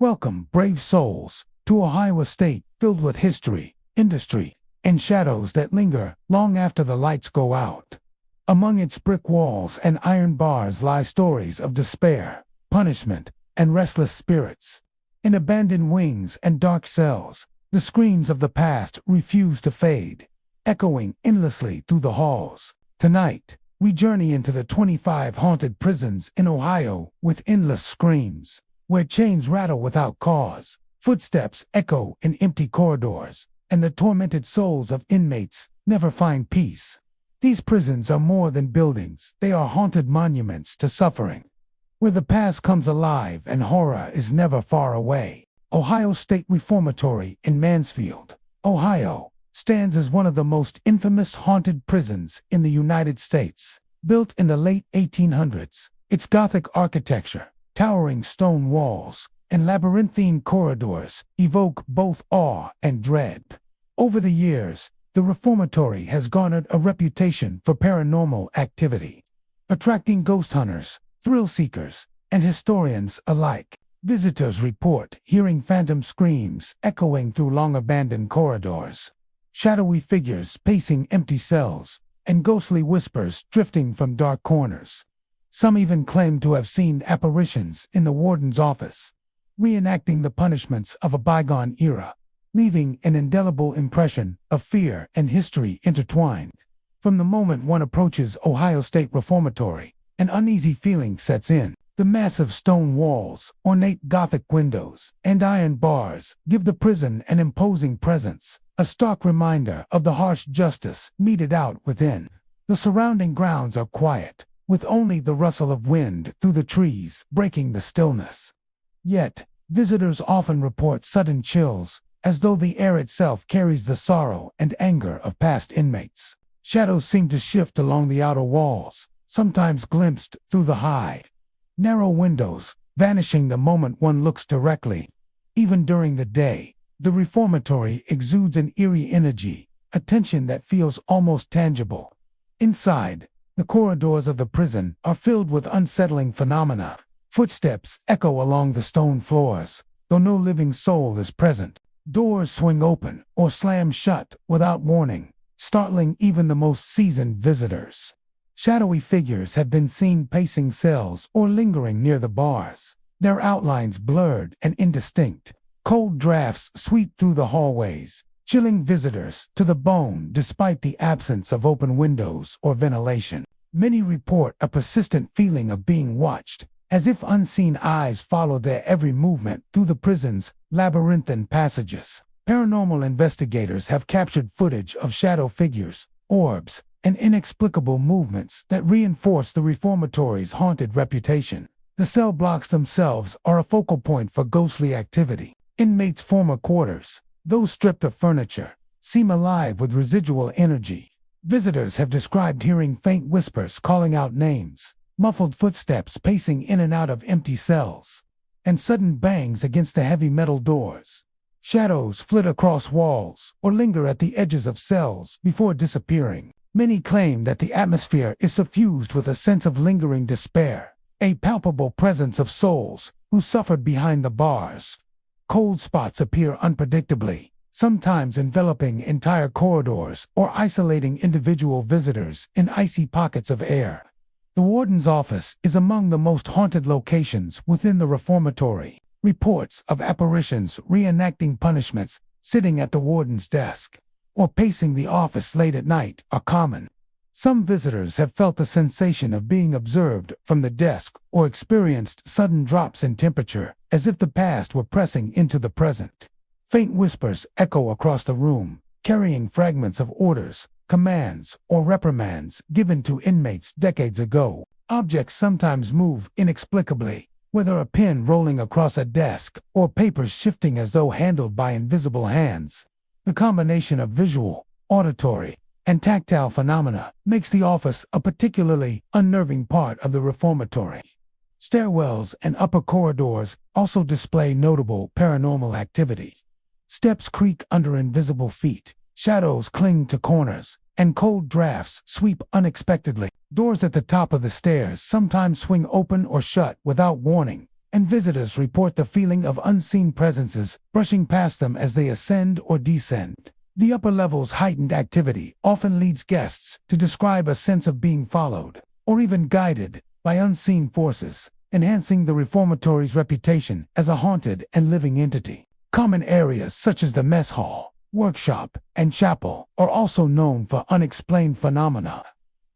Welcome, brave souls, to Ohio, a state filled with history, industry, and shadows that linger long after the lights go out. Among its brick walls and iron bars lie stories of despair, punishment, and restless spirits. In abandoned wings and dark cells, the screams of the past refuse to fade, echoing endlessly through the halls. Tonight, we journey into the 25 haunted prisons in Ohio with endless screams, where chains rattle without cause, footsteps echo in empty corridors, and the tormented souls of inmates never find peace. These prisons are more than buildings, they are haunted monuments to suffering, where the past comes alive and horror is never far away. Ohio State Reformatory in Mansfield, Ohio, stands as one of the most infamous haunted prisons in the United States. Built in the late 1800s, its Gothic architecture, towering stone walls, and labyrinthine corridors evoke both awe and dread. Over the years, the reformatory has garnered a reputation for paranormal activity, attracting ghost hunters, thrill seekers, and historians alike. Visitors report hearing phantom screams echoing through long-abandoned corridors, shadowy figures pacing empty cells, and ghostly whispers drifting from dark corners. Some even claim to have seen apparitions in the warden's office, reenacting the punishments of a bygone era, leaving an indelible impression of fear and history intertwined. From the moment one approaches Ohio State Reformatory, an uneasy feeling sets in. The massive stone walls, ornate Gothic windows, and iron bars give the prison an imposing presence, a stark reminder of the harsh justice meted out within. The surrounding grounds are quiet, with only the rustle of wind through the trees breaking the stillness. Yet, visitors often report sudden chills, as though the air itself carries the sorrow and anger of past inmates. Shadows seem to shift along the outer walls, sometimes glimpsed through the high, narrow windows, vanishing the moment one looks directly. Even during the day, the reformatory exudes an eerie energy, a tension that feels almost tangible. Inside, the corridors of the prison are filled with unsettling phenomena. Footsteps echo along the stone floors, though no living soul is present. Doors swing open or slam shut without warning, startling even the most seasoned visitors. Shadowy figures have been seen pacing cells or lingering near the bars, their outlines blurred and indistinct. Cold drafts sweep through the hallways, chilling visitors to the bone despite the absence of open windows or ventilation. Many report a persistent feeling of being watched, as if unseen eyes follow their every movement through the prison's labyrinthine passages. Paranormal investigators have captured footage of shadow figures, orbs, and inexplicable movements that reinforce the reformatory's haunted reputation. The cell blocks themselves are a focal point for ghostly activity. Inmates' former quarters, though stripped of furniture, seem alive with residual energy. Visitors have described hearing faint whispers calling out names, muffled footsteps pacing in and out of empty cells, and sudden bangs against the heavy metal doors. Shadows flit across walls or linger at the edges of cells before disappearing. Many claim that the atmosphere is suffused with a sense of lingering despair, a palpable presence of souls who suffered behind the bars. Cold spots appear unpredictably, sometimes enveloping entire corridors or isolating individual visitors in icy pockets of air. The warden's office is among the most haunted locations within the reformatory. Reports of apparitions reenacting punishments, sitting at the warden's desk, or pacing the office late at night are common. Some visitors have felt the sensation of being observed from the desk or experienced sudden drops in temperature, as if the past were pressing into the present. Faint whispers echo across the room, carrying fragments of orders, commands, or reprimands given to inmates decades ago. Objects sometimes move inexplicably, whether a pen rolling across a desk or papers shifting as though handled by invisible hands. The combination of visual, auditory, and tactile phenomena makes the office a particularly unnerving part of the reformatory. Stairwells and upper corridors also display notable paranormal activity. Steps creak under invisible feet, shadows cling to corners, and cold drafts sweep unexpectedly. Doors at the top of the stairs sometimes swing open or shut without warning, and visitors report the feeling of unseen presences brushing past them as they ascend or descend. The upper level's heightened activity often leads guests to describe a sense of being followed, or even guided, by unseen forces, enhancing the reformatory's reputation as a haunted and living entity. Common areas such as the mess hall, workshop, and chapel are also known for unexplained phenomena.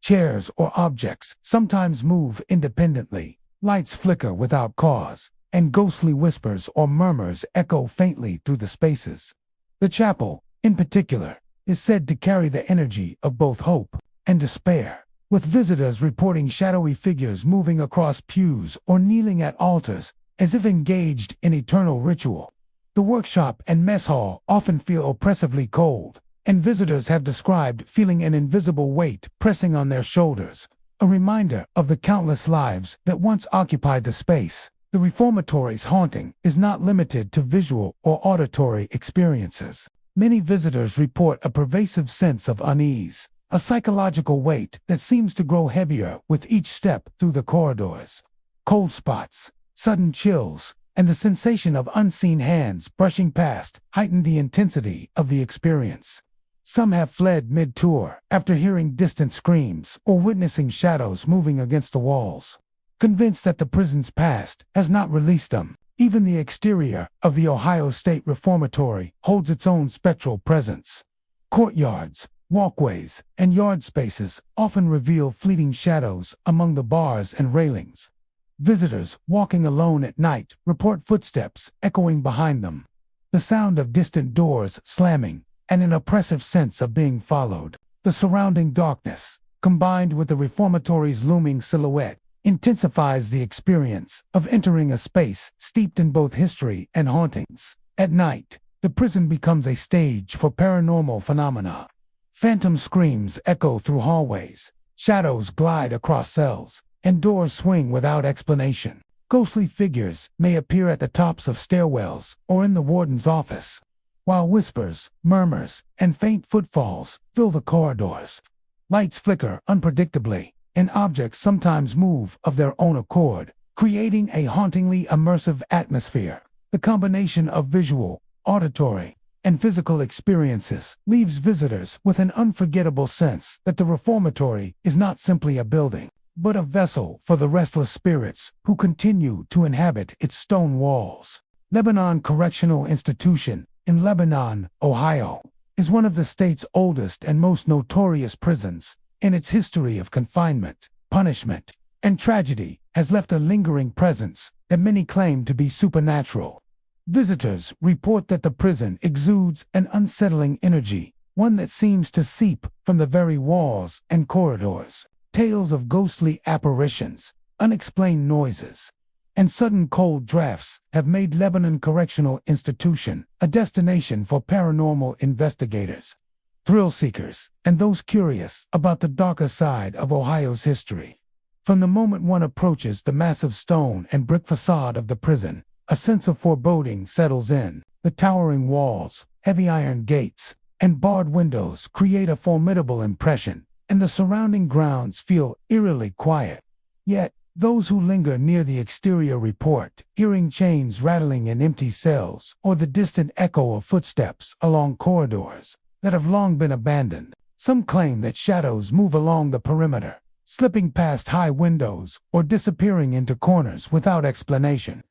Chairs or objects sometimes move independently, lights flicker without cause, and ghostly whispers or murmurs echo faintly through the spaces. The chapel, in particular, is said to carry the energy of both hope and despair, with visitors reporting shadowy figures moving across pews or kneeling at altars as if engaged in eternal ritual. The workshop and mess hall often feel oppressively cold, and visitors have described feeling an invisible weight pressing on their shoulders, a reminder of the countless lives that once occupied the space. The reformatory's haunting is not limited to visual or auditory experiences. Many visitors report a pervasive sense of unease, a psychological weight that seems to grow heavier with each step through the corridors. Cold spots, sudden chills, and the sensation of unseen hands brushing past heighten the intensity of the experience. Some have fled mid-tour after hearing distant screams or witnessing shadows moving against the walls. Convinced that the prison's past has not released them, even the exterior of the Ohio State Reformatory holds its own spectral presence. Courtyards, walkways, and yard spaces often reveal fleeting shadows among the bars and railings. Visitors walking alone at night report footsteps echoing behind them, the sound of distant doors slamming, and an oppressive sense of being followed. The surrounding darkness, combined with the reformatory's looming silhouette, intensifies the experience of entering a space steeped in both history and hauntings. At night, the prison becomes a stage for paranormal phenomena. Phantom screams echo through hallways, shadows glide across cells, and doors swing without explanation. Ghostly figures may appear at the tops of stairwells or in the warden's office, while whispers, murmurs, and faint footfalls fill the corridors. Lights flicker unpredictably, and objects sometimes move of their own accord, creating a hauntingly immersive atmosphere. The combination of visual, auditory, and physical experiences leaves visitors with an unforgettable sense that the reformatory is not simply a building, but a vessel for the restless spirits who continue to inhabit its stone walls. Lebanon Correctional Institution in Lebanon, Ohio, is one of the state's oldest and most notorious prisons, and its history of confinement, punishment, and tragedy has left a lingering presence that many claim to be supernatural. Visitors report that the prison exudes an unsettling energy, one that seems to seep from the very walls and corridors. Tales of ghostly apparitions, unexplained noises, and sudden cold drafts have made Lebanon Correctional Institution a destination for paranormal investigators, thrill seekers, and those curious about the darker side of Ohio's history. From the moment one approaches the massive stone and brick facade of the prison, a sense of foreboding settles in. The towering walls, heavy iron gates, and barred windows create a formidable impression, and the surrounding grounds feel eerily quiet. Yet, those who linger near the exterior report hearing chains rattling in empty cells or the distant echo of footsteps along corridors that have long been abandoned. Some claim that shadows move along the perimeter, slipping past high windows or disappearing into corners without explanation.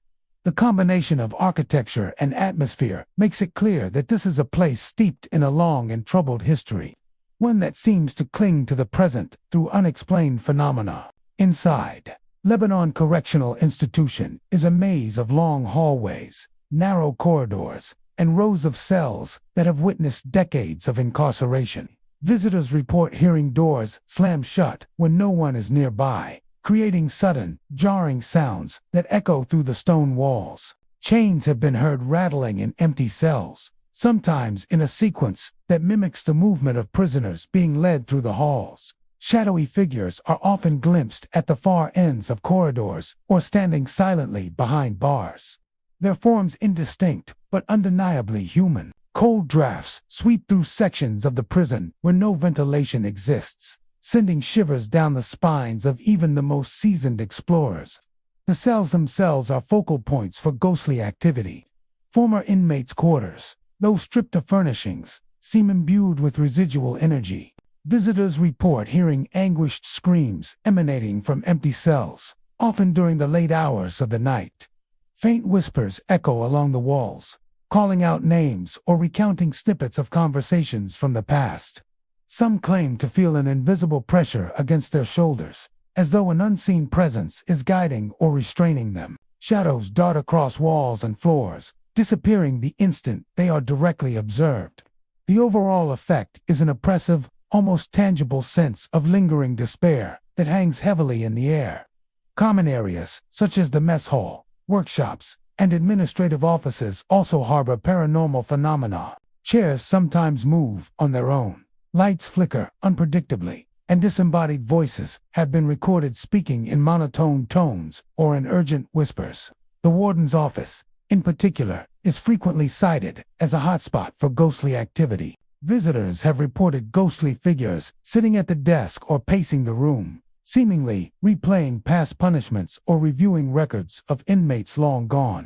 The combination of architecture and atmosphere makes it clear that this is a place steeped in a long and troubled history, one that seems to cling to the present through unexplained phenomena. Inside, Lebanon Correctional Institution is a maze of long hallways, narrow corridors, and rows of cells that have witnessed decades of incarceration. Visitors report hearing doors slam shut when no one is nearby, creating sudden, jarring sounds that echo through the stone walls. Chains have been heard rattling in empty cells, sometimes in a sequence that mimics the movement of prisoners being led through the halls. Shadowy figures are often glimpsed at the far ends of corridors or standing silently behind bars. Their forms indistinct but undeniably human. Cold drafts sweep through sections of the prison where no ventilation exists, sending shivers down the spines of even the most seasoned explorers. The cells themselves are focal points for ghostly activity. Former inmates' quarters, though stripped of furnishings, seem imbued with residual energy. Visitors report hearing anguished screams emanating from empty cells, often during the late hours of the night. Faint whispers echo along the walls, calling out names or recounting snippets of conversations from the past. Some claim to feel an invisible pressure against their shoulders, as though an unseen presence is guiding or restraining them. Shadows dart across walls and floors, disappearing the instant they are directly observed. The overall effect is an oppressive, almost tangible sense of lingering despair that hangs heavily in the air. Common areas, such as the mess hall, workshops, and administrative offices also harbor paranormal phenomena. Chairs sometimes move on their own. Lights flicker unpredictably, and disembodied voices have been recorded speaking in monotone tones or in urgent whispers. The warden's office, in particular, is frequently cited as a hotspot for ghostly activity. Visitors have reported ghostly figures sitting at the desk or pacing the room, seemingly replaying past punishments or reviewing records of inmates long gone.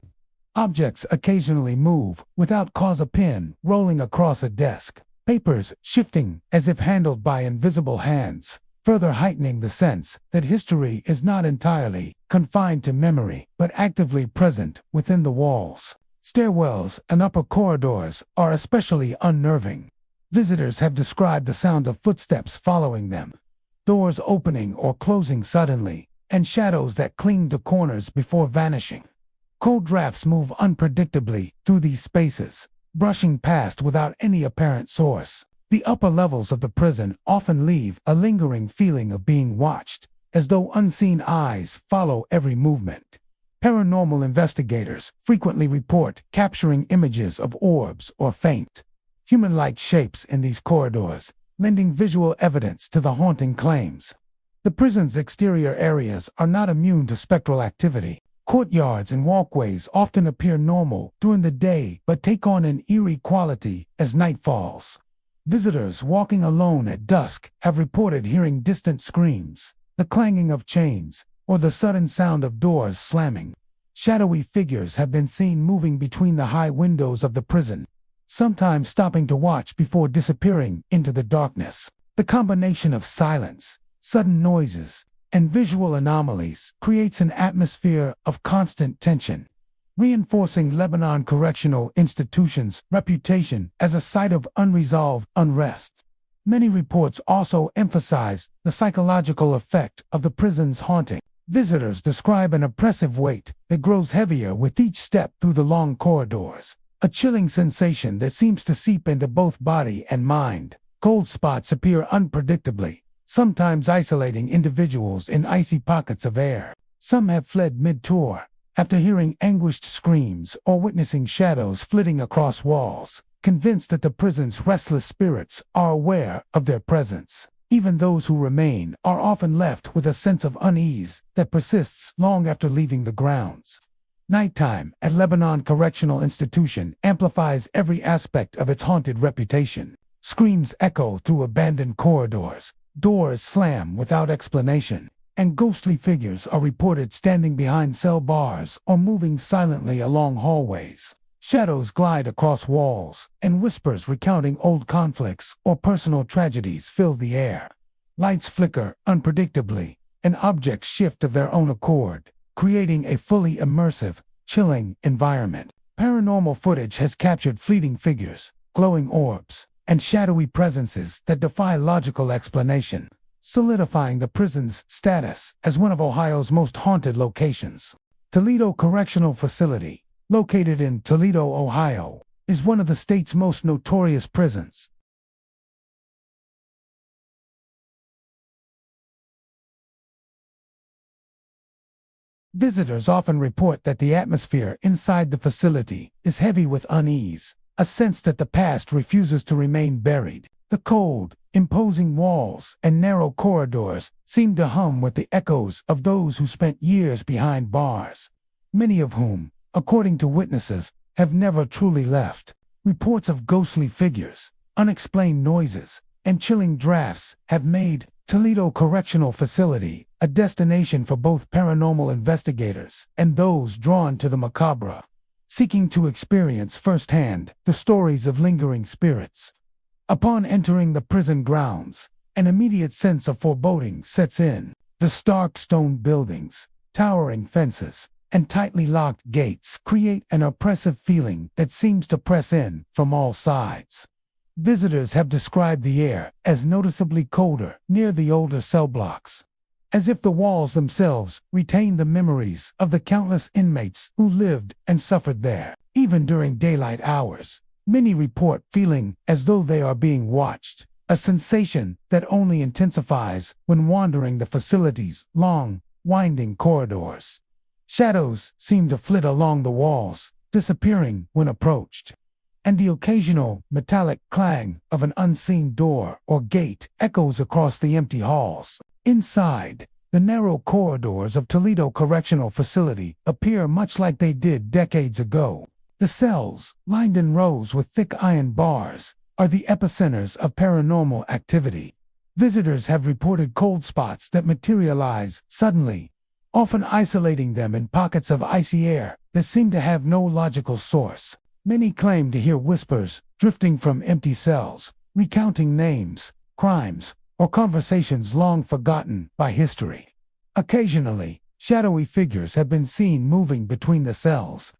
Objects occasionally move without cause, a pen rolling across a desk, papers shifting as if handled by invisible hands, further heightening the sense that history is not entirely confined to memory, but actively present within the walls. Stairwells and upper corridors are especially unnerving. Visitors have described the sound of footsteps following them, doors opening or closing suddenly, and shadows that cling to corners before vanishing. Cold drafts move unpredictably through these spaces, brushing past without any apparent source. The upper levels of the prison often leave a lingering feeling of being watched, as though unseen eyes follow every movement. Paranormal investigators frequently report capturing images of orbs or faint, human-like shapes in these corridors, lending visual evidence to the haunting claims. The prison's exterior areas are not immune to spectral activity. Courtyards and walkways often appear normal during the day but take on an eerie quality as night falls. Visitors walking alone at dusk have reported hearing distant screams, the clanging of chains, or the sudden sound of doors slamming. Shadowy figures have been seen moving between the high windows of the prison, sometimes stopping to watch before disappearing into the darkness. The combination of silence, sudden noises, and visual anomalies creates an atmosphere of constant tension, reinforcing Lebanon Correctional Institution's reputation as a site of unresolved unrest. Many reports also emphasize the psychological effect of the prison's haunting. Visitors describe an oppressive weight that grows heavier with each step through the long corridors, a chilling sensation that seems to seep into both body and mind. Cold spots appear unpredictably, sometimes isolating individuals in icy pockets of air. Some have fled mid-tour after hearing anguished screams or witnessing shadows flitting across walls, convinced that the prison's restless spirits are aware of their presence. Even those who remain are often left with a sense of unease that persists long after leaving the grounds. Nighttime at Lebanon Correctional Institution amplifies every aspect of its haunted reputation. Screams echo through abandoned corridors, doors slam without explanation, and ghostly figures are reported standing behind cell bars or moving silently along hallways. Shadows glide across walls, and whispers recounting old conflicts or personal tragedies fill the air. Lights flicker unpredictably, and objects shift of their own accord, creating a fully immersive, chilling environment. Paranormal footage has captured fleeting figures, glowing orbs, and shadowy presences that defy logical explanation, solidifying the prison's status as one of Ohio's most haunted locations. Toledo Correctional Facility, located in Toledo, Ohio, is one of the state's most notorious prisons. Visitors often report that the atmosphere inside the facility is heavy with unease, a sense that the past refuses to remain buried. The cold, imposing walls and narrow corridors seem to hum with the echoes of those who spent years behind bars, many of whom, according to witnesses, have never truly left. Reports of ghostly figures, unexplained noises, and chilling drafts have made Toledo Correctional Facility, a destination for both paranormal investigators and those drawn to the macabre, seeking to experience firsthand the stories of lingering spirits. Upon entering the prison grounds, an immediate sense of foreboding sets in. The stark stone buildings, towering fences, and tightly locked gates create an oppressive feeling that seems to press in from all sides. Visitors have described the air as noticeably colder near the older cell blocks, as if the walls themselves retain the memories of the countless inmates who lived and suffered there. Even during daylight hours, many report feeling as though they are being watched, a sensation that only intensifies when wandering the facility's long, winding corridors. Shadows seem to flit along the walls, disappearing when approached, and the occasional metallic clang of an unseen door or gate echoes across the empty halls. Inside, the narrow corridors of Toledo Correctional Facility appear much like they did decades ago. The cells, lined in rows with thick iron bars, are the epicenters of paranormal activity. Visitors have reported cold spots that materialize suddenly, often isolating them in pockets of icy air that seem to have no logical source. Many claim to hear whispers drifting from empty cells, recounting names, crimes, or conversations long forgotten by history. Occasionally, shadowy figures have been seen moving between the cells,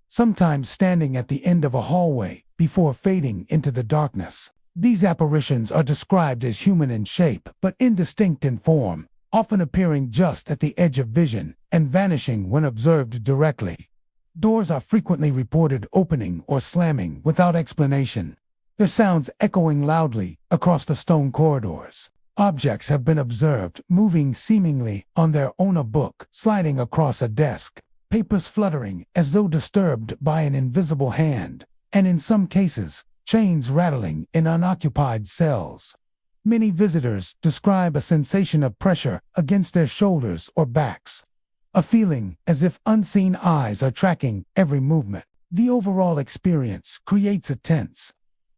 sometimes standing at the end of a hallway before fading into the darkness. These apparitions are described as human in shape but indistinct in form, often appearing just at the edge of vision and vanishing when observed directly. Doors are frequently reported opening or slamming without explanation, their sounds echoing loudly across the stone corridors. Objects have been observed moving seemingly on their own, a book sliding across a desk, papers fluttering as though disturbed by an invisible hand, and in some cases, chains rattling in unoccupied cells. Many visitors describe a sensation of pressure against their shoulders or backs, a feeling as if unseen eyes are tracking every movement. The overall experience creates a tense,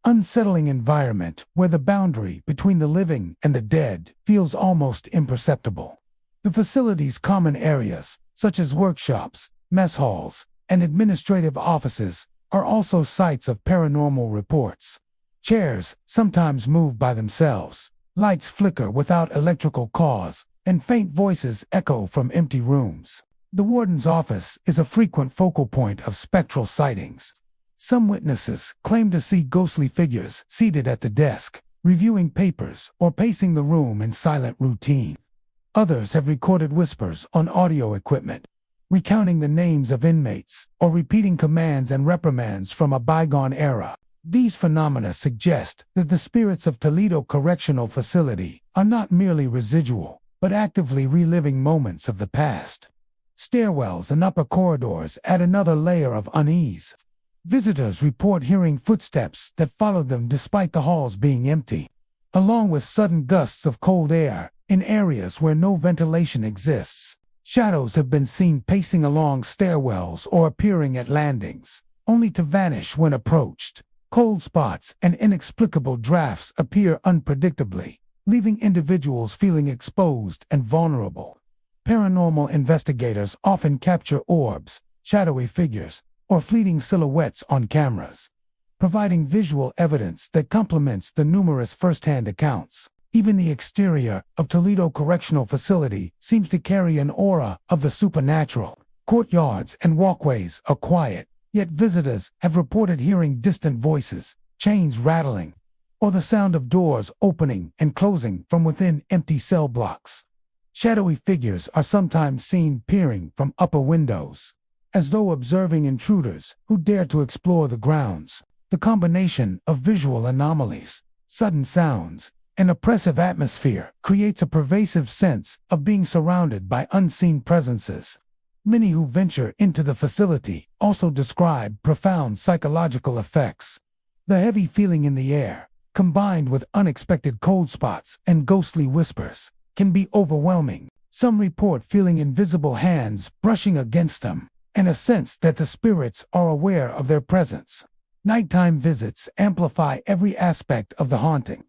unsettling environment where the boundary between the living and the dead feels almost imperceptible. The facility's common areas, such as workshops, mess halls, and administrative offices, are also sites of paranormal reports. Chairs sometimes move by themselves, lights flicker without electrical cause, and faint voices echo from empty rooms. The warden's office is a frequent focal point of spectral sightings. Some witnesses claim to see ghostly figures seated at the desk, reviewing papers or pacing the room in silent routine. Others have recorded whispers on audio equipment, recounting the names of inmates or repeating commands and reprimands from a bygone era. These phenomena suggest that the spirits of Toledo Correctional Facility are not merely residual, but actively reliving moments of the past. Stairwells and upper corridors add another layer of unease. Visitors report hearing footsteps that follow them despite the halls being empty, along with sudden gusts of cold air in areas where no ventilation exists. Shadows have been seen pacing along stairwells or appearing at landings, only to vanish when approached. Cold spots and inexplicable drafts appear unpredictably, leaving individuals feeling exposed and vulnerable. Paranormal investigators often capture orbs, shadowy figures, or fleeting silhouettes on cameras, providing visual evidence that complements the numerous first-hand accounts. Even the exterior of Toledo Correctional Facility seems to carry an aura of the supernatural. Courtyards and walkways are quiet, yet visitors have reported hearing distant voices, chains rattling, or the sound of doors opening and closing from within empty cell blocks. Shadowy figures are sometimes seen peering from upper windows, as though observing intruders who dare to explore the grounds. The combination of visual anomalies, sudden sounds, and oppressive atmosphere creates a pervasive sense of being surrounded by unseen presences. Many who venture into the facility also describe profound psychological effects. The heavy feeling in the air, combined with unexpected cold spots and ghostly whispers, can be overwhelming. Some report feeling invisible hands brushing against them, and a sense that the spirits are aware of their presence. Nighttime visits amplify every aspect of the haunting.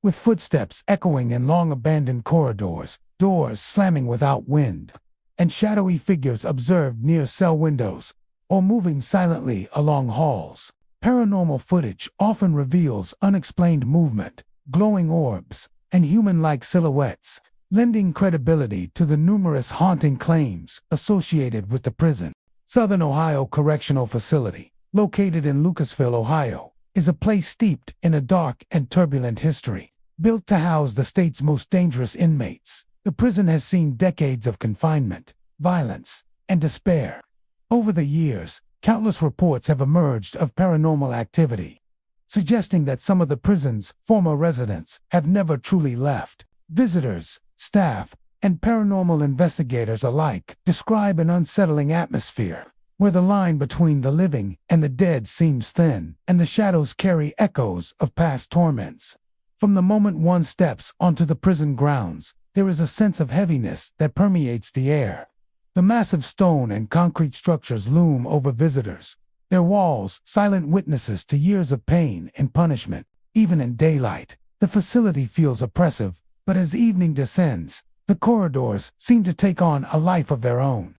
with footsteps echoing in long abandoned corridors, doors slamming without wind, and shadowy figures observed near cell windows or moving silently along halls. Paranormal footage often reveals unexplained movement, glowing orbs, and human-like silhouettes, lending credibility to the numerous haunting claims associated with the prison. Southern Ohio Correctional Facility, located in Lucasville, Ohio, is a place steeped in a dark and turbulent history. Built to house the state's most dangerous inmates, the prison has seen decades of confinement, violence, and despair. Over the years, countless reports have emerged of paranormal activity, suggesting that some of the prison's former residents have never truly left. Visitors, staff, and paranormal investigators alike describe an unsettling atmosphere, where the line between the living and the dead seems thin, and the shadows carry echoes of past torments. From the moment one steps onto the prison grounds, there is a sense of heaviness that permeates the air. The massive stone and concrete structures loom over visitors, their walls silent witnesses to years of pain and punishment. Even in daylight, the facility feels oppressive, but as evening descends, the corridors seem to take on a life of their own.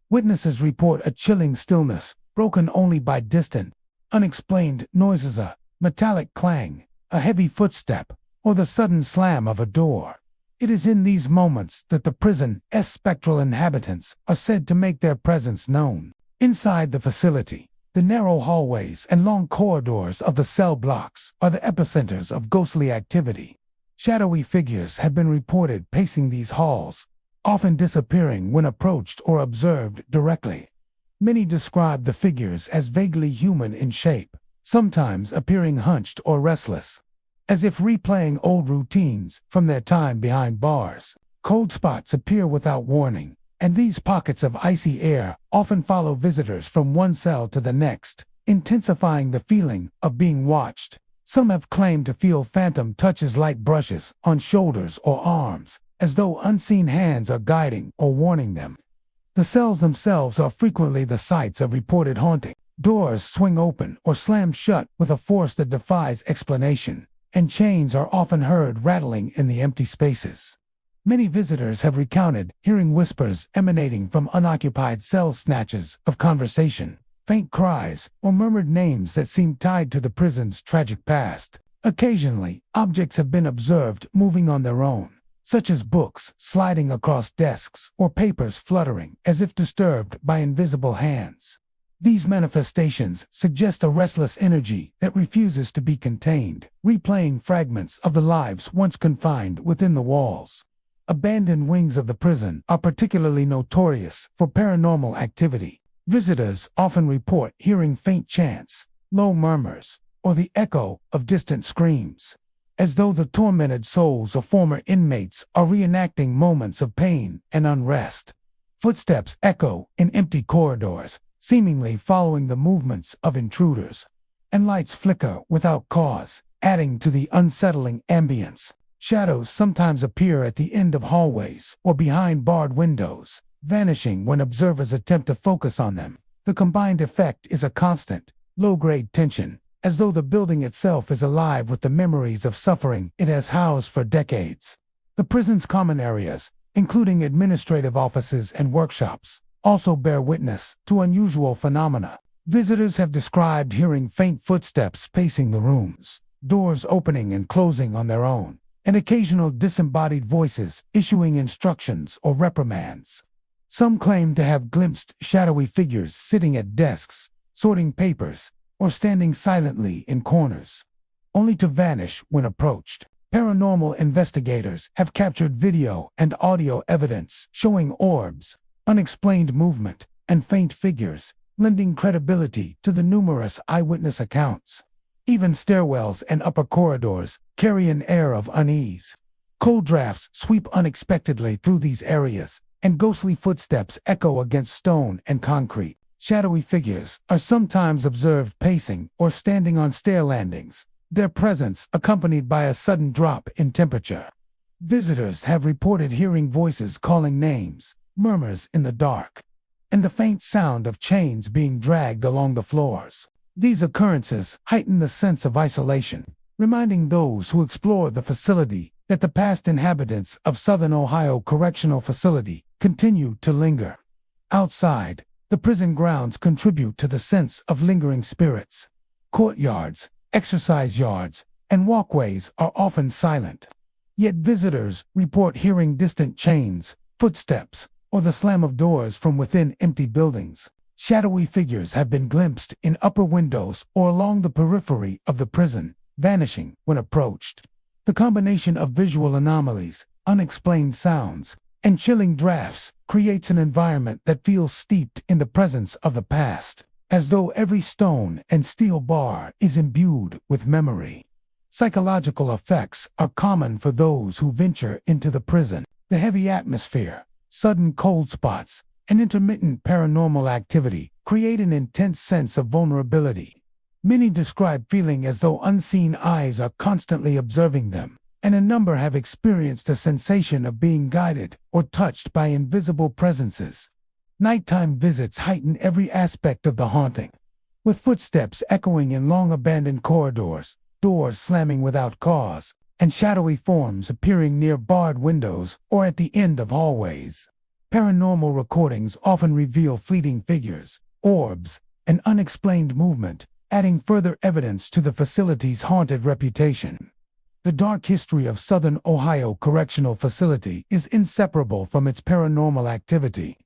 Witnesses report a chilling stillness, broken only by distant, unexplained noises, a metallic clang, a heavy footstep, or the sudden slam of a door. It is in these moments that the prison's spectral inhabitants are said to make their presence known. Inside the facility, the narrow hallways and long corridors of the cell blocks are the epicenters of ghostly activity. Shadowy figures have been reported pacing these halls, often disappearing when approached or observed directly. Many describe the figures as vaguely human in shape, sometimes appearing hunched or restless, as if replaying old routines from their time behind bars. Cold spots appear without warning, and these pockets of icy air often follow visitors from one cell to the next, intensifying the feeling of being watched. Some have claimed to feel phantom touches like brushes on shoulders or arms, as though unseen hands are guiding or warning them. The cells themselves are frequently the sites of reported haunting. Doors swing open or slam shut with a force that defies explanation, and chains are often heard rattling in the empty spaces. Many visitors have recounted hearing whispers emanating from unoccupied cell, snatches of conversation, faint cries, or murmured names that seem tied to the prison's tragic past. Occasionally, objects have been observed moving on their own, such as books sliding across desks or papers fluttering as if disturbed by invisible hands. These manifestations suggest a restless energy that refuses to be contained, replaying fragments of the lives once confined within the walls. Abandoned wings of the prison are particularly notorious for paranormal activity. Visitors often report hearing faint chants, low murmurs, or the echo of distant screams, as though the tormented souls of former inmates are reenacting moments of pain and unrest. Footsteps echo in empty corridors, seemingly following the movements of intruders, and lights flicker without cause, adding to the unsettling ambience. Shadows sometimes appear at the end of hallways or behind barred windows, vanishing when observers attempt to focus on them. The combined effect is a constant, low-grade tension, as though the building itself is alive with the memories of suffering it has housed for decades. The prison's common areas, including administrative offices and workshops, also bear witness to unusual phenomena. Visitors have described hearing faint footsteps pacing the rooms, doors opening and closing on their own, and occasional disembodied voices issuing instructions or reprimands. Some claim to have glimpsed shadowy figures sitting at desks, sorting papers, or standing silently in corners, only to vanish when approached. Paranormal investigators have captured video and audio evidence showing orbs, unexplained movement, and faint figures, lending credibility to the numerous eyewitness accounts. Even stairwells and upper corridors carry an air of unease. Cold drafts sweep unexpectedly through these areas, and ghostly footsteps echo against stone and concrete. Shadowy figures are sometimes observed pacing or standing on stair landings, their presence accompanied by a sudden drop in temperature. Visitors have reported hearing voices calling names, murmurs in the dark, and the faint sound of chains being dragged along the floors. These occurrences heighten the sense of isolation, reminding those who explore the facility that the past inhabitants of Southern Ohio Correctional Facility continue to linger. Outside, the prison grounds contribute to the sense of lingering spirits. Courtyards, exercise yards, and walkways are often silent. Yet visitors report hearing distant chains, footsteps, or the slam of doors from within empty buildings. Shadowy figures have been glimpsed in upper windows or along the periphery of the prison, vanishing when approached. The combination of visual anomalies, unexplained sounds, and chilling drafts creates an environment that feels steeped in the presence of the past, as though every stone and steel bar is imbued with memory. Psychological effects are common for those who venture into the prison. The heavy atmosphere, sudden cold spots, and intermittent paranormal activity create an intense sense of vulnerability. Many describe feeling as though unseen eyes are constantly observing them, and a number have experienced a sensation of being guided or touched by invisible presences. Nighttime visits heighten every aspect of the haunting, with footsteps echoing in long abandoned corridors, doors slamming without cause, and shadowy forms appearing near barred windows or at the end of hallways. Paranormal recordings often reveal fleeting figures, orbs, and unexplained movement, adding further evidence to the facility's haunted reputation. The dark history of Southern Ohio Correctional Facility is inseparable from its paranormal activity.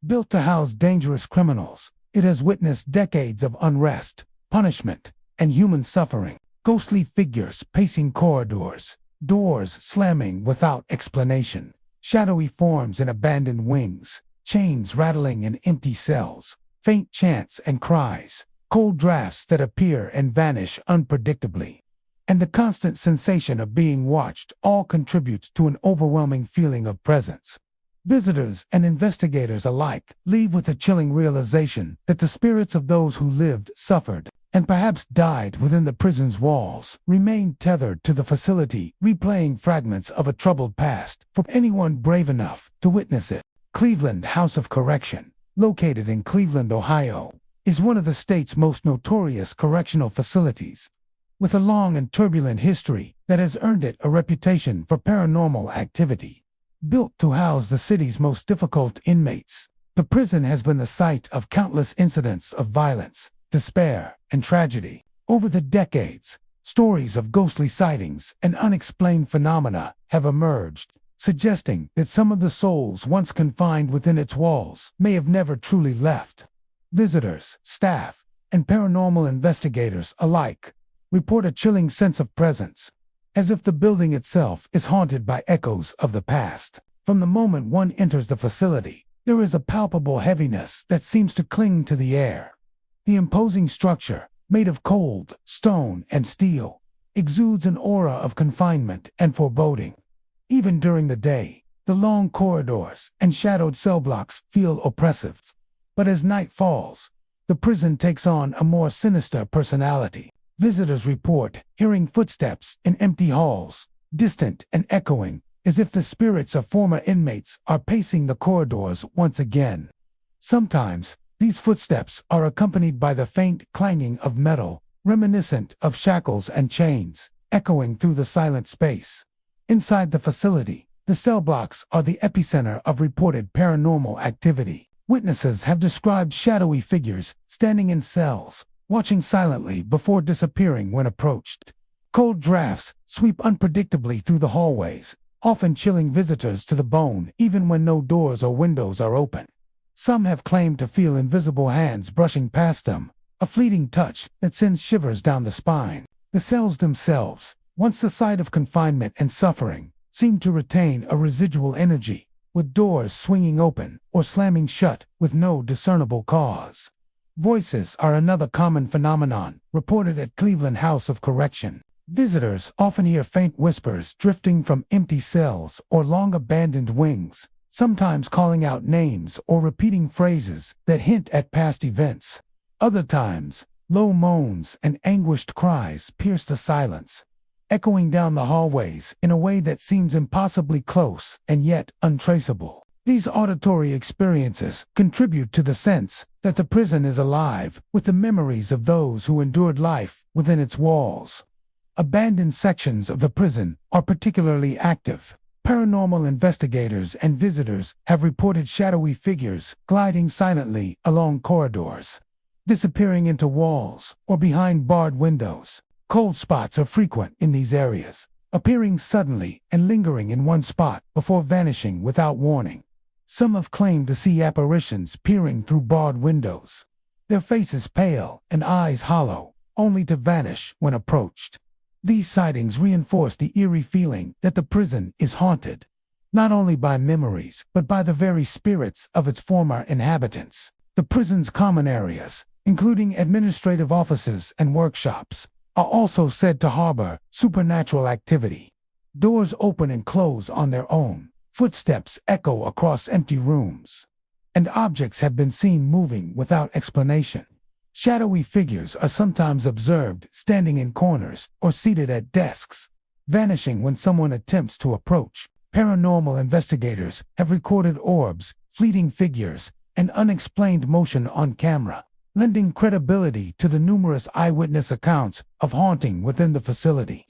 Built to house dangerous criminals, it has witnessed decades of unrest, punishment, and human suffering. Ghostly figures pacing corridors, doors slamming without explanation, shadowy forms in abandoned wings, chains rattling in empty cells, faint chants and cries, cold drafts that appear and vanish unpredictably, and the constant sensation of being watched all contributes to an overwhelming feeling of presence. Visitors and investigators alike leave with a chilling realization that the spirits of those who lived, suffered, and perhaps died within the prison's walls remain tethered to the facility, replaying fragments of a troubled past for anyone brave enough to witness it. Cleveland House of Correction, located in Cleveland, Ohio, is one of the state's most notorious correctional facilities, with a long and turbulent history that has earned it a reputation for paranormal activity. Built to house the city's most difficult inmates, the prison has been the site of countless incidents of violence, despair, and tragedy. Over the decades, stories of ghostly sightings and unexplained phenomena have emerged, suggesting that some of the souls once confined within its walls may have never truly left. Visitors, staff, and paranormal investigators alike report a chilling sense of presence, as if the building itself is haunted by echoes of the past. From the moment one enters the facility, there is a palpable heaviness that seems to cling to the air. The imposing structure, made of cold, stone, and steel, exudes an aura of confinement and foreboding. Even during the day, the long corridors and shadowed cell blocks feel oppressive. But as night falls, the prison takes on a more sinister personality. Visitors report hearing footsteps in empty halls, distant and echoing, as if the spirits of former inmates are pacing the corridors once again. Sometimes, these footsteps are accompanied by the faint clanging of metal, reminiscent of shackles and chains, echoing through the silent space. Inside the facility, the cell blocks are the epicenter of reported paranormal activity. Witnesses have described shadowy figures standing in cells, watching silently before disappearing when approached. Cold drafts sweep unpredictably through the hallways, often chilling visitors to the bone even when no doors or windows are open. Some have claimed to feel invisible hands brushing past them, a fleeting touch that sends shivers down the spine. The cells themselves, once the site of confinement and suffering, seem to retain a residual energy, with doors swinging open or slamming shut with no discernible cause. Voices are another common phenomenon, reported at Cleveland House of Correction. Visitors often hear faint whispers drifting from empty cells or long abandoned wings, sometimes calling out names or repeating phrases that hint at past events. Other times, low moans and anguished cries pierce the silence, echoing down the hallways in a way that seems impossibly close and yet untraceable. These auditory experiences contribute to the sense that the prison is alive with the memories of those who endured life within its walls. Abandoned sections of the prison are particularly active. Paranormal investigators and visitors have reported shadowy figures gliding silently along corridors, disappearing into walls or behind barred windows. Cold spots are frequent in these areas, appearing suddenly and lingering in one spot before vanishing without warning. Some have claimed to see apparitions peering through barred windows, their faces pale and eyes hollow, only to vanish when approached. These sightings reinforce the eerie feeling that the prison is haunted, not only by memories but by the very spirits of its former inhabitants. The prison's common areas, including administrative offices and workshops, are also said to harbor supernatural activity. Doors open and close on their own, footsteps echo across empty rooms, and objects have been seen moving without explanation. Shadowy figures are sometimes observed standing in corners or seated at desks, vanishing when someone attempts to approach. Paranormal investigators have recorded orbs, fleeting figures, and unexplained motion on camera, lending credibility to the numerous eyewitness accounts of haunting within the facility.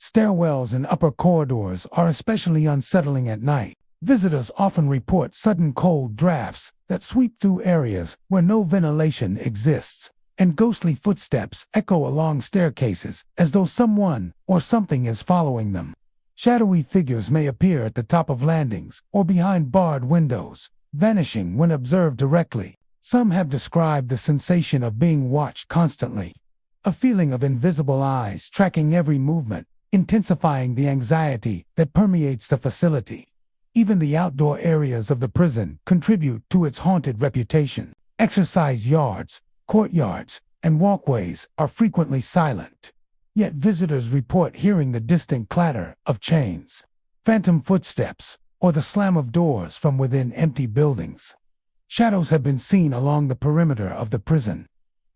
Stairwells and upper corridors are especially unsettling at night. Visitors often report sudden cold drafts that sweep through areas where no ventilation exists, and ghostly footsteps echo along staircases as though someone or something is following them. Shadowy figures may appear at the top of landings or behind barred windows, vanishing when observed directly. Some have described the sensation of being watched constantly, a feeling of invisible eyes tracking every movement, intensifying the anxiety that permeates the facility. Even the outdoor areas of the prison contribute to its haunted reputation. Exercise yards, courtyards, and walkways are frequently silent, yet visitors report hearing the distant clatter of chains, phantom footsteps, or the slam of doors from within empty buildings. Shadows have been seen along the perimeter of the prison,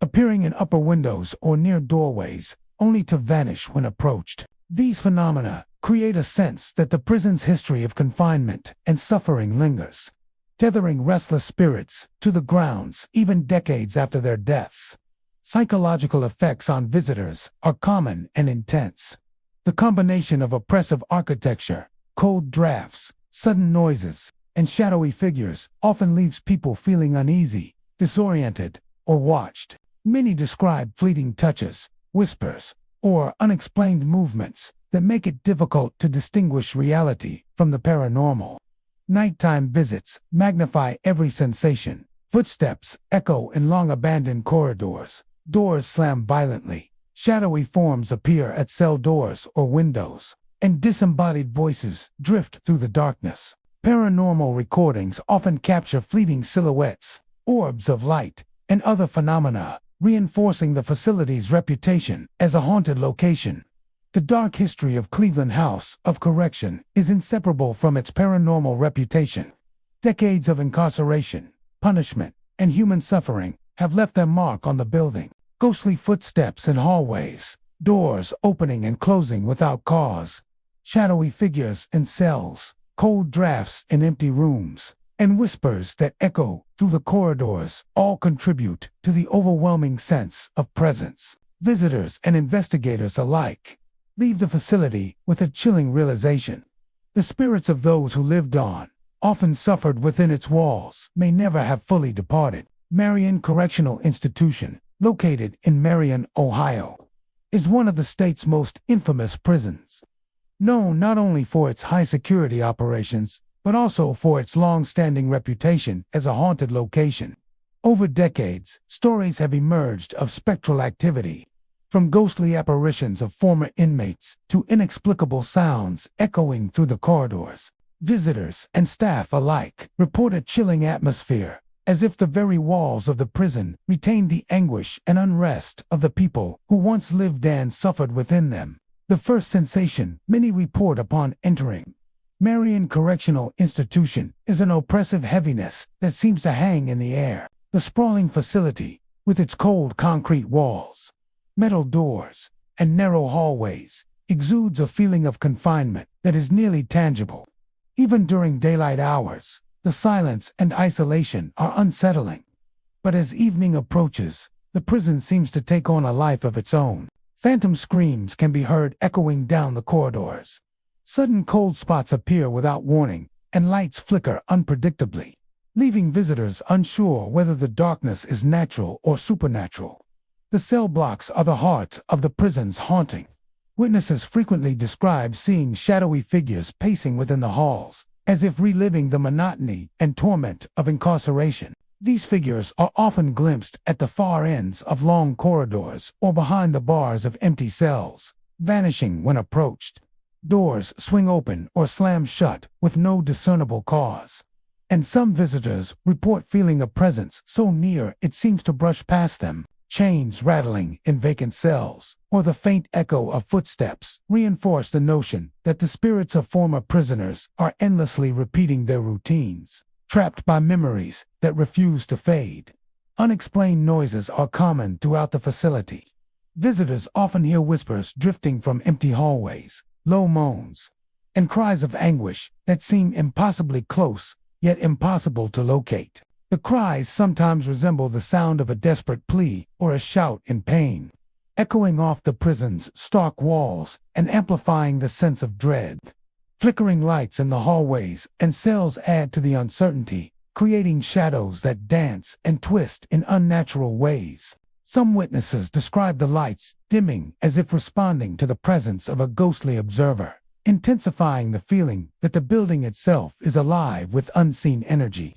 appearing in upper windows or near doorways, only to vanish when approached. These phenomena create a sense that the prison's history of confinement and suffering lingers, tethering restless spirits to the grounds even decades after their deaths. Psychological effects on visitors are common and intense. The combination of oppressive architecture, cold drafts, sudden noises, and shadowy figures often leaves people feeling uneasy, disoriented, or watched. Many describe fleeting touches, whispers, or unexplained movements that make it difficult to distinguish reality from the paranormal. Nighttime visits magnify every sensation. Footsteps echo in long abandoned corridors. Doors slam violently. Shadowy forms appear at cell doors or windows, and disembodied voices drift through the darkness. Paranormal recordings often capture fleeting silhouettes, orbs of light, and other phenomena, reinforcing the facility's reputation as a haunted location. The dark history of Cleveland House of Correction is inseparable from its paranormal reputation. Decades of incarceration, punishment, and human suffering have left their mark on the building. Ghostly footsteps in hallways, doors opening and closing without cause, shadowy figures in cells, cold drafts in empty rooms, and whispers that echo through the corridors all contribute to the overwhelming sense of presence. Visitors and investigators alike leave the facility with a chilling realization. The spirits of those who lived on, often suffered within its walls, may never have fully departed. Marion Correctional Institution, located in Marion, Ohio, is one of the state's most infamous prisons. Known not only for its high security operations, but also for its long-standing reputation as a haunted location. Over decades, stories have emerged of spectral activity, from ghostly apparitions of former inmates to inexplicable sounds echoing through the corridors. Visitors and staff alike report a chilling atmosphere, as if the very walls of the prison retained the anguish and unrest of the people who once lived and suffered within them. The first sensation many report upon entering Marion Correctional Institution is an oppressive heaviness that seems to hang in the air. The sprawling facility, with its cold concrete walls, metal doors, and narrow hallways, exudes a feeling of confinement that is nearly tangible. Even during daylight hours, the silence and isolation are unsettling. But as evening approaches, the prison seems to take on a life of its own. Phantom screams can be heard echoing down the corridors. Sudden cold spots appear without warning, and lights flicker unpredictably, leaving visitors unsure whether the darkness is natural or supernatural. The cell blocks are the heart of the prison's haunting. Witnesses frequently describe seeing shadowy figures pacing within the halls, as if reliving the monotony and torment of incarceration. These figures are often glimpsed at the far ends of long corridors or behind the bars of empty cells, vanishing when approached. Doors swing open or slam shut with no discernible cause, and some visitors report feeling a presence so near it seems to brush past them. Chains rattling in vacant cells, or the faint echo of footsteps, reinforce the notion that the spirits of former prisoners are endlessly repeating their routines, trapped by memories that refuse to fade. Unexplained noises are common throughout the facility. Visitors often hear whispers drifting from empty hallways, low moans, and cries of anguish that seem impossibly close, yet impossible to locate. The cries sometimes resemble the sound of a desperate plea or a shout in pain, echoing off the prison's stark walls and amplifying the sense of dread. Flickering lights in the hallways and cells add to the uncertainty, creating shadows that dance and twist in unnatural ways. Some witnesses describe the lights dimming as if responding to the presence of a ghostly observer, intensifying the feeling that the building itself is alive with unseen energy.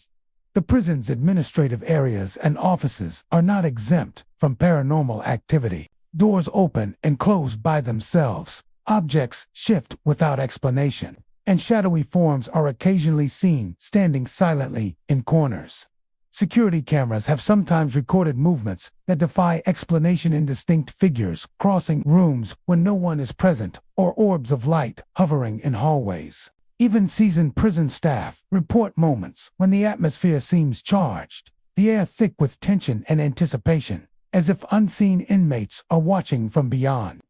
The prison's administrative areas and offices are not exempt from paranormal activity. Doors open and close by themselves, objects shift without explanation, and shadowy forms are occasionally seen standing silently in corners. Security cameras have sometimes recorded movements that defy explanation, indistinct figures crossing rooms when no one is present, or orbs of light hovering in hallways. Even seasoned prison staff report moments when the atmosphere seems charged, the air thick with tension and anticipation, as if unseen inmates are watching from beyond.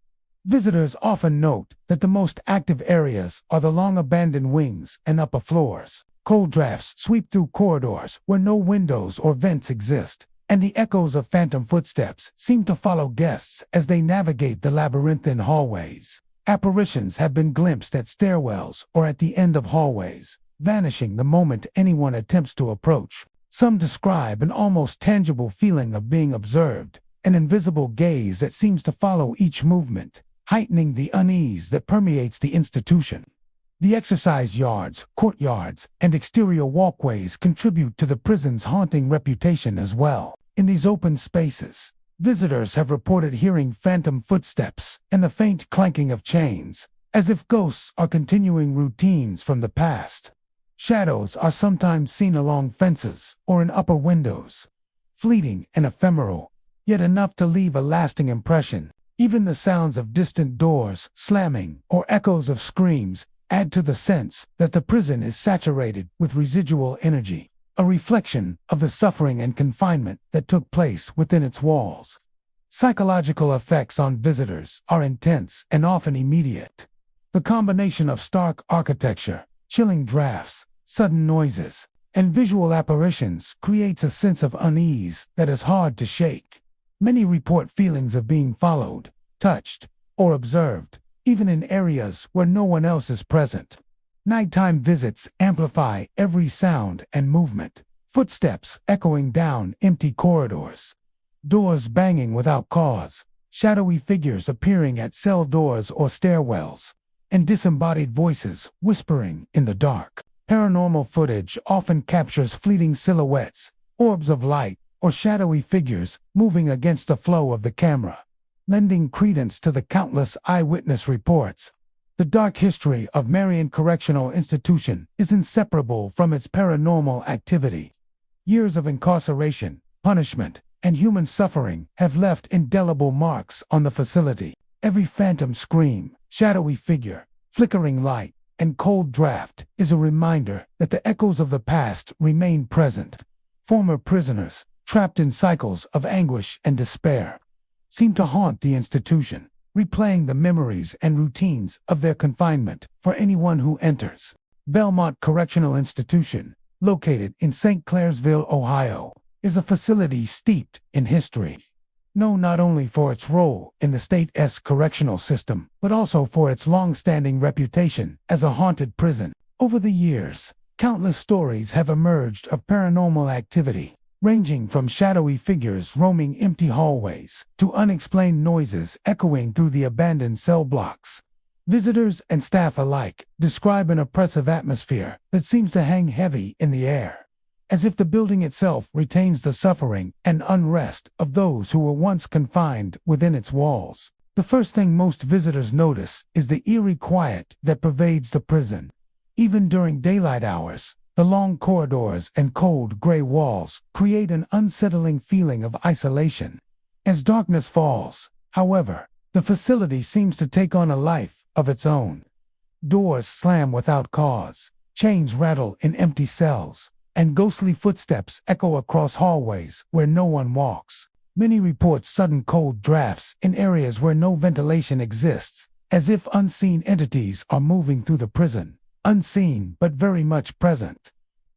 Visitors often note that the most active areas are the long-abandoned wings and upper floors. Cold drafts sweep through corridors where no windows or vents exist, and the echoes of phantom footsteps seem to follow guests as they navigate the labyrinthine hallways. Apparitions have been glimpsed at stairwells or at the end of hallways, vanishing the moment anyone attempts to approach. Some describe an almost tangible feeling of being observed, an invisible gaze that seems to follow each movement, heightening the unease that permeates the institution. The exercise yards, courtyards, and exterior walkways contribute to the prison's haunting reputation as well. In these open spaces, visitors have reported hearing phantom footsteps and the faint clanking of chains, as if ghosts are continuing routines from the past. Shadows are sometimes seen along fences or in upper windows, fleeting and ephemeral, yet enough to leave a lasting impression. Even the sounds of distant doors slamming or echoes of screams add to the sense that the prison is saturated with residual energy, a reflection of the suffering and confinement that took place within its walls. Psychological effects on visitors are intense and often immediate. The combination of stark architecture, chilling drafts, sudden noises, and visual apparitions creates a sense of unease that is hard to shake. Many report feelings of being followed, touched, or observed, even in areas where no one else is present. Nighttime visits amplify every sound and movement, footsteps echoing down empty corridors, doors banging without cause, shadowy figures appearing at cell doors or stairwells, and disembodied voices whispering in the dark. Paranormal footage often captures fleeting silhouettes, orbs of light, or shadowy figures moving against the flow of the camera, lending credence to the countless eyewitness reports. The dark history of Marion Correctional Institution is inseparable from its paranormal activity. Years of incarceration, punishment, and human suffering have left indelible marks on the facility. Every phantom scream, shadowy figure, flickering light, and cold draft is a reminder that the echoes of the past remain present. Former prisoners, trapped in cycles of anguish and despair, seem to haunt the institution, replaying the memories and routines of their confinement for anyone who enters. Belmont Correctional Institution, located in St. Clairsville, Ohio, is a facility steeped in history. known not only for its role in the state's correctional system, but also for its long-standing reputation as a haunted prison. Over the years, countless stories have emerged of paranormal activity, ranging from shadowy figures roaming empty hallways to unexplained noises echoing through the abandoned cell blocks. Visitors and staff alike describe an oppressive atmosphere that seems to hang heavy in the air, as if the building itself retains the suffering and unrest of those who were once confined within its walls. The first thing most visitors notice is the eerie quiet that pervades the prison. Even during daylight hours, the long corridors and cold gray walls create an unsettling feeling of isolation. As darkness falls, however, the facility seems to take on a life of its own. Doors slam without cause, chains rattle in empty cells, and ghostly footsteps echo across hallways where no one walks. Many report sudden cold drafts in areas where no ventilation exists, as if unseen entities are moving through the prison, unseen but very much present.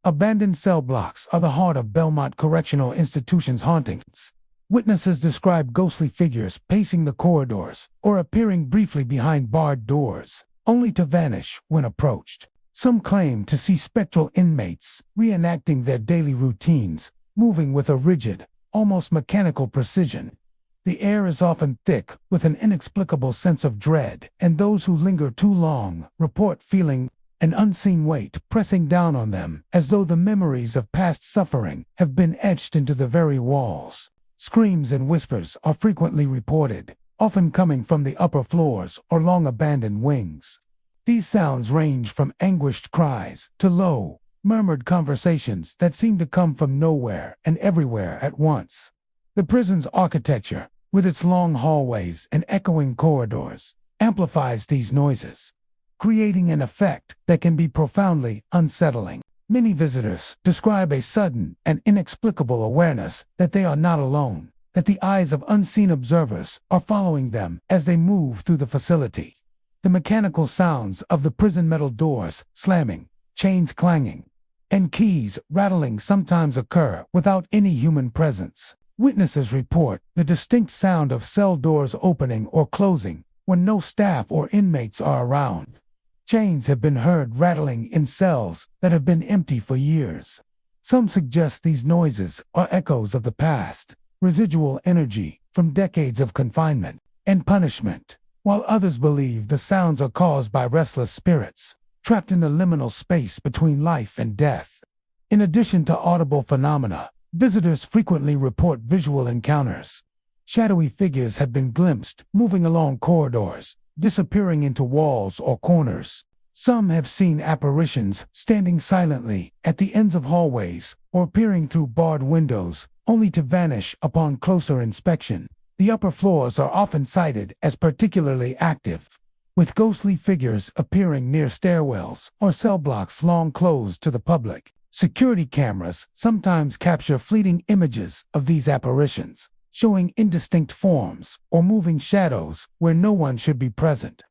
Abandoned cell blocks are the heart of Belmont Correctional Institution's hauntings. Witnesses describe ghostly figures pacing the corridors or appearing briefly behind barred doors, only to vanish when approached. Some claim to see spectral inmates reenacting their daily routines, moving with a rigid, almost mechanical precision. The air is often thick with an inexplicable sense of dread, and those who linger too long report feeling an unseen weight pressing down on them, as though the memories of past suffering have been etched into the very walls. Screams and whispers are frequently reported, often coming from the upper floors or long-abandoned wings. These sounds range from anguished cries to low, murmured conversations that seem to come from nowhere and everywhere at once. The prison's architecture, with its long hallways and echoing corridors, amplifies these noises, creating an effect that can be profoundly unsettling. Many visitors describe a sudden and inexplicable awareness that they are not alone, that the eyes of unseen observers are following them as they move through the facility. The mechanical sounds of the prison metal doors slamming, chains clanging, and keys rattling sometimes occur without any human presence. Witnesses report the distinct sound of cell doors opening or closing when no staff or inmates are around. Chains have been heard rattling in cells that have been empty for years. Some suggest these noises are echoes of the past, residual energy from decades of confinement and punishment, while others believe the sounds are caused by restless spirits, trapped in the liminal space between life and death. In addition to audible phenomena, visitors frequently report visual encounters. Shadowy figures have been glimpsed moving along corridors, disappearing into walls or corners. Some have seen apparitions standing silently at the ends of hallways or peering through barred windows, only to vanish upon closer inspection. The upper floors are often cited as particularly active, with ghostly figures appearing near stairwells or cell blocks long closed to the public. Security cameras sometimes capture fleeting images of these apparitions, showing indistinct forms or moving shadows where no one should be present.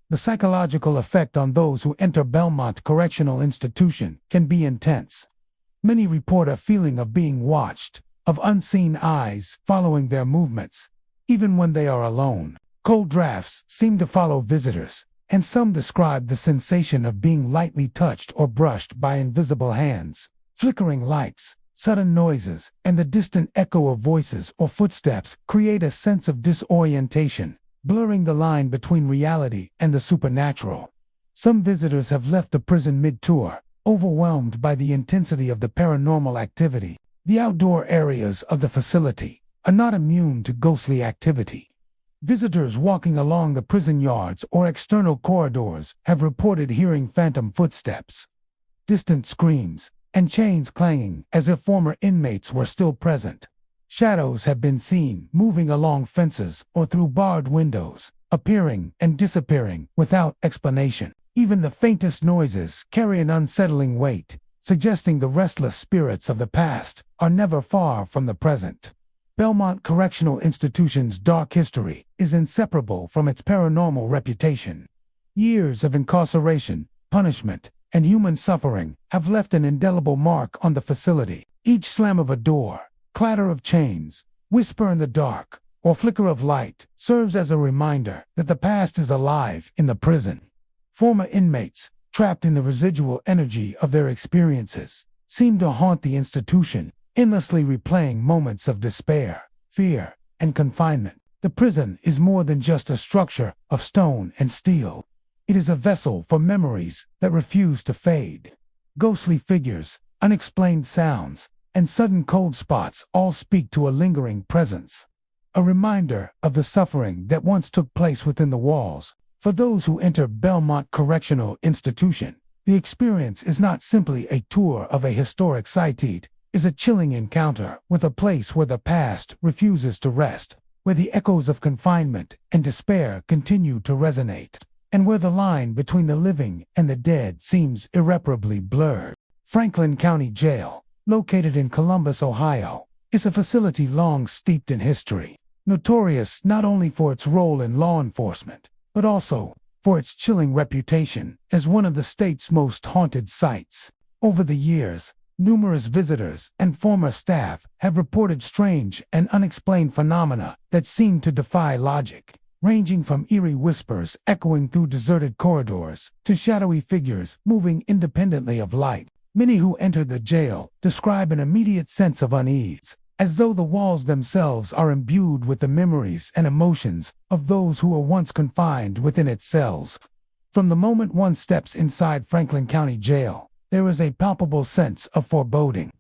The psychological effect on those who enter Belmont Correctional Institution can be intense. Many report a feeling of being watched, of unseen eyes following their movements, even when they are alone. Cold drafts seem to follow visitors, and some describe the sensation of being lightly touched or brushed by invisible hands. Flickering lights, sudden noises, and the distant echo of voices or footsteps create a sense of disorientation, blurring the line between reality and the supernatural. Some visitors have left the prison mid-tour, overwhelmed by the intensity of the paranormal activity. The outdoor areas of the facility are not immune to ghostly activity. Visitors walking along the prison yards or external corridors have reported hearing phantom footsteps, distant screams, and chains clanging as if former inmates were still present. Shadows have been seen moving along fences or through barred windows, appearing and disappearing without explanation. Even the faintest noises carry an unsettling weight, suggesting the restless spirits of the past are never far from the present. Belmont Correctional Institution's dark history is inseparable from its paranormal reputation. Years of incarceration, punishment, and human suffering have left an indelible mark on the facility. Each slam of a door, clatter of chains, whisper in the dark, or flicker of light serves as a reminder that the past is alive in the prison. Former inmates, trapped in the residual energy of their experiences, seem to haunt the institution, endlessly replaying moments of despair, fear, and confinement. The prison is more than just a structure of stone and steel. It is a vessel for memories that refuse to fade. Ghostly figures, unexplained sounds, and sudden cold spots all speak to a lingering presence. A reminder of the suffering that once took place within the walls. For those who enter Belmont Correctional Institution, the experience is not simply a tour of a historic site. It is a chilling encounter with a place where the past refuses to rest, where the echoes of confinement and despair continue to resonate, and where the line between the living and the dead seems irreparably blurred. Franklin County Jail, located in Columbus, Ohio, is a facility long steeped in history, notorious not only for its role in law enforcement, but also for its chilling reputation as one of the state's most haunted sites. Over the years, numerous visitors and former staff have reported strange and unexplained phenomena that seem to defy logic, ranging from eerie whispers echoing through deserted corridors to shadowy figures moving independently of light. Many who enter the jail describe an immediate sense of unease, as though the walls themselves are imbued with the memories and emotions of those who were once confined within its cells. From the moment one steps inside Franklin County Jail, there is a palpable sense of foreboding.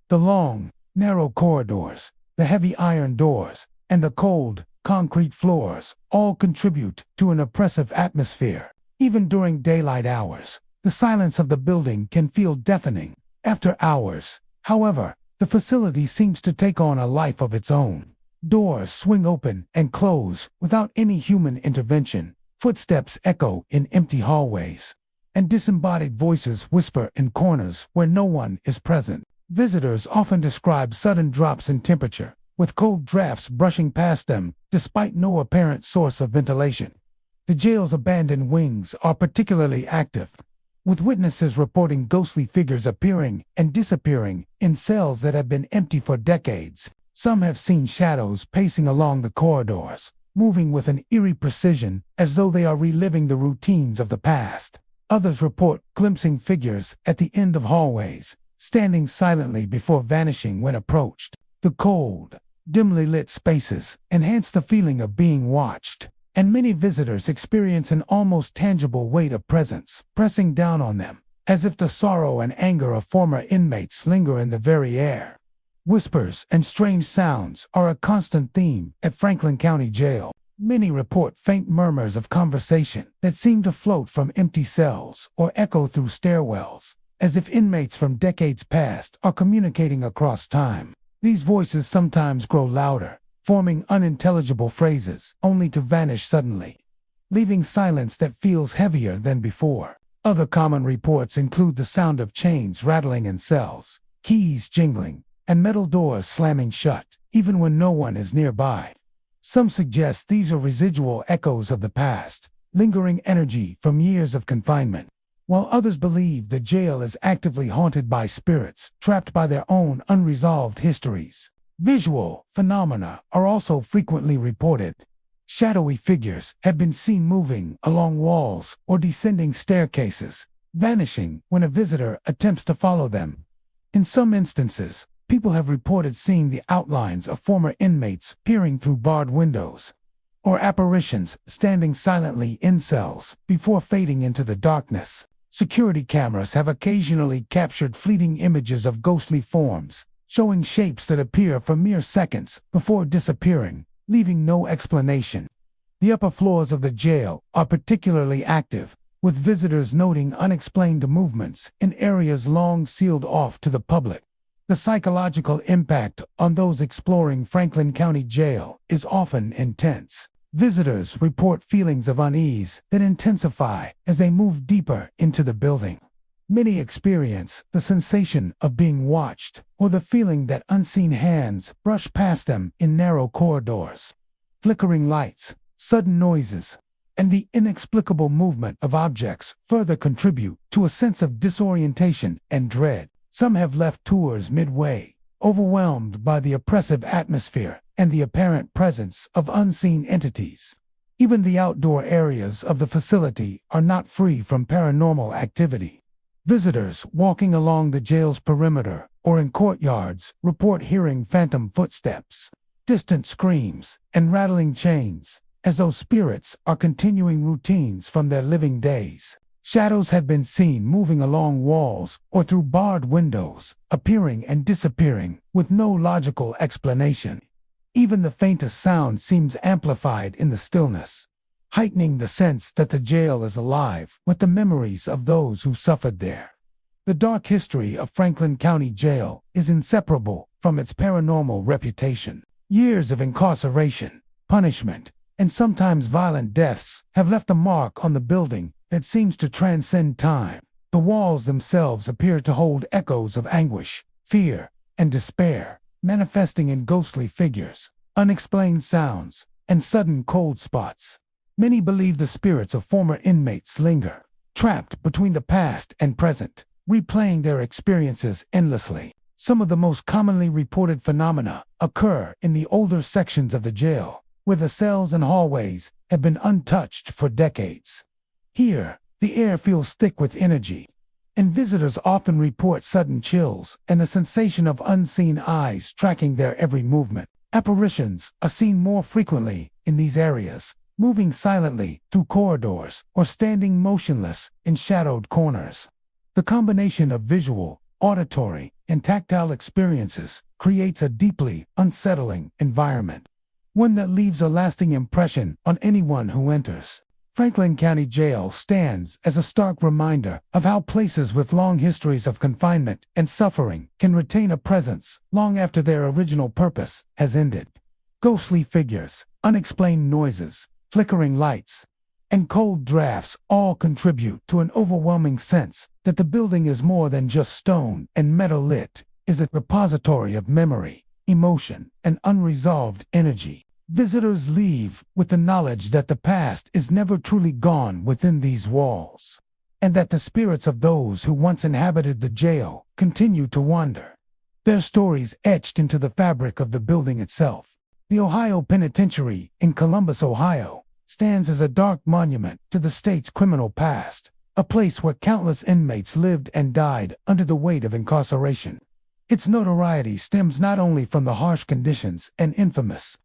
The long, narrow corridors, the heavy iron doors, and the cold, concrete floors all contribute to an oppressive atmosphere. Even during daylight hours, the silence of the building can feel deafening. After hours, however, the facility seems to take on a life of its own. Doors swing open and close without any human intervention. Footsteps echo in empty hallways, and disembodied voices whisper in corners where no one is present. Visitors often describe sudden drops in temperature, with cold drafts brushing past them despite no apparent source of ventilation. The jail's abandoned wings are particularly active, with witnesses reporting ghostly figures appearing and disappearing in cells that have been empty for decades. Some have seen shadows pacing along the corridors, moving with an eerie precision as though they are reliving the routines of the past. Others report glimpsing figures at the end of hallways, standing silently before vanishing when approached. The cold, dimly lit spaces enhance the feeling of being watched, and many visitors experience an almost tangible weight of presence pressing down on them, as if the sorrow and anger of former inmates linger in the very air. Whispers and strange sounds are a constant theme at Franklin County Jail. Many report faint murmurs of conversation that seem to float from empty cells or echo through stairwells, as if inmates from decades past are communicating across time. These voices sometimes grow louder, forming unintelligible phrases, only to vanish suddenly, leaving silence that feels heavier than before. Other common reports include the sound of chains rattling in cells, keys jingling, and metal doors slamming shut, even when no one is nearby. Some suggest these are residual echoes of the past, lingering energy from years of confinement, while others believe the jail is actively haunted by spirits trapped by their own unresolved histories. Visual phenomena are also frequently reported. Shadowy figures have been seen moving along walls or descending staircases, vanishing when a visitor attempts to follow them. In some instances, people have reported seeing the outlines of former inmates peering through barred windows, or apparitions standing silently in cells before fading into the darkness. Security cameras have occasionally captured fleeting images of ghostly forms, showing shapes that appear for mere seconds before disappearing, leaving no explanation. The upper floors of the jail are particularly active, with visitors noting unexplained movements in areas long sealed off to the public. The psychological impact on those exploring Franklin County Jail is often intense. Visitors report feelings of unease that intensify as they move deeper into the building. Many experience the sensation of being watched or the feeling that unseen hands brush past them in narrow corridors. Flickering lights, sudden noises, and the inexplicable movement of objects further contribute to a sense of disorientation and dread. Some have left tours midway, overwhelmed by the oppressive atmosphere and the apparent presence of unseen entities. Even the outdoor areas of the facility are not free from paranormal activity. Visitors walking along the jail's perimeter or in courtyards report hearing phantom footsteps, distant screams, and rattling chains, as though spirits are continuing routines from their living days. Shadows have been seen moving along walls or through barred windows, appearing and disappearing with no logical explanation. Even the faintest sound seems amplified in the stillness, heightening the sense that the jail is alive with the memories of those who suffered there. The dark history of Franklin County Jail is inseparable from its paranormal reputation. Years of incarceration, punishment, and sometimes violent deaths have left a mark on the building that seems to transcend time. The walls themselves appear to hold echoes of anguish, fear, and despair, manifesting in ghostly figures, unexplained sounds, and sudden cold spots. Many believe the spirits of former inmates linger, trapped between the past and present, replaying their experiences endlessly. Some of the most commonly reported phenomena occur in the older sections of the jail, where the cells and hallways have been untouched for decades. Here, the air feels thick with energy, and visitors often report sudden chills and the sensation of unseen eyes tracking their every movement. Apparitions are seen more frequently in these areas, moving silently through corridors or standing motionless in shadowed corners. The combination of visual, auditory, and tactile experiences creates a deeply unsettling environment, one that leaves a lasting impression on anyone who enters. Franklin County Jail stands as a stark reminder of how places with long histories of confinement and suffering can retain a presence long after their original purpose has ended. Ghostly figures, unexplained noises, flickering lights, and cold drafts all contribute to an overwhelming sense that the building is more than just stone and metal. It is a repository of memory, emotion, and unresolved energy. Visitors leave with the knowledge that the past is never truly gone within these walls, and that the spirits of those who once inhabited the jail continue to wander, their stories etched into the fabric of the building itself. The Ohio Penitentiary in Columbus, Ohio, stands as a dark monument to the state's criminal past, a place where countless inmates lived and died under the weight of incarceration. Its notoriety stems not only from the harsh conditions and infamous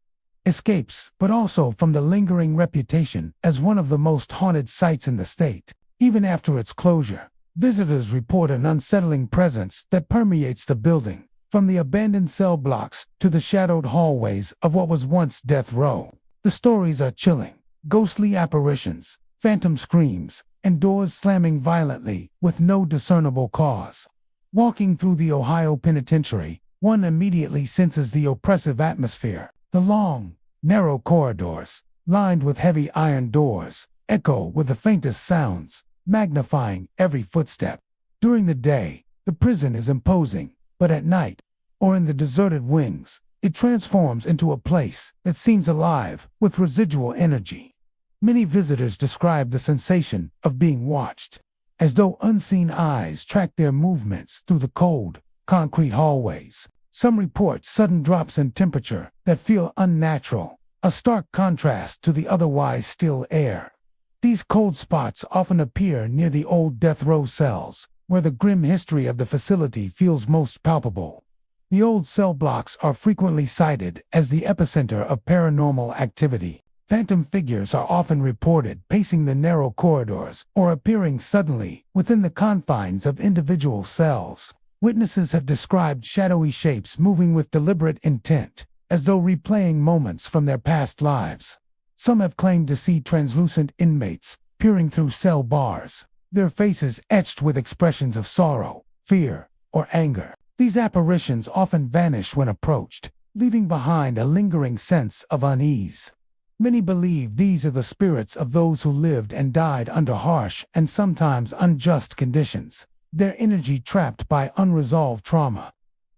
escapes, but also from the lingering reputation as one of the most haunted sites in the state. Even after its closure, visitors report an unsettling presence that permeates the building, from the abandoned cell blocks to the shadowed hallways of what was once death row. The stories are chilling: ghostly apparitions, phantom screams, and doors slamming violently with no discernible cause. Walking through the Ohio Penitentiary, one immediately senses the oppressive atmosphere. The long, narrow corridors, lined with heavy iron doors, echo with the faintest sounds, magnifying every footstep. During the day, the prison is imposing, but at night, or in the deserted wings, it transforms into a place that seems alive with residual energy. Many visitors describe the sensation of being watched, as though unseen eyes track their movements through the cold, concrete hallways. Some report sudden drops in temperature that feel unnatural, a stark contrast to the otherwise still air. These cold spots often appear near the old death row cells, where the grim history of the facility feels most palpable. The old cell blocks are frequently cited as the epicenter of paranormal activity. Phantom figures are often reported pacing the narrow corridors or appearing suddenly within the confines of individual cells. Witnesses have described shadowy shapes moving with deliberate intent, as though replaying moments from their past lives. Some have claimed to see translucent inmates peering through cell bars, their faces etched with expressions of sorrow, fear, or anger. These apparitions often vanish when approached, leaving behind a lingering sense of unease. Many believe these are the spirits of those who lived and died under harsh and sometimes unjust conditions, their energy trapped by unresolved trauma.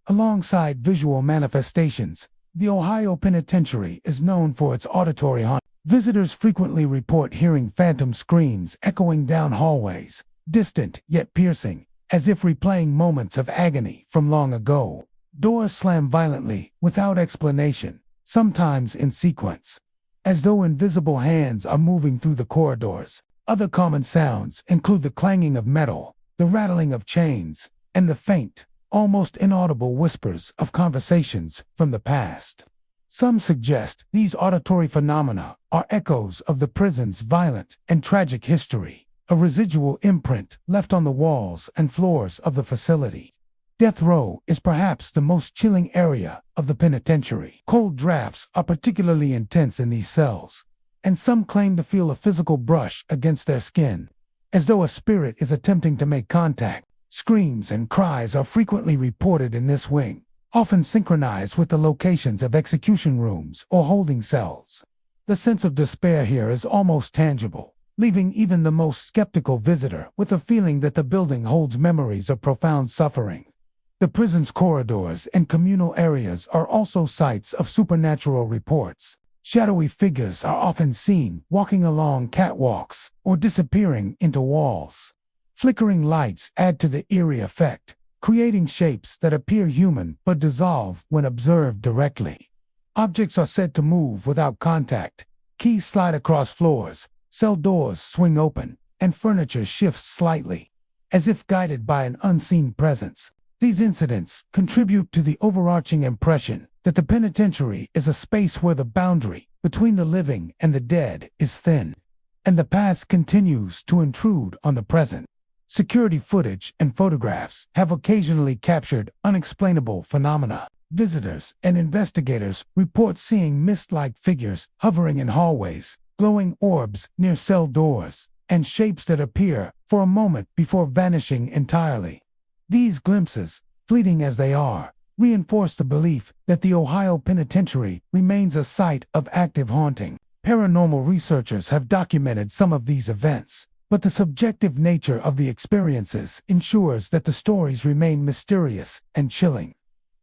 Alongside visual manifestations, the Ohio Penitentiary is known for its auditory haunt. Visitors frequently report hearing phantom screams echoing down hallways, distant yet piercing, as if replaying moments of agony from long ago. Doors slam violently, without explanation, sometimes in sequence, as though invisible hands are moving through the corridors. Other common sounds include the clanging of metal, the rattling of chains, and the faint, almost inaudible whispers of conversations from the past. Some suggest these auditory phenomena are echoes of the prison's violent and tragic history, a residual imprint left on the walls and floors of the facility. Death row is perhaps the most chilling area of the penitentiary. Cold drafts are particularly intense in these cells, and some claim to feel a physical brush against their skin, as though a spirit is attempting to make contact. Screams and cries are frequently reported in this wing, often synchronized with the locations of execution rooms or holding cells. The sense of despair here is almost tangible, leaving even the most skeptical visitor with a feeling that the building holds memories of profound suffering. The prison's corridors and communal areas are also sites of supernatural reports. Shadowy figures are often seen walking along catwalks or disappearing into walls. Flickering lights add to the eerie effect, creating shapes that appear human but dissolve when observed directly. Objects are said to move without contact. Keys slide across floors, cell doors swing open, and furniture shifts slightly, as if guided by an unseen presence. These incidents contribute to the overarching impression that the penitentiary is a space where the boundary between the living and the dead is thin, and the past continues to intrude on the present. Security footage and photographs have occasionally captured unexplainable phenomena. Visitors and investigators report seeing mist-like figures hovering in hallways, glowing orbs near cell doors, and shapes that appear for a moment before vanishing entirely. These glimpses, fleeting as they are, reinforce the belief that the Ohio Penitentiary remains a site of active haunting. Paranormal researchers have documented some of these events, but the subjective nature of the experiences ensures that the stories remain mysterious and chilling.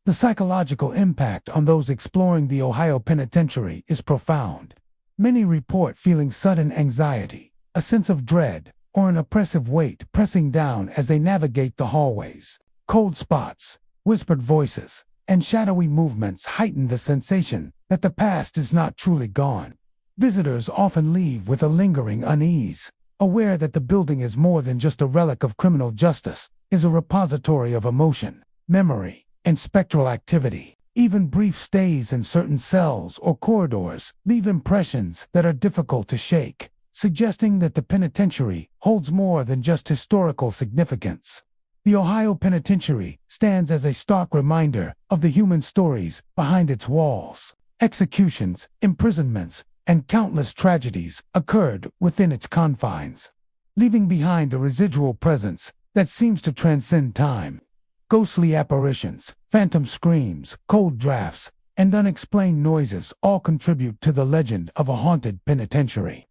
The psychological impact on those exploring the Ohio Penitentiary is profound. Many report feeling sudden anxiety, a sense of dread, or an oppressive weight pressing down as they navigate the hallways. Cold spots, whispered voices, and shadowy movements heighten the sensation that the past is not truly gone. Visitors often leave with a lingering unease, aware that the building is more than just a relic of criminal justice, is a repository of emotion, memory, and spectral activity. Even brief stays in certain cells or corridors leave impressions that are difficult to shake, suggesting that the penitentiary holds more than just historical significance. The Ohio Penitentiary stands as a stark reminder of the human stories behind its walls. Executions, imprisonments, and countless tragedies occurred within its confines, leaving behind a residual presence that seems to transcend time. Ghostly apparitions, phantom screams, cold drafts, and unexplained noises all contribute to the legend of a haunted penitentiary.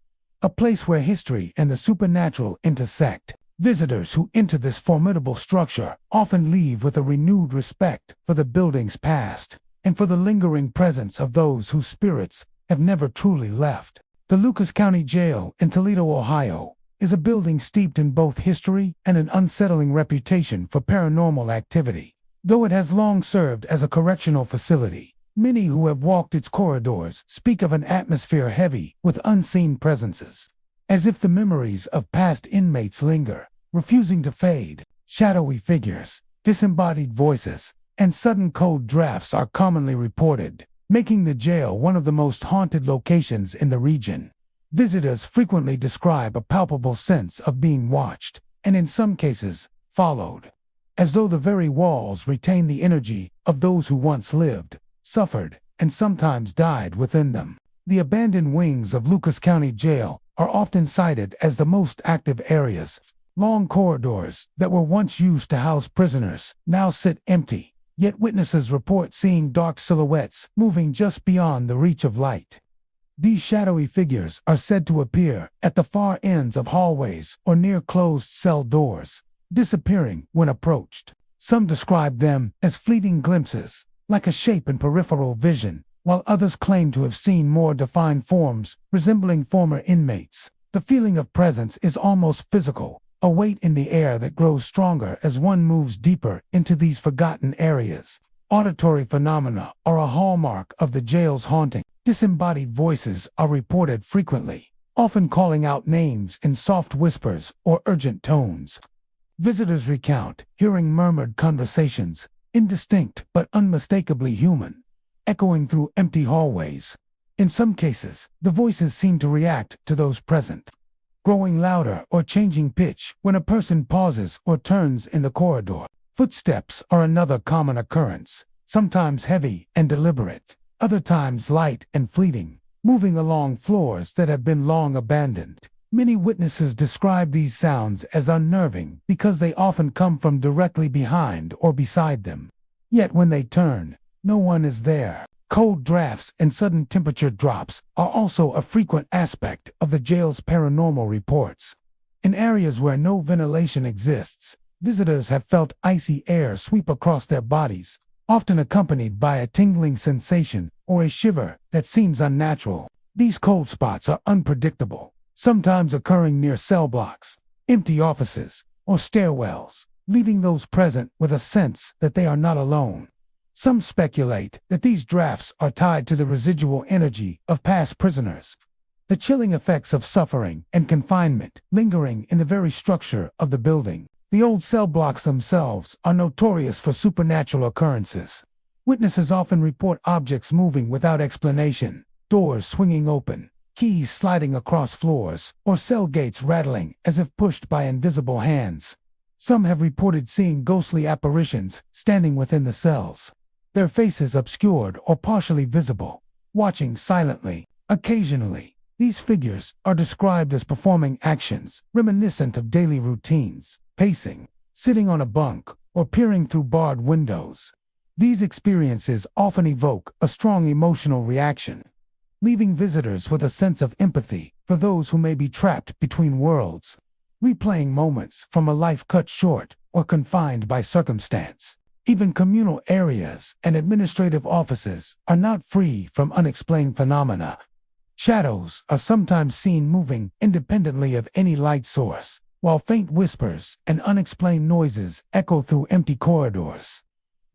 A place where history and the supernatural intersect. Visitors who enter this formidable structure often leave with a renewed respect for the building's past and for the lingering presence of those whose spirits have never truly left. The Lucas County Jail in Toledo, Ohio, is a building steeped in both history and an unsettling reputation for paranormal activity. Though it has long served as a correctional facility, many who have walked its corridors speak of an atmosphere heavy with unseen presences, as if the memories of past inmates linger, refusing to fade. Shadowy figures, disembodied voices, and sudden cold drafts are commonly reported, making the jail one of the most haunted locations in the region. Visitors frequently describe a palpable sense of being watched, and in some cases, followed, as though the very walls retain the energy of those who once lived, suffered, and sometimes died within them. The abandoned wings of Lucas County Jail are often cited as the most active areas. Long corridors that were once used to house prisoners now sit empty, yet witnesses report seeing dark silhouettes moving just beyond the reach of light. These shadowy figures are said to appear at the far ends of hallways or near closed cell doors, disappearing when approached. Some describe them as fleeting glimpses, like a shape in peripheral vision, while others claim to have seen more defined forms resembling former inmates. The feeling of presence is almost physical, a weight in the air that grows stronger as one moves deeper into these forgotten areas. Auditory phenomena are a hallmark of the jail's haunting. Disembodied voices are reported frequently, often calling out names in soft whispers or urgent tones. Visitors recount hearing murmured conversations, indistinct but unmistakably human, echoing through empty hallways. In some cases, the voices seem to react to those present, growing louder or changing pitch when a person pauses or turns in the corridor. Footsteps are another common occurrence, sometimes heavy and deliberate, other times light and fleeting, moving along floors that have been long abandoned. Many witnesses describe these sounds as unnerving because they often come from directly behind or beside them. Yet when they turn, no one is there. Cold drafts and sudden temperature drops are also a frequent aspect of the jail's paranormal reports. In areas where no ventilation exists, visitors have felt icy air sweep across their bodies, often accompanied by a tingling sensation or a shiver that seems unnatural. These cold spots are unpredictable, sometimes occurring near cell blocks, empty offices, or stairwells, leaving those present with a sense that they are not alone. Some speculate that these drafts are tied to the residual energy of past prisoners, the chilling effects of suffering and confinement lingering in the very structure of the building. The old cell blocks themselves are notorious for supernatural occurrences. Witnesses often report objects moving without explanation, doors swinging open, keys sliding across floors, or cell gates rattling as if pushed by invisible hands. Some have reported seeing ghostly apparitions standing within the cells, their faces obscured or partially visible, watching silently. Occasionally, these figures are described as performing actions reminiscent of daily routines, pacing, sitting on a bunk, or peering through barred windows. These experiences often evoke a strong emotional reaction, leaving visitors with a sense of empathy for those who may be trapped between worlds, replaying moments from a life cut short or confined by circumstance. Even communal areas and administrative offices are not free from unexplained phenomena. Shadows are sometimes seen moving independently of any light source, while faint whispers and unexplained noises echo through empty corridors.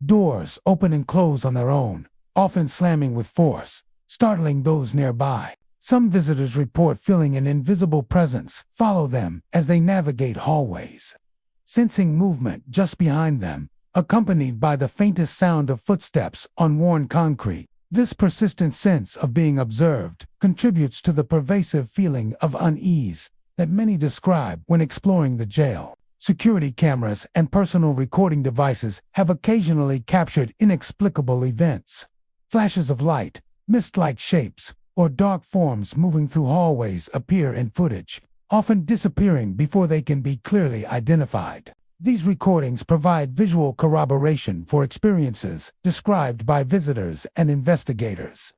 Doors open and close on their own, often slamming with force, startling those nearby. Some visitors report feeling an invisible presence follow them as they navigate hallways, sensing movement just behind them, accompanied by the faintest sound of footsteps on worn concrete. This persistent sense of being observed contributes to the pervasive feeling of unease that many describe when exploring the jail. Security cameras and personal recording devices have occasionally captured inexplicable events. Flashes of light, mist-like shapes, or dark forms moving through hallways appear in footage, often disappearing before they can be clearly identified. These recordings provide visual corroboration for experiences described by visitors and investigators,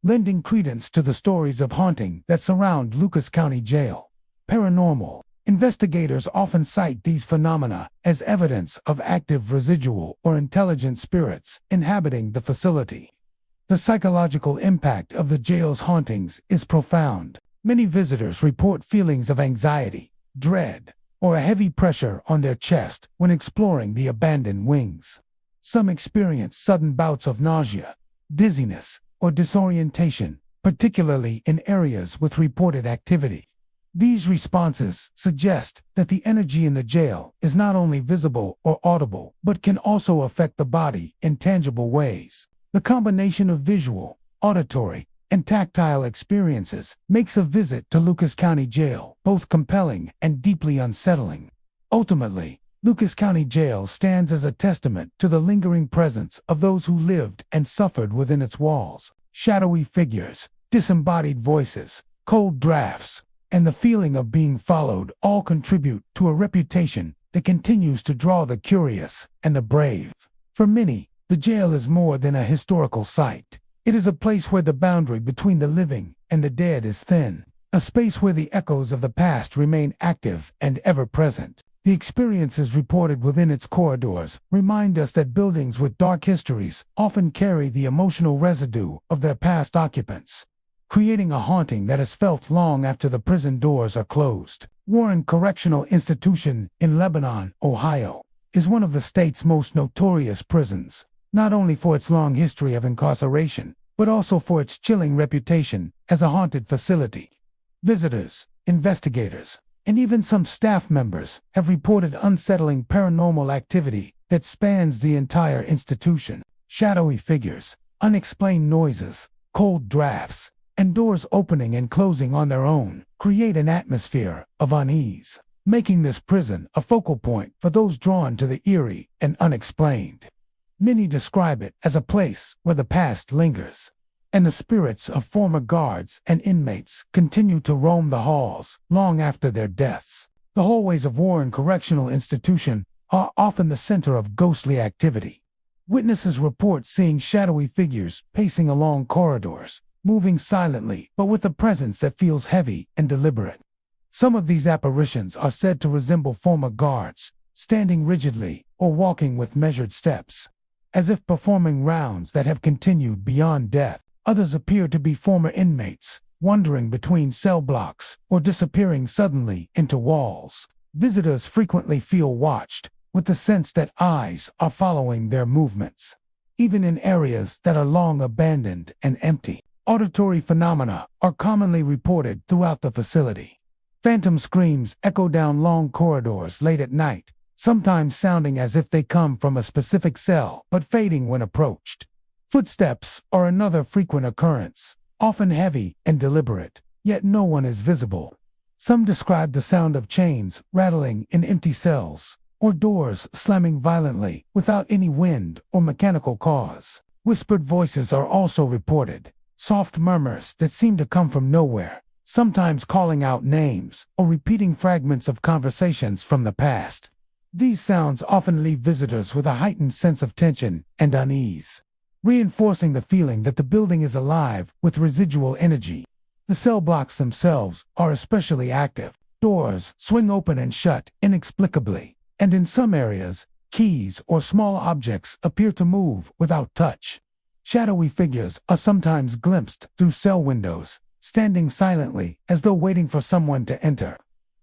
lending credence to the stories of haunting that surround Lucas County Jail. Paranormal investigators often cite these phenomena as evidence of active residual or intelligent spirits inhabiting the facility. The psychological impact of the jail's hauntings is profound. Many visitors report feelings of anxiety, dread, or a heavy pressure on their chest when exploring the abandoned wings. Some experience sudden bouts of nausea, dizziness, or disorientation, particularly in areas with reported activity. These responses suggest that the energy in the jail is not only visible or audible, but can also affect the body in tangible ways. The combination of visual, auditory, and tactile experiences makes a visit to Lucas County Jail both compelling and deeply unsettling. Ultimately, Lucas County Jail stands as a testament to the lingering presence of those who lived and suffered within its walls. Shadowy figures, disembodied voices, cold drafts, and the feeling of being followed all contribute to a reputation that continues to draw the curious and the brave. For many, the jail is more than a historical site. It is a place where the boundary between the living and the dead is thin, a space where the echoes of the past remain active and ever-present. The experiences reported within its corridors remind us that buildings with dark histories often carry the emotional residue of their past occupants, creating a haunting that is felt long after the prison doors are closed. Warren Correctional Institution in Lebanon, Ohio, is one of the state's most notorious prisons. not only for its long history of incarceration, but also for its chilling reputation as a haunted facility. Visitors, investigators, and even some staff members have reported unsettling paranormal activity that spans the entire institution. Shadowy figures, unexplained noises, cold drafts, and doors opening and closing on their own create an atmosphere of unease, making this prison a focal point for those drawn to the eerie and unexplained. Many describe it as a place where the past lingers, and the spirits of former guards and inmates continue to roam the halls long after their deaths. The hallways of Warren Correctional Institution are often the center of ghostly activity. Witnesses report seeing shadowy figures pacing along corridors, moving silently but with a presence that feels heavy and deliberate. Some of these apparitions are said to resemble former guards, standing rigidly or walking with measured steps, as if performing rounds that have continued beyond death. Others appear to be former inmates, wandering between cell blocks or disappearing suddenly into walls. Visitors frequently feel watched, with the sense that eyes are following their movements, even in areas that are long abandoned and empty. Auditory phenomena are commonly reported throughout the facility. Phantom screams echo down long corridors late at night, sometimes sounding as if they come from a specific cell but fading when approached. Footsteps are another frequent occurrence, often heavy and deliberate, yet no one is visible. Some describe the sound of chains rattling in empty cells, or doors slamming violently without any wind or mechanical cause. Whispered voices are also reported, soft murmurs that seem to come from nowhere, sometimes calling out names or repeating fragments of conversations from the past. These sounds often leave visitors with a heightened sense of tension and unease, reinforcing the feeling that the building is alive with residual energy. The cell blocks themselves are especially active. Doors swing open and shut inexplicably, and in some areas, keys or small objects appear to move without touch. Shadowy figures are sometimes glimpsed through cell windows, standing silently as though waiting for someone to enter.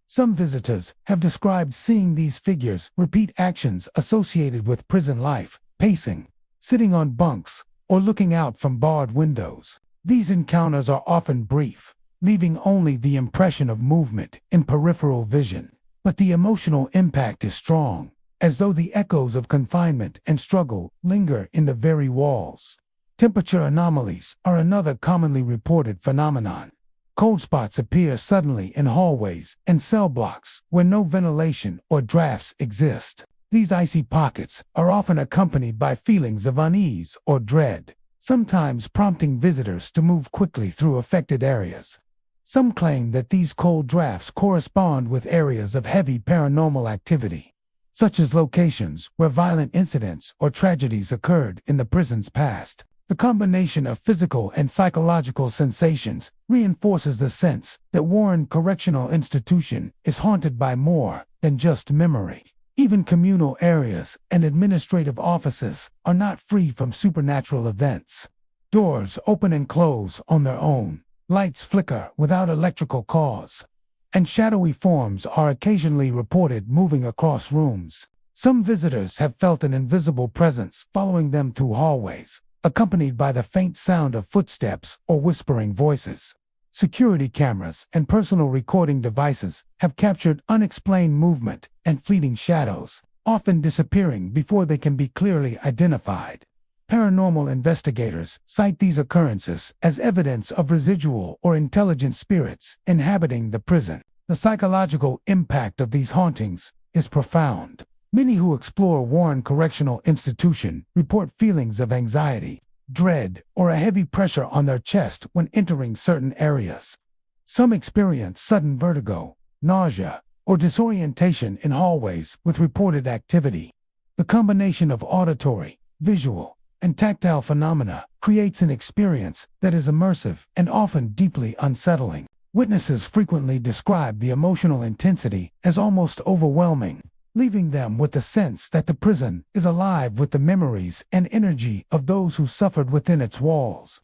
Some visitors have described seeing these figures repeat actions associated with prison life, pacing, sitting on bunks, or looking out from barred windows. These encounters are often brief, leaving only the impression of movement in peripheral vision. But the emotional impact is strong, as though the echoes of confinement and struggle linger in the very walls. Temperature anomalies are another commonly reported phenomenon. Cold spots appear suddenly in hallways and cell blocks where no ventilation or drafts exist. These icy pockets are often accompanied by feelings of unease or dread, sometimes prompting visitors to move quickly through affected areas. Some claim that these cold drafts correspond with areas of heavy paranormal activity, such as locations where violent incidents or tragedies occurred in the prison's past. The combination of physical and psychological sensations reinforces the sense that Warren Correctional Institution is haunted by more than just memory. Even communal areas and administrative offices are not free from supernatural events. Doors open and close on their own, lights flicker without electrical cause, and shadowy forms are occasionally reported moving across rooms. Some visitors have felt an invisible presence following them through hallways, accompanied by the faint sound of footsteps or whispering voices. Security cameras and personal recording devices have captured unexplained movement and fleeting shadows, often disappearing before they can be clearly identified. Paranormal investigators cite these occurrences as evidence of residual or intelligent spirits inhabiting the prison. The psychological impact of these hauntings is profound. Many who explore Warren Correctional Institution report feelings of anxiety, dread, or a heavy pressure on their chest when entering certain areas. Some experience sudden vertigo, nausea, or disorientation in hallways with reported activity. The combination of auditory, visual, and tactile phenomena creates an experience that is immersive and often deeply unsettling. Witnesses frequently describe the emotional intensity as almost overwhelming, leaving them with the sense that the prison is alive with the memories and energy of those who suffered within its walls.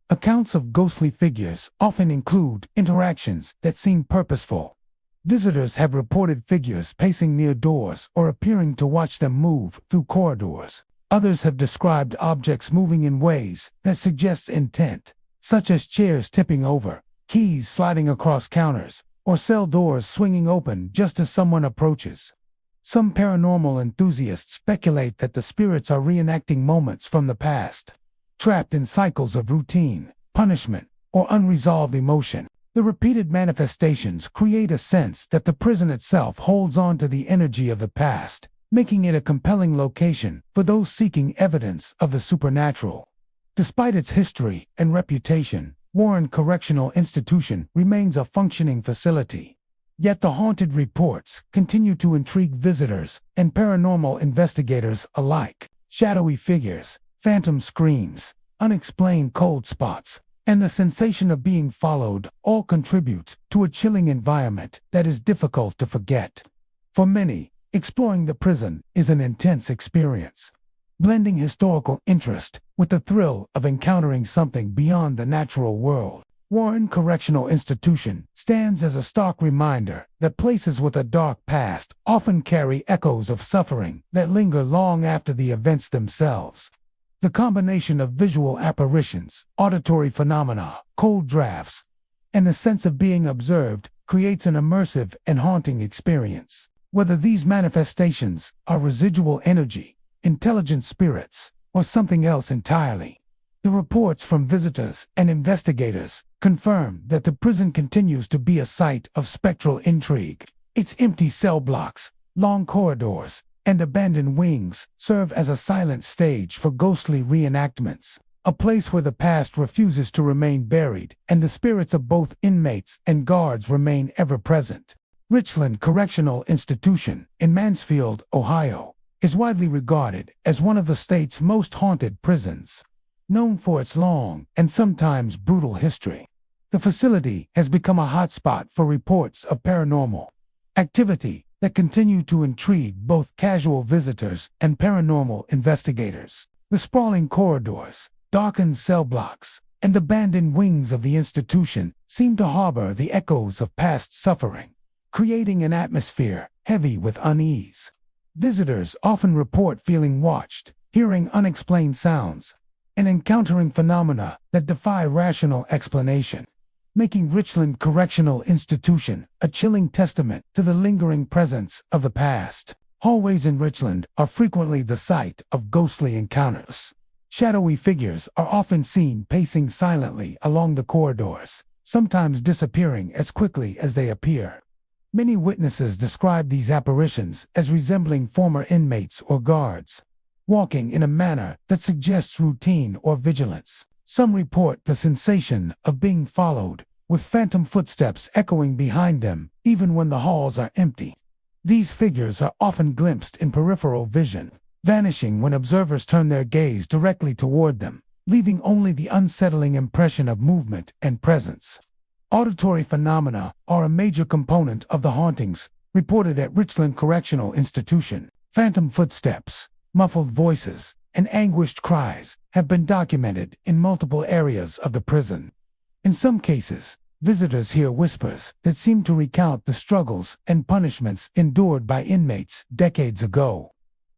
Accounts of ghostly figures often include interactions that seem purposeful. Visitors have reported figures pacing near doors or appearing to watch them move through corridors. Others have described objects moving in ways that suggest intent, such as chairs tipping over, keys sliding across counters, or cell doors swinging open just as someone approaches. Some paranormal enthusiasts speculate that the spirits are reenacting moments from the past, trapped in cycles of routine, punishment, or unresolved emotion. The repeated manifestations create a sense that the prison itself holds on to the energy of the past, making it a compelling location for those seeking evidence of the supernatural. Despite its history and reputation, Warren Correctional Institution remains a functioning facility. Yet the haunted reports continue to intrigue visitors and paranormal investigators alike. Shadowy figures, phantom screams, unexplained cold spots, and the sensation of being followed all contribute to a chilling environment that is difficult to forget. For many, exploring the prison is an intense experience, blending historical interest with the thrill of encountering something beyond the natural world. Warren Correctional Institution stands as a stark reminder that places with a dark past often carry echoes of suffering that linger long after the events themselves. The combination of visual apparitions, auditory phenomena, cold drafts, and the sense of being observed creates an immersive and haunting experience. Whether these manifestations are residual energy, intelligent spirits, or something else entirely, the reports from visitors and investigators confirm that the prison continues to be a site of spectral intrigue. Its empty cell blocks, long corridors, and abandoned wings serve as a silent stage for ghostly reenactments, a place where the past refuses to remain buried and the spirits of both inmates and guards remain ever present. Richland Correctional Institution in Mansfield, Ohio, is widely regarded as one of the state's most haunted prisons. Known for its long and sometimes brutal history, the facility has become a hotspot for reports of paranormal activity that continue to intrigue both casual visitors and paranormal investigators. The sprawling corridors, darkened cell blocks, and abandoned wings of the institution seem to harbor the echoes of past suffering, creating an atmosphere heavy with unease. Visitors often report feeling watched, hearing unexplained sounds, and encountering phenomena that defy rational explanation, making Richland Correctional Institution a chilling testament to the lingering presence of the past. Hallways in Richland are frequently the site of ghostly encounters. Shadowy figures are often seen pacing silently along the corridors, sometimes disappearing as quickly as they appear. Many witnesses describe these apparitions as resembling former inmates or guards, walking in a manner that suggests routine or vigilance. Some report the sensation of being followed, with phantom footsteps echoing behind them, even when the halls are empty. These figures are often glimpsed in peripheral vision, vanishing when observers turn their gaze directly toward them, leaving only the unsettling impression of movement and presence. Auditory phenomena are a major component of the hauntings reported at Richland Correctional Institution. Phantom footsteps, muffled voices, and anguished cries have been documented in multiple areas of the prison. In some cases, visitors hear whispers that seem to recount the struggles and punishments endured by inmates decades ago.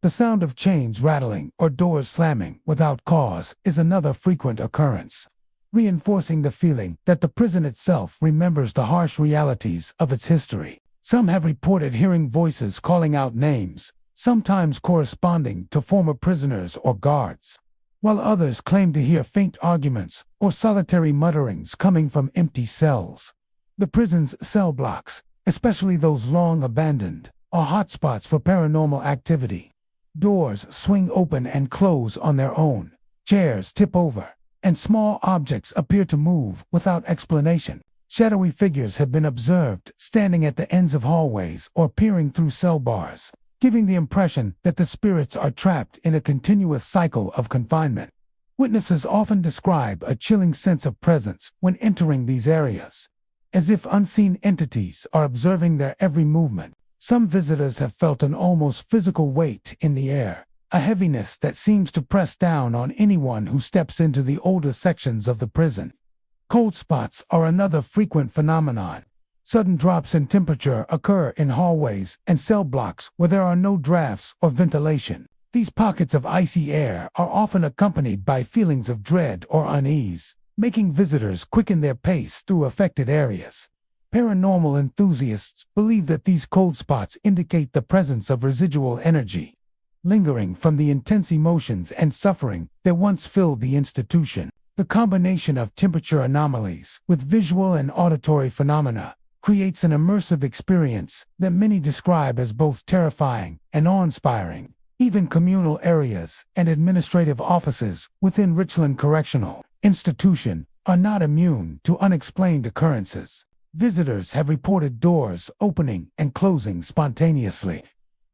The sound of chains rattling or doors slamming without cause is another frequent occurrence, reinforcing the feeling that the prison itself remembers the harsh realities of its history. Some have reported hearing voices calling out names, sometimes corresponding to former prisoners or guards, while others claim to hear faint arguments or solitary mutterings coming from empty cells. The prison's cell blocks, especially those long abandoned, are hotspots for paranormal activity. Doors swing open and close on their own, chairs tip over, and small objects appear to move without explanation. Shadowy figures have been observed standing at the ends of hallways or peering through cell bars, giving the impression that the spirits are trapped in a continuous cycle of confinement. Witnesses often describe a chilling sense of presence when entering these areas, as if unseen entities are observing their every movement. Some visitors have felt an almost physical weight in the air, a heaviness that seems to press down on anyone who steps into the older sections of the prison. Cold spots are another frequent phenomenon. Sudden drops in temperature occur in hallways and cell blocks where there are no drafts or ventilation. These pockets of icy air are often accompanied by feelings of dread or unease, making visitors quicken their pace through affected areas. Paranormal enthusiasts believe that these cold spots indicate the presence of residual energy, lingering from the intense emotions and suffering that once filled the institution. The combination of temperature anomalies with visual and auditory phenomena creates an immersive experience that many describe as both terrifying and awe-inspiring. Even communal areas and administrative offices within Richland Correctional Institution are not immune to unexplained occurrences. Visitors have reported doors opening and closing spontaneously,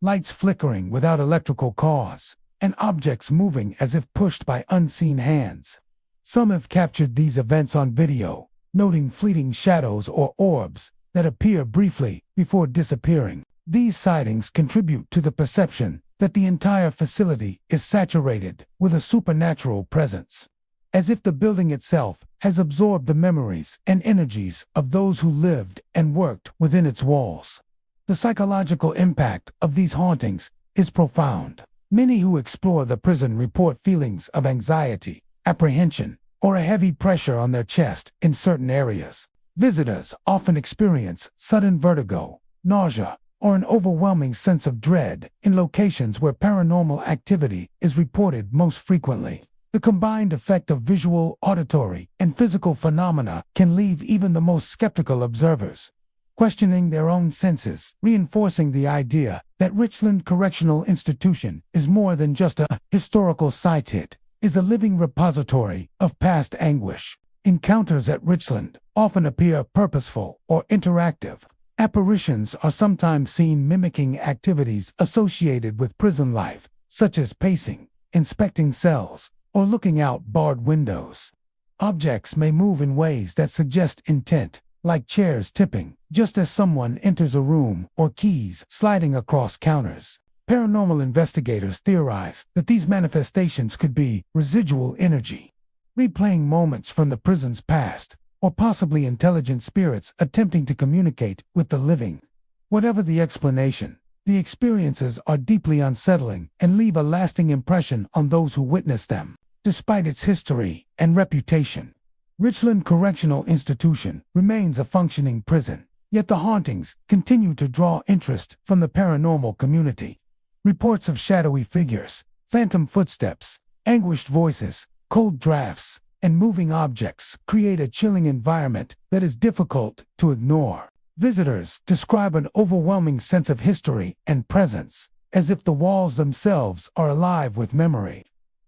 lights flickering without electrical cause, and objects moving as if pushed by unseen hands. Some have captured these events on video, noting fleeting shadows or orbs that appear briefly before disappearing. These sightings contribute to the perception that the entire facility is saturated with a supernatural presence, as if the building itself has absorbed the memories and energies of those who lived and worked within its walls. The psychological impact of these hauntings is profound. Many who explore the prison report feelings of anxiety, apprehension, or a heavy pressure on their chest in certain areas. Visitors often experience sudden vertigo, nausea, or an overwhelming sense of dread in locations where paranormal activity is reported most frequently. The combined effect of visual, auditory, and physical phenomena can leave even the most skeptical observers questioning their own senses, reinforcing the idea that Richland Correctional Institution is more than just a historical site. It is a living repository of past anguish. Encounters at Richland often appear purposeful or interactive. Apparitions are sometimes seen mimicking activities associated with prison life, such as pacing, inspecting cells, or looking out barred windows. Objects may move in ways that suggest intent, like chairs tipping just as someone enters a room, or keys sliding across counters. Paranormal investigators theorize that these manifestations could be residual energy, replaying moments from the prison's past, or possibly intelligent spirits attempting to communicate with the living. Whatever the explanation, the experiences are deeply unsettling and leave a lasting impression on those who witness them. Despite its history and reputation, Richland Correctional Institution remains a functioning prison, yet the hauntings continue to draw interest from the paranormal community. Reports of shadowy figures, phantom footsteps, anguished voices, cold drafts, and moving objects create a chilling environment that is difficult to ignore. Visitors describe an overwhelming sense of history and presence, as if the walls themselves are alive with memory.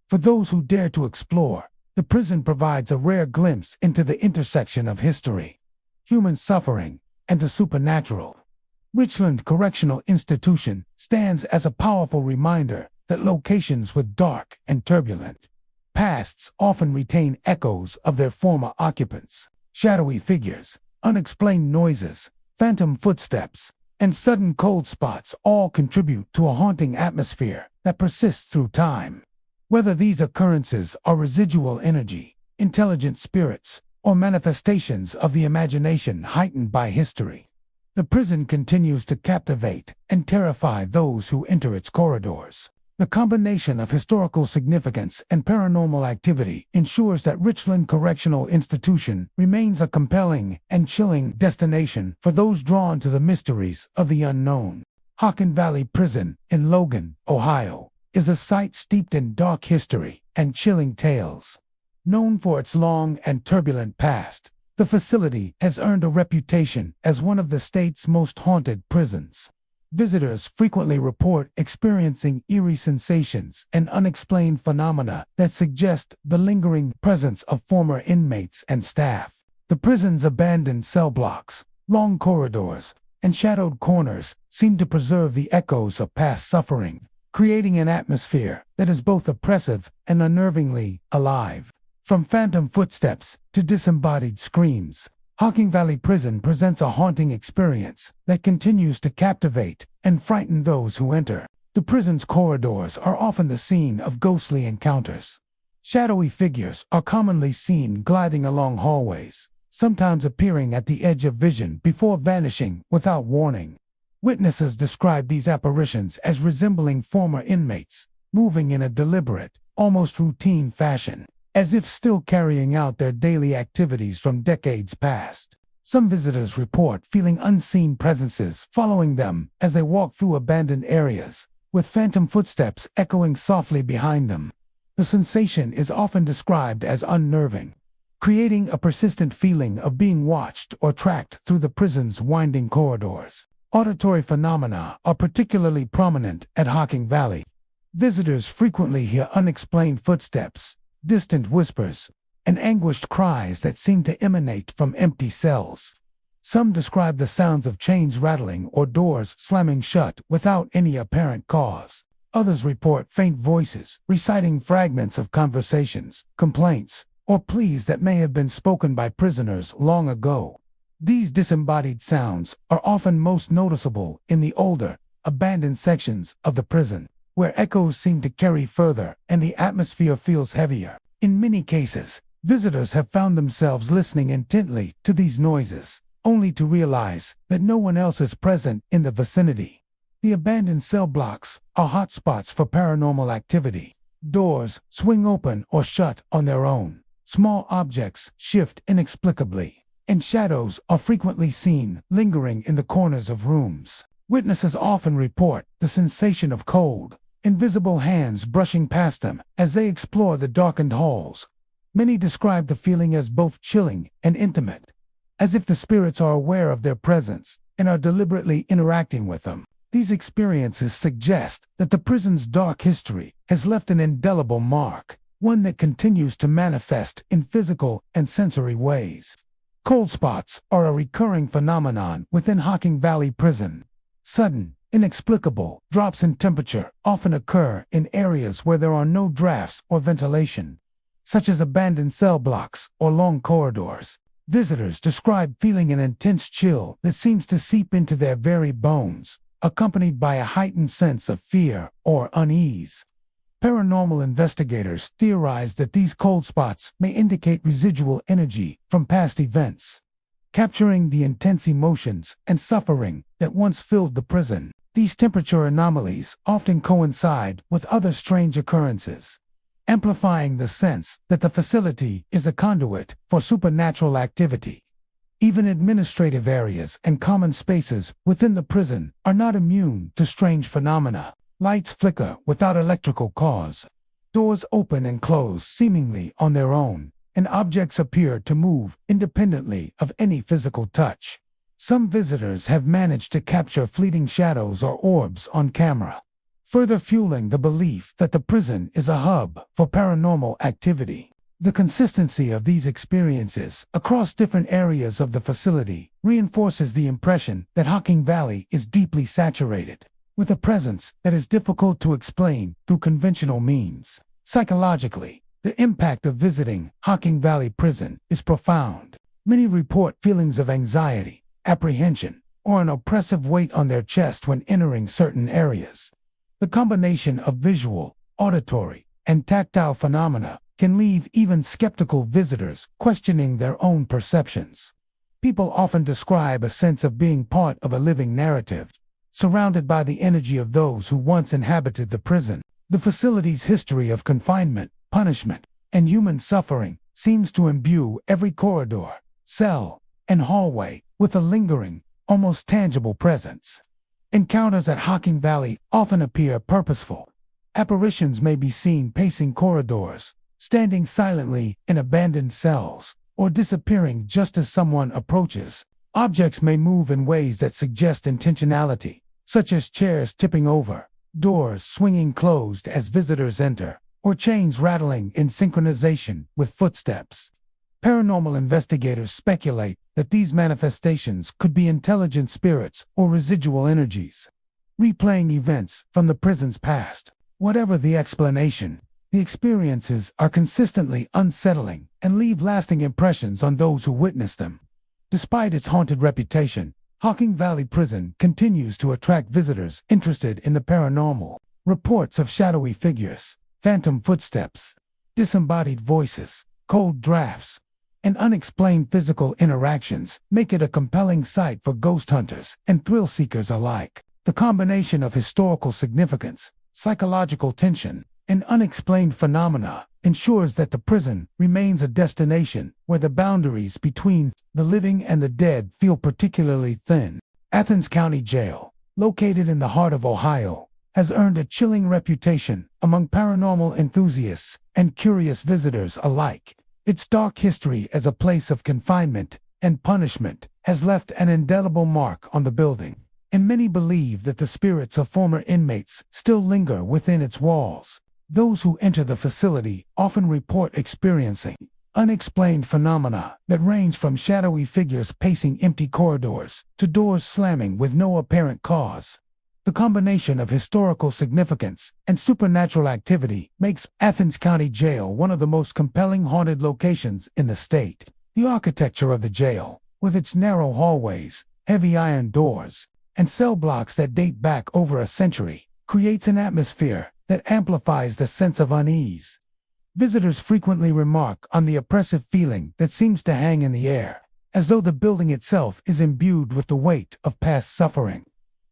For those who dare to explore, the prison provides a rare glimpse into the intersection of history, human suffering, and the supernatural. Richland Correctional Institution stands as a powerful reminder that locations with dark and turbulent pasts often retain echoes of their former occupants. Shadowy figures, unexplained noises, phantom footsteps, and sudden cold spots all contribute to a haunting atmosphere that persists through time. Whether these occurrences are residual energy, intelligent spirits, or manifestations of the imagination heightened by history, the prison continues to captivate and terrify those who enter its corridors. The combination of historical significance and paranormal activity ensures that Richland Correctional Institution remains a compelling and chilling destination for those drawn to the mysteries of the unknown. Hockin Valley Prison in Logan, Ohio, is a site steeped in dark history and chilling tales. Known for its long and turbulent past, the facility has earned a reputation as one of the state's most haunted prisons. Visitors frequently report experiencing eerie sensations and unexplained phenomena that suggest the lingering presence of former inmates and staff. The prison's abandoned cell blocks, long corridors, and shadowed corners seem to preserve the echoes of past suffering, creating an atmosphere that is both oppressive and unnervingly alive. From phantom footsteps to disembodied screams, Hockin Valley Prison presents a haunting experience that continues to captivate and frighten those who enter. The prison's corridors are often the scene of ghostly encounters. Shadowy figures are commonly seen gliding along hallways, sometimes appearing at the edge of vision before vanishing without warning. Witnesses describe these apparitions as resembling former inmates, moving in a deliberate, almost routine fashion, as if still carrying out their daily activities from decades past. Some visitors report feeling unseen presences following them as they walk through abandoned areas, with phantom footsteps echoing softly behind them. The sensation is often described as unnerving, creating a persistent feeling of being watched or tracked through the prison's winding corridors. Auditory phenomena are particularly prominent at Hocking Valley. Visitors frequently hear unexplained footsteps, distant whispers, and anguished cries that seem to emanate from empty cells. Some describe the sounds of chains rattling or doors slamming shut without any apparent cause. Others report faint voices, reciting fragments of conversations, complaints, or pleas that may have been spoken by prisoners long ago. These disembodied sounds are often most noticeable in the older, abandoned sections of the prison, where echoes seem to carry further and the atmosphere feels heavier. In many cases, visitors have found themselves listening intently to these noises, only to realize that no one else is present in the vicinity. The abandoned cell blocks are hotspots for paranormal activity. Doors swing open or shut on their own. Small objects shift inexplicably, and shadows are frequently seen lingering in the corners of rooms. Witnesses often report the sensation of cold, invisible hands brushing past them as they explore the darkened halls. Many describe the feeling as both chilling and intimate, as if the spirits are aware of their presence and are deliberately interacting with them. These experiences suggest that the prison's dark history has left an indelible mark, one that continues to manifest in physical and sensory ways. Cold spots are a recurring phenomenon within Hocking Valley Prison. Sudden, inexplicable drops in temperature often occur in areas where there are no drafts or ventilation, such as abandoned cell blocks or long corridors. Visitors describe feeling an intense chill that seems to seep into their very bones, accompanied by a heightened sense of fear or unease. Paranormal investigators theorize that these cold spots may indicate residual energy from past events, capturing the intense emotions and suffering that once filled the prison. These temperature anomalies often coincide with other strange occurrences, amplifying the sense that the facility is a conduit for supernatural activity. Even administrative areas and common spaces within the prison are not immune to strange phenomena. Lights flicker without electrical cause. Doors open and close seemingly on their own, and objects appear to move independently of any physical touch. Some visitors have managed to capture fleeting shadows or orbs on camera, further fueling the belief that the prison is a hub for paranormal activity. The consistency of these experiences across different areas of the facility reinforces the impression that Hocking Valley is deeply saturated with a presence that is difficult to explain through conventional means. Psychologically, the impact of visiting Hocking Valley Prison is profound. Many report feelings of anxiety, apprehension, or an oppressive weight on their chest when entering certain areas. The combination of visual, auditory, and tactile phenomena can leave even skeptical visitors questioning their own perceptions. People often describe a sense of being part of a living narrative, surrounded by the energy of those who once inhabited the prison. The facility's history of confinement, punishment, and human suffering seems to imbue every corridor, cell, and hallway with a lingering, almost tangible presence. Encounters at Hocking Valley often appear purposeful. Apparitions may be seen pacing corridors, standing silently in abandoned cells, or disappearing just as someone approaches. Objects may move in ways that suggest intentionality, such as chairs tipping over, doors swinging closed as visitors enter, or chains rattling in synchronization with footsteps. Paranormal investigators speculate that these manifestations could be intelligent spirits or residual energies, replaying events from the prison's past. Whatever the explanation, the experiences are consistently unsettling and leave lasting impressions on those who witness them. Despite its haunted reputation, Hocking Valley Prison continues to attract visitors interested in the paranormal. Reports of shadowy figures, phantom footsteps, disembodied voices, cold drafts, and unexplained physical interactions make it a compelling sight for ghost hunters and thrill seekers alike. The combination of historical significance, psychological tension, and unexplained phenomena ensures that the prison remains a destination where the boundaries between the living and the dead feel particularly thin. Athens County Jail, located in the heart of Ohio, has earned a chilling reputation among paranormal enthusiasts and curious visitors alike. Its dark history as a place of confinement and punishment has left an indelible mark on the building, and many believe that the spirits of former inmates still linger within its walls. Those who enter the facility often report experiencing unexplained phenomena that range from shadowy figures pacing empty corridors to doors slamming with no apparent cause. The combination of historical significance and supernatural activity makes Athens County Jail one of the most compelling haunted locations in the state. The architecture of the jail, with its narrow hallways, heavy iron doors, and cell blocks that date back over a century, creates an atmosphere that amplifies the sense of unease. Visitors frequently remark on the oppressive feeling that seems to hang in the air, as though the building itself is imbued with the weight of past suffering.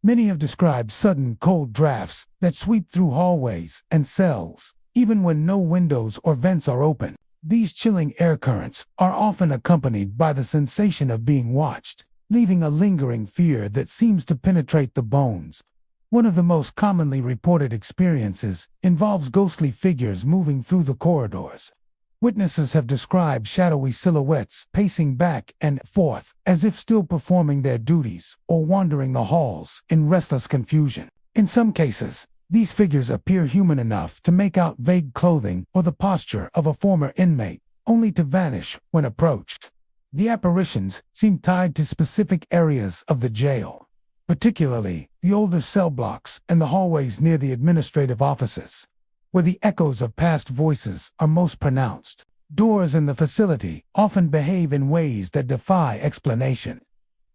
Many have described sudden cold drafts that sweep through hallways and cells, even when no windows or vents are open. These chilling air currents are often accompanied by the sensation of being watched, leaving a lingering fear that seems to penetrate the bones. One of the most commonly reported experiences involves ghostly figures moving through the corridors. Witnesses have described shadowy silhouettes pacing back and forth as if still performing their duties or wandering the halls in restless confusion. In some cases, these figures appear human enough to make out vague clothing or the posture of a former inmate, only to vanish when approached. The apparitions seem tied to specific areas of the jail, particularly the older cell blocks and the hallways near the administrative offices, where the echoes of past voices are most pronounced. Doors in the facility often behave in ways that defy explanation.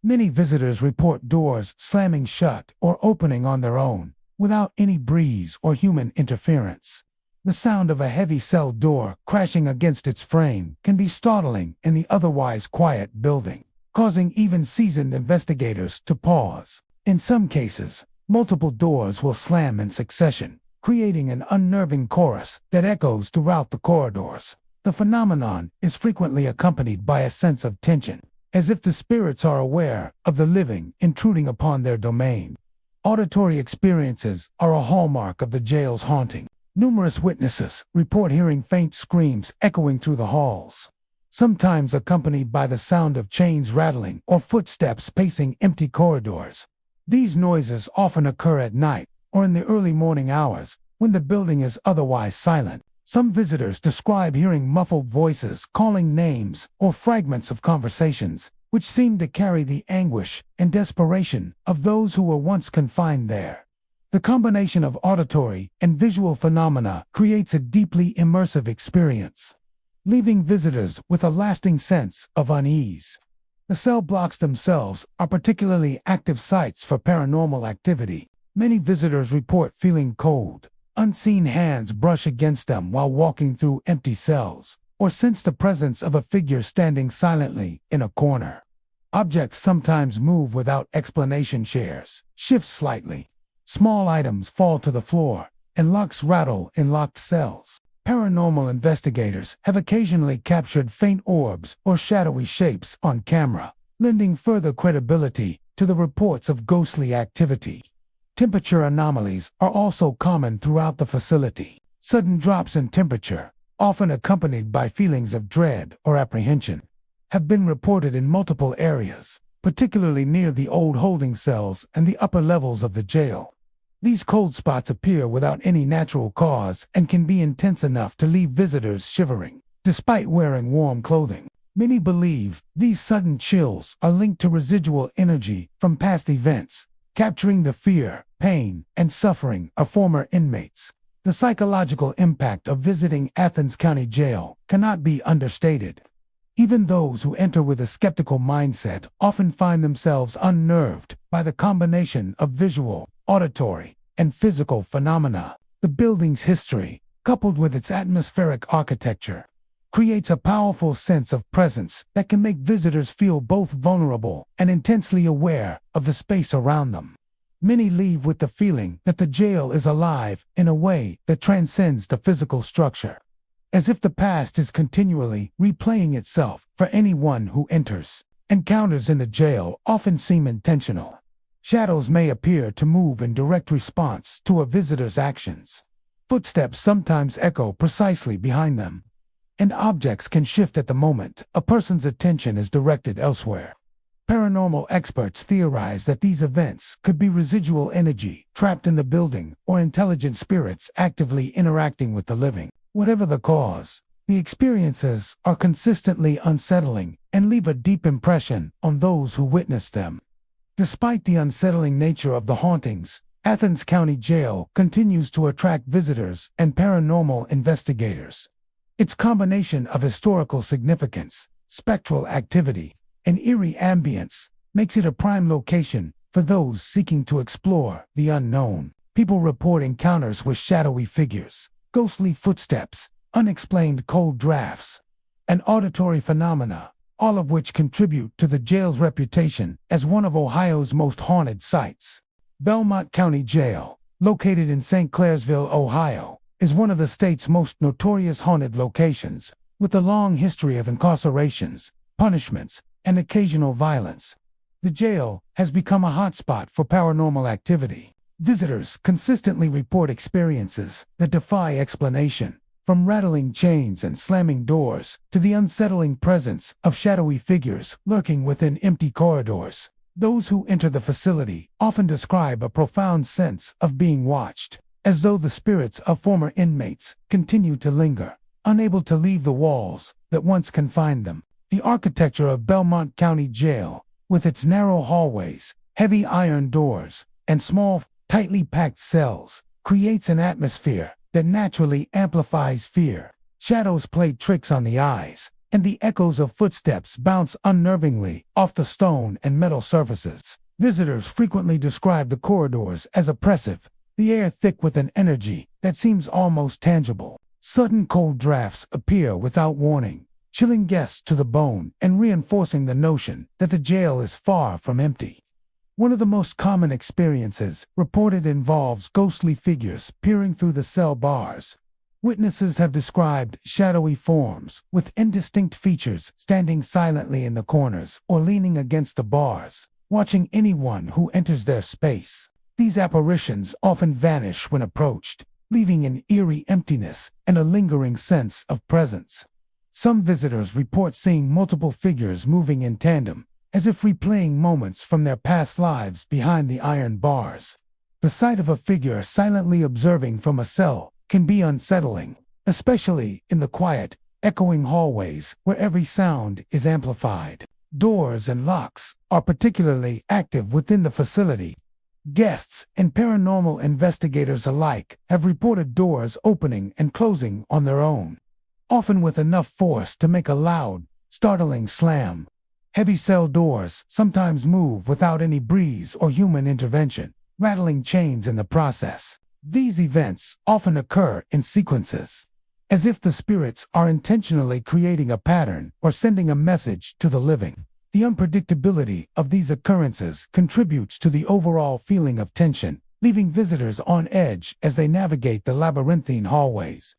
Many visitors report doors slamming shut or opening on their own, without any breeze or human interference. The sound of a heavy cell door crashing against its frame can be startling in the otherwise quiet building, causing even seasoned investigators to pause. In some cases, multiple doors will slam in succession, creating an unnerving chorus that echoes throughout the corridors. The phenomenon is frequently accompanied by a sense of tension, as if the spirits are aware of the living intruding upon their domain. Auditory experiences are a hallmark of the jail's haunting. Numerous witnesses report hearing faint screams echoing through the halls, sometimes accompanied by the sound of chains rattling or footsteps pacing empty corridors. These noises often occur at night or in the early morning hours, when the building is otherwise silent. Some visitors describe hearing muffled voices calling names or fragments of conversations, which seem to carry the anguish and desperation of those who were once confined there. The combination of auditory and visual phenomena creates a deeply immersive experience, leaving visitors with a lasting sense of unease. The cell blocks themselves are particularly active sites for paranormal activity. Many visitors report feeling cold, unseen hands brush against them while walking through empty cells, or sense the presence of a figure standing silently in a corner. Objects sometimes move without explanation. Chairs shift slightly, small items fall to the floor, and locks rattle in locked cells. Paranormal investigators have occasionally captured faint orbs or shadowy shapes on camera, lending further credibility to the reports of ghostly activity. Temperature anomalies are also common throughout the facility. Sudden drops in temperature, often accompanied by feelings of dread or apprehension, have been reported in multiple areas, particularly near the old holding cells and the upper levels of the jail. These cold spots appear without any natural cause and can be intense enough to leave visitors shivering, despite wearing warm clothing. Many believe these sudden chills are linked to residual energy from past events, capturing the fear, pain, and suffering of former inmates. The psychological impact of visiting Athens County Jail cannot be understated. Even those who enter with a skeptical mindset often find themselves unnerved by the combination of visual, auditory, and physical phenomena. The building's history, coupled with its atmospheric architecture, creates a powerful sense of presence that can make visitors feel both vulnerable and intensely aware of the space around them. Many leave with the feeling that the jail is alive in a way that transcends the physical structure, as if the past is continually replaying itself for anyone who enters. Encounters in the jail often seem intentional. Shadows may appear to move in direct response to a visitor's actions. Footsteps sometimes echo precisely behind them, and objects can shift at the moment a person's attention is directed elsewhere. Paranormal experts theorize that these events could be residual energy trapped in the building or intelligent spirits actively interacting with the living. Whatever the cause, the experiences are consistently unsettling and leave a deep impression on those who witness them. Despite the unsettling nature of the hauntings, Athens County Jail continues to attract visitors and paranormal investigators. Its combination of historical significance, spectral activity, and eerie ambience makes it a prime location for those seeking to explore the unknown. People report encounters with shadowy figures, ghostly footsteps, unexplained cold drafts, and auditory phenomena, all of which contribute to the jail's reputation as one of Ohio's most haunted sites. Belmont County Jail, located in St. Clairsville, Ohio, is one of the state's most notorious haunted locations, with a long history of incarcerations, punishments, and occasional violence. The jail has become a hotspot for paranormal activity. Visitors consistently report experiences that defy explanation, from rattling chains and slamming doors to the unsettling presence of shadowy figures lurking within empty corridors. Those who enter the facility often describe a profound sense of being watched, as though the spirits of former inmates continue to linger, unable to leave the walls that once confined them. The architecture of Belmont County Jail, with its narrow hallways, heavy iron doors, and small, tightly packed cells, creates an atmosphere that naturally amplifies fear. Shadows play tricks on the eyes, and the echoes of footsteps bounce unnervingly off the stone and metal surfaces. Visitors frequently describe the corridors as oppressive, the air thick with an energy that seems almost tangible. Sudden cold drafts appear without warning, chilling guests to the bone and reinforcing the notion that the jail is far from empty. One of the most common experiences reported involves ghostly figures peering through the cell bars. Witnesses have described shadowy forms with indistinct features standing silently in the corners or leaning against the bars, watching anyone who enters their space. These apparitions often vanish when approached, leaving an eerie emptiness and a lingering sense of presence. Some visitors report seeing multiple figures moving in tandem, as if replaying moments from their past lives behind the iron bars. The sight of a figure silently observing from a cell can be unsettling, especially in the quiet, echoing hallways where every sound is amplified. Doors and locks are particularly active within the facility. Guests and paranormal investigators alike have reported doors opening and closing on their own, often with enough force to make a loud, startling slam. Heavy cell doors sometimes move without any breeze or human intervention, rattling chains in the process. These events often occur in sequences, as if the spirits are intentionally creating a pattern or sending a message to the living. The unpredictability of these occurrences contributes to the overall feeling of tension, leaving visitors on edge as they navigate the labyrinthine hallways.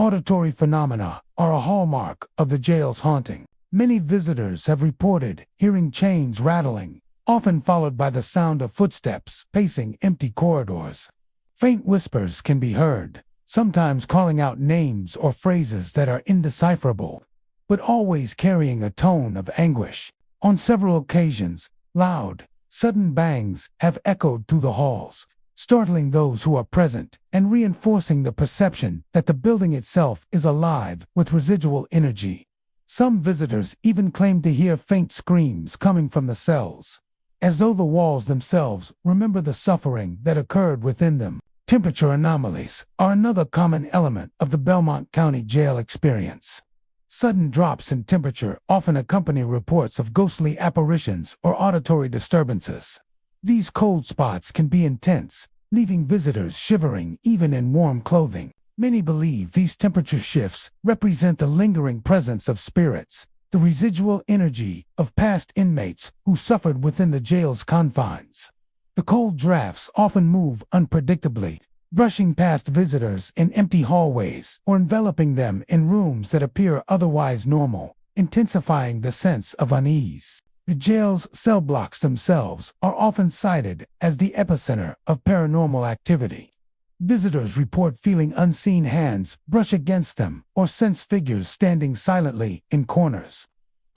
Auditory phenomena are a hallmark of the jail's haunting. Many visitors have reported hearing chains rattling, often followed by the sound of footsteps pacing empty corridors. Faint whispers can be heard, sometimes calling out names or phrases that are indecipherable, but always carrying a tone of anguish. On several occasions, loud, sudden bangs have echoed through the halls, startling those who are present and reinforcing the perception that the building itself is alive with residual energy. Some visitors even claim to hear faint screams coming from the cells, as though the walls themselves remember the suffering that occurred within them. Temperature anomalies are another common element of the Belmont County Jail experience. Sudden drops in temperature often accompany reports of ghostly apparitions or auditory disturbances. These cold spots can be intense, leaving visitors shivering even in warm clothing. Many believe these temperature shifts represent the lingering presence of spirits, the residual energy of past inmates who suffered within the jail's confines. The cold drafts often move unpredictably, brushing past visitors in empty hallways or enveloping them in rooms that appear otherwise normal, intensifying the sense of unease. The jail's cell blocks themselves are often cited as the epicenter of paranormal activity. Visitors report feeling unseen hands brush against them or sense figures standing silently in corners.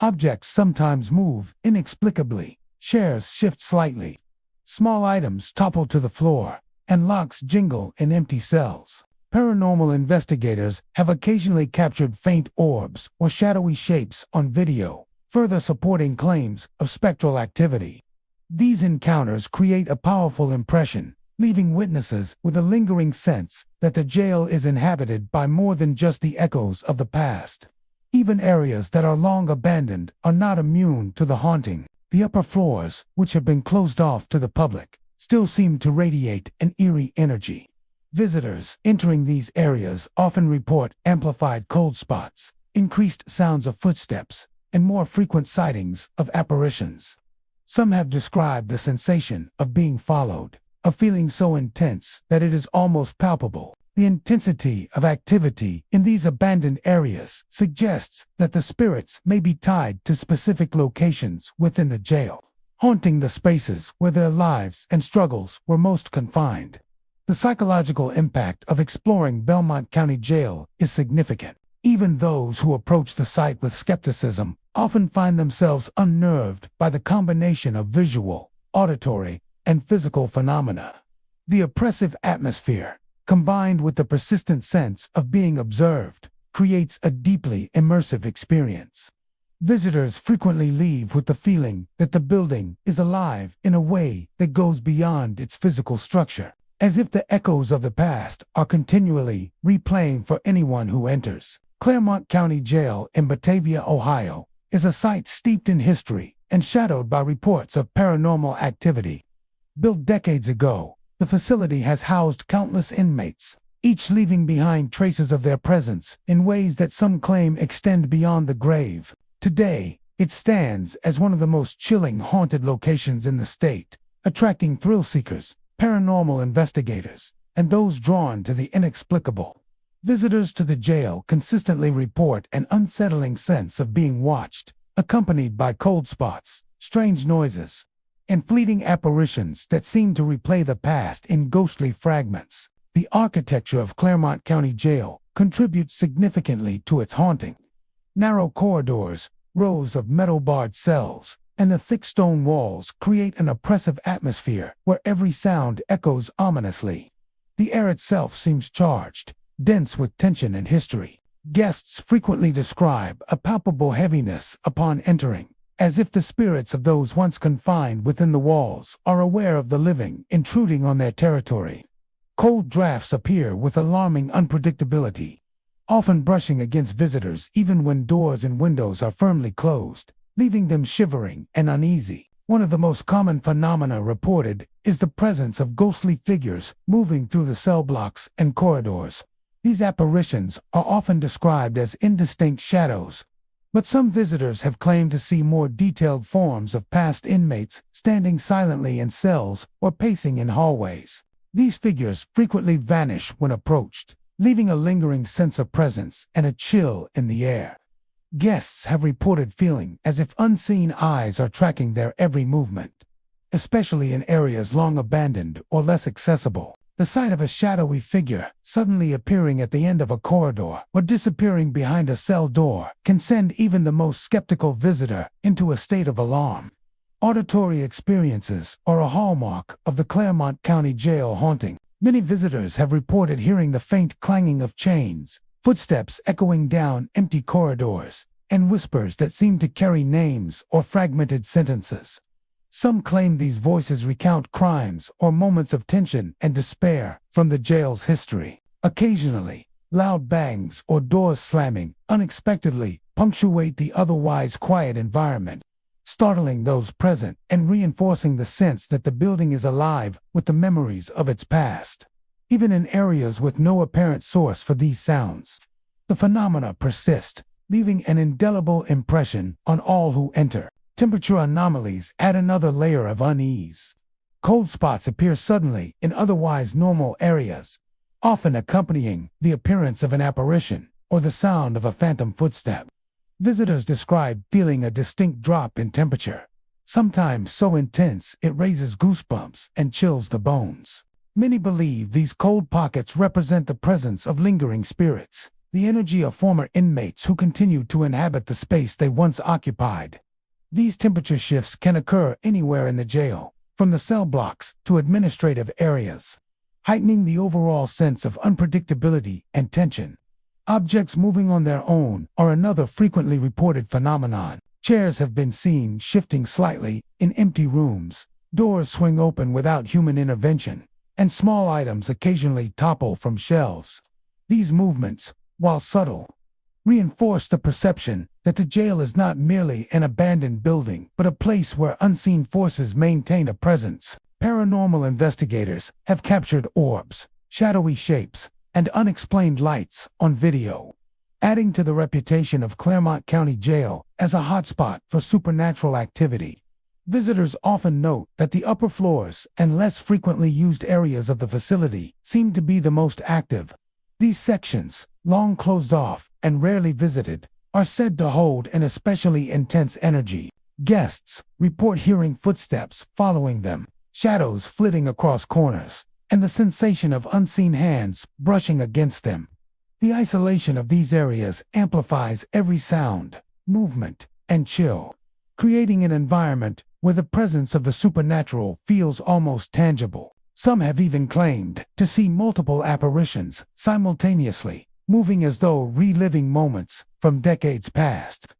Objects sometimes move inexplicably, chairs shift slightly, small items topple to the floor, and locks jingle in empty cells. Paranormal investigators have occasionally captured faint orbs or shadowy shapes on video, further supporting claims of spectral activity. These encounters create a powerful impression, leaving witnesses with a lingering sense that the jail is inhabited by more than just the echoes of the past. Even areas that are long abandoned are not immune to the haunting. The upper floors, which have been closed off to the public, still seem to radiate an eerie energy. Visitors entering these areas often report amplified cold spots, increased sounds of footsteps, and more frequent sightings of apparitions. Some have described the sensation of being followed, a feeling so intense that it is almost palpable. The intensity of activity in these abandoned areas suggests that the spirits may be tied to specific locations within the jail, haunting the spaces where their lives and struggles were most confined. The psychological impact of exploring Belmont County Jail is significant. Even those who approach the site with skepticism often find themselves unnerved by the combination of visual, auditory, and physical phenomena. The oppressive atmosphere, combined with the persistent sense of being observed, creates a deeply immersive experience. Visitors frequently leave with the feeling that the building is alive in a way that goes beyond its physical structure, as if the echoes of the past are continually replaying for anyone who enters. Claremont County Jail in Batavia, Ohio, is a site steeped in history and shadowed by reports of paranormal activity. Built decades ago, the facility has housed countless inmates, each leaving behind traces of their presence in ways that some claim extend beyond the grave. Today, it stands as one of the most chilling haunted locations in the state, attracting thrill seekers, paranormal investigators, and those drawn to the inexplicable. Visitors to the jail consistently report an unsettling sense of being watched, accompanied by cold spots, strange noises, and fleeting apparitions that seem to replay the past in ghostly fragments. The architecture of Claremont County Jail contributes significantly to its haunting. Narrow corridors, rows of metal-barred cells, and the thick stone walls create an oppressive atmosphere where every sound echoes ominously. The air itself seems charged, dense with tension and history. Guests frequently describe a palpable heaviness upon entering, as if the spirits of those once confined within the walls are aware of the living intruding on their territory. Cold drafts appear with alarming unpredictability, often brushing against visitors even when doors and windows are firmly closed, leaving them shivering and uneasy. One of the most common phenomena reported is the presence of ghostly figures moving through the cell blocks and corridors. These apparitions are often described as indistinct shadows, but some visitors have claimed to see more detailed forms of past inmates standing silently in cells or pacing in hallways. These figures frequently vanish when approached, leaving a lingering sense of presence and a chill in the air. Guests have reported feeling as if unseen eyes are tracking their every movement, especially in areas long abandoned or less accessible. The sight of a shadowy figure suddenly appearing at the end of a corridor or disappearing behind a cell door can send even the most skeptical visitor into a state of alarm. Auditory experiences are a hallmark of the Claremont County Jail haunting. Many visitors have reported hearing the faint clanging of chains, footsteps echoing down empty corridors, and whispers that seem to carry names or fragmented sentences. Some claim these voices recount crimes or moments of tension and despair from the jail's history. Occasionally, loud bangs or doors slamming unexpectedly punctuate the otherwise quiet environment, startling those present and reinforcing the sense that the building is alive with the memories of its past. Even in areas with no apparent source for these sounds, the phenomena persist, leaving an indelible impression on all who enter. Temperature anomalies add another layer of unease. Cold spots appear suddenly in otherwise normal areas, often accompanying the appearance of an apparition or the sound of a phantom footstep. Visitors describe feeling a distinct drop in temperature, sometimes so intense it raises goosebumps and chills the bones. Many believe these cold pockets represent the presence of lingering spirits, the energy of former inmates who continue to inhabit the space they once occupied. These temperature shifts can occur anywhere in the jail, from the cell blocks to administrative areas, heightening the overall sense of unpredictability and tension. Objects moving on their own are another frequently reported phenomenon. Chairs have been seen shifting slightly in empty rooms, doors swing open without human intervention, and small items occasionally topple from shelves. These movements, while subtle, reinforce the perception that the jail is not merely an abandoned building but a place where unseen forces maintain a presence. Paranormal investigators have captured orbs, shadowy shapes, and unexplained lights on video, adding to the reputation of Claremont County Jail as a hotspot for supernatural activity. Visitors often note that the upper floors and less frequently used areas of the facility seem to be the most active. These sections, long closed off and rarely visited, are said to hold an especially intense energy. Guests report hearing footsteps following them, shadows flitting across corners, and the sensation of unseen hands brushing against them. The isolation of these areas amplifies every sound, movement, and chill, creating an environment where the presence of the supernatural feels almost tangible. Some have even claimed to see multiple apparitions simultaneously, moving as though reliving moments from decades past.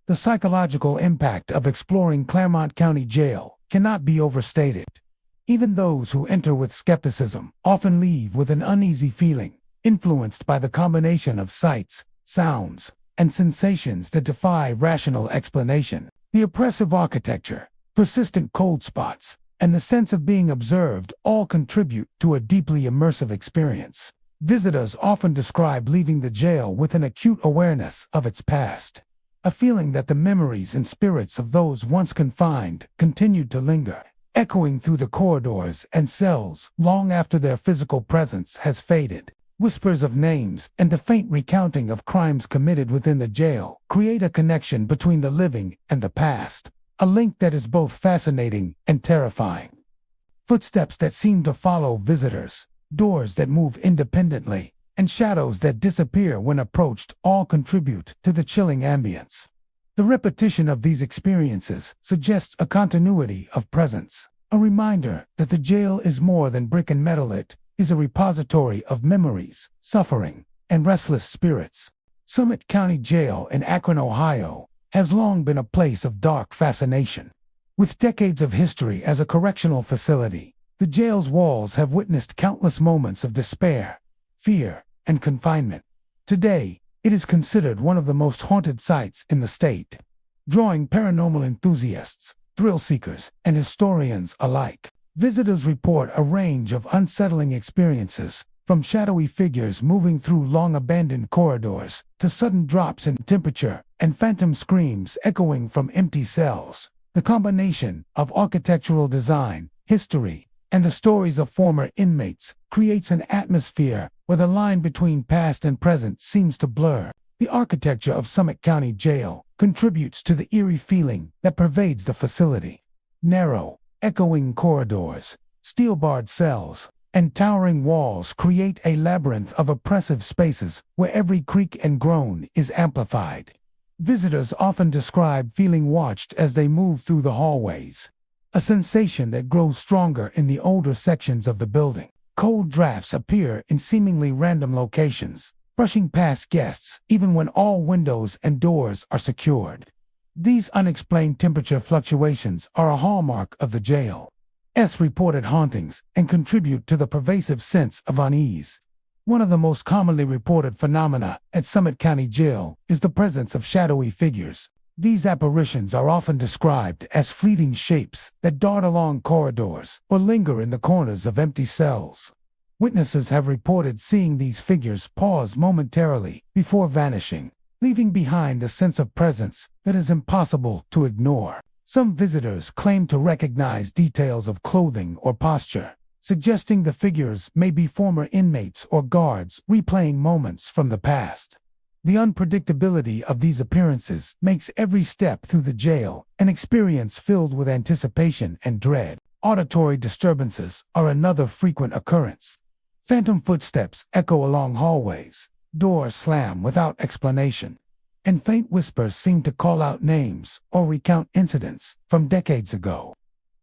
The psychological impact of exploring Claremont County Jail cannot be overstated. Even those who enter with skepticism often leave with an uneasy feeling, influenced by the combination of sights, sounds, and sensations that defy rational explanation. The oppressive architecture, persistent cold spots, and the sense of being observed all contribute to a deeply immersive experience. Visitors often describe leaving the jail with an acute awareness of its past, a feeling that the memories and spirits of those once confined continued to linger, echoing through the corridors and cells long after their physical presence has faded. Whispers of names and the faint recounting of crimes committed within the jail create a connection between the living and the past, a link that is both fascinating and terrifying. Footsteps that seem to follow visitors, doors that move independently, and shadows that disappear when approached all contribute to the chilling ambience. The repetition of these experiences suggests a continuity of presence, a reminder that the jail is more than brick and metal. It is a repository of memories, suffering, and restless spirits. Summit County Jail in Akron, Ohio, has long been a place of dark fascination. With decades of history as a correctional facility, the jail's walls have witnessed countless moments of despair, fear, and confinement. Today, it is considered one of the most haunted sites in the state, drawing paranormal enthusiasts, thrill seekers, and historians alike. Visitors report a range of unsettling experiences, from shadowy figures moving through long-abandoned corridors to sudden drops in temperature and phantom screams echoing from empty cells. The combination of architectural design, history, and the stories of former inmates creates an atmosphere where the line between past and present seems to blur. The architecture of Summit County Jail contributes to the eerie feeling that pervades the facility. Narrow, echoing corridors, steel-barred cells, and towering walls create a labyrinth of oppressive spaces where every creak and groan is amplified. Visitors often describe feeling watched as they move through the hallways, a sensation that grows stronger in the older sections of the building. Cold drafts appear in seemingly random locations, brushing past guests even when all windows and doors are secured. These unexplained temperature fluctuations are a hallmark of the jail's reported hauntings and contribute to the pervasive sense of unease. One of the most commonly reported phenomena at Summit County Jail is the presence of shadowy figures. These apparitions are often described as fleeting shapes that dart along corridors or linger in the corners of empty cells. Witnesses have reported seeing these figures pause momentarily before vanishing, leaving behind a sense of presence that is impossible to ignore. Some visitors claim to recognize details of clothing or posture, suggesting the figures may be former inmates or guards replaying moments from the past. The unpredictability of these appearances makes every step through the jail an experience filled with anticipation and dread. Auditory disturbances are another frequent occurrence. Phantom footsteps echo along hallways, doors slam without explanation, and faint whispers seem to call out names or recount incidents from decades ago.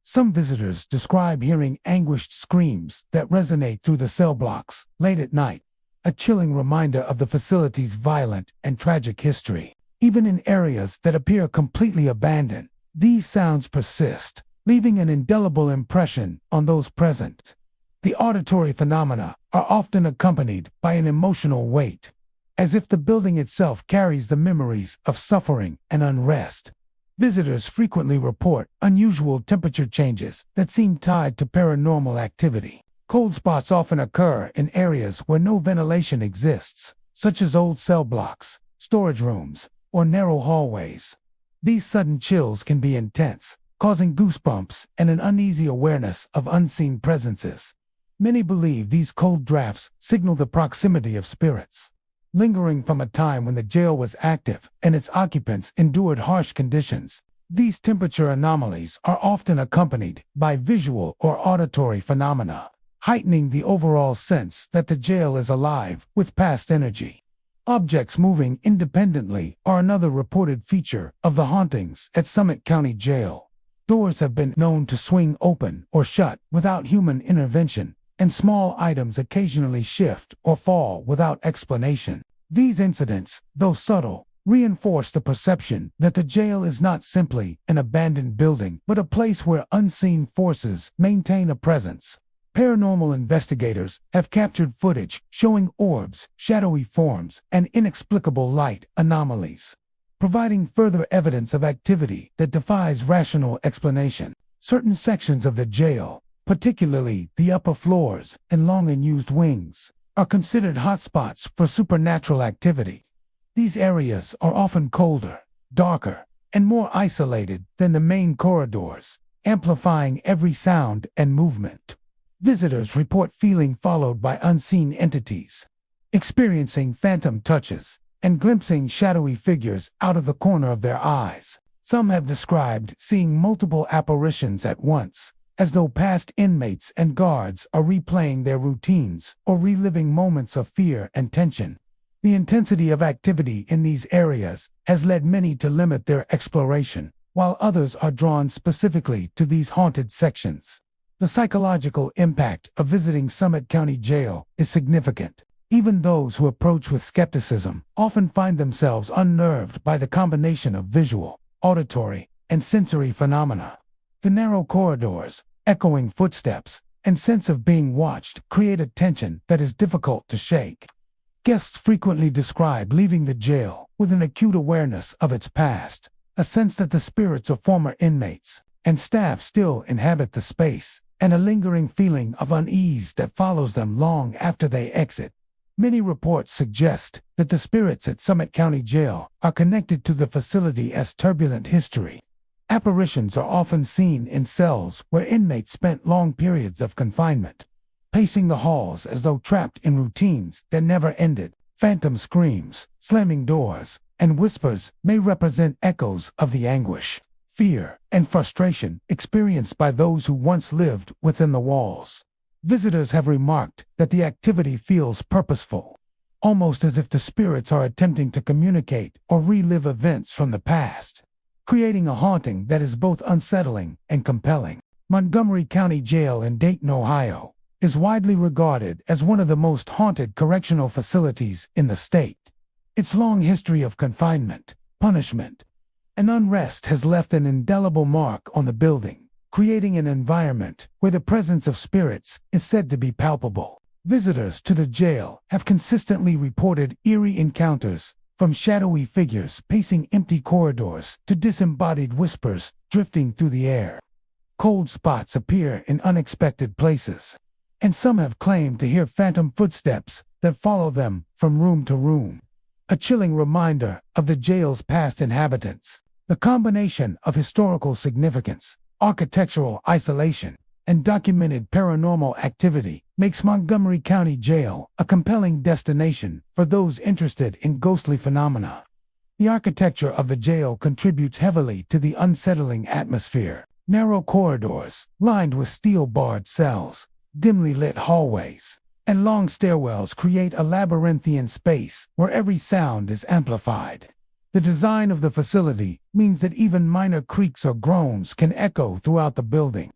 Some visitors describe hearing anguished screams that resonate through the cell blocks late at night, a chilling reminder of the facility's violent and tragic history. Even in areas that appear completely abandoned, these sounds persist, leaving an indelible impression on those present. The auditory phenomena are often accompanied by an emotional weight, as if the building itself carries the memories of suffering and unrest. Visitors frequently report unusual temperature changes that seem tied to paranormal activity. Cold spots often occur in areas where no ventilation exists, such as old cell blocks, storage rooms, or narrow hallways. These sudden chills can be intense, causing goosebumps and an uneasy awareness of unseen presences. Many believe these cold drafts signal the proximity of spirits, lingering from a time when the jail was active and its occupants endured harsh conditions. These temperature anomalies are often accompanied by visual or auditory phenomena, heightening the overall sense that the jail is alive with past energy. Objects moving independently are another reported feature of the hauntings at Summit County Jail. Doors have been known to swing open or shut without human intervention, and small items occasionally shift or fall without explanation. These incidents, though subtle, reinforce the perception that the jail is not simply an abandoned building, but a place where unseen forces maintain a presence. Paranormal investigators have captured footage showing orbs, shadowy forms, and inexplicable light anomalies, providing further evidence of activity that defies rational explanation. Certain sections of the jail, particularly the upper floors and long-unused wings, are considered hotspots for supernatural activity. These areas are often colder, darker, and more isolated than the main corridors, amplifying every sound and movement. Visitors report feeling followed by unseen entities, experiencing phantom touches, and glimpsing shadowy figures out of the corner of their eyes. Some have described seeing multiple apparitions at once, as though past inmates and guards are replaying their routines or reliving moments of fear and tension. The intensity of activity in these areas has led many to limit their exploration, while others are drawn specifically to these haunted sections. The psychological impact of visiting Summit County Jail is significant. Even those who approach with skepticism often find themselves unnerved by the combination of visual, auditory, and sensory phenomena. The narrow corridors, echoing footsteps, and sense of being watched create a tension that is difficult to shake. Guests frequently describe leaving the jail with an acute awareness of its past, a sense that the spirits of former inmates and staff still inhabit the space, and a lingering feeling of unease that follows them long after they exit. Many reports suggest that the spirits at Summit County Jail are connected to the facility as turbulent history. Apparitions are often seen in cells where inmates spent long periods of confinement, pacing the halls as though trapped in routines that never ended. Phantom screams, slamming doors, and whispers may represent echoes of the anguish, fear, and frustration experienced by those who once lived within the walls. Visitors have remarked that the activity feels purposeful, almost as if the spirits are attempting to communicate or relive events from the past, creating a haunting that is both unsettling and compelling. Montgomery County Jail in Dayton, Ohio, is widely regarded as one of the most haunted correctional facilities in the state. Its long history of confinement, punishment, and unrest has left an indelible mark on the building, creating an environment where the presence of spirits is said to be palpable. Visitors to the jail have consistently reported eerie encounters, from shadowy figures pacing empty corridors to disembodied whispers drifting through the air. Cold spots appear in unexpected places, and some have claimed to hear phantom footsteps that follow them from room to room, a chilling reminder of the jail's past inhabitants. The combination of historical significance, architectural isolation, and documented paranormal activity makes Montgomery County Jail a compelling destination for those interested in ghostly phenomena. The architecture of the jail contributes heavily to the unsettling atmosphere. Narrow corridors, lined with steel-barred cells, dimly lit hallways, and long stairwells create a labyrinthian space where every sound is amplified. The design of the facility means that even minor creaks or groans can echo throughout the building,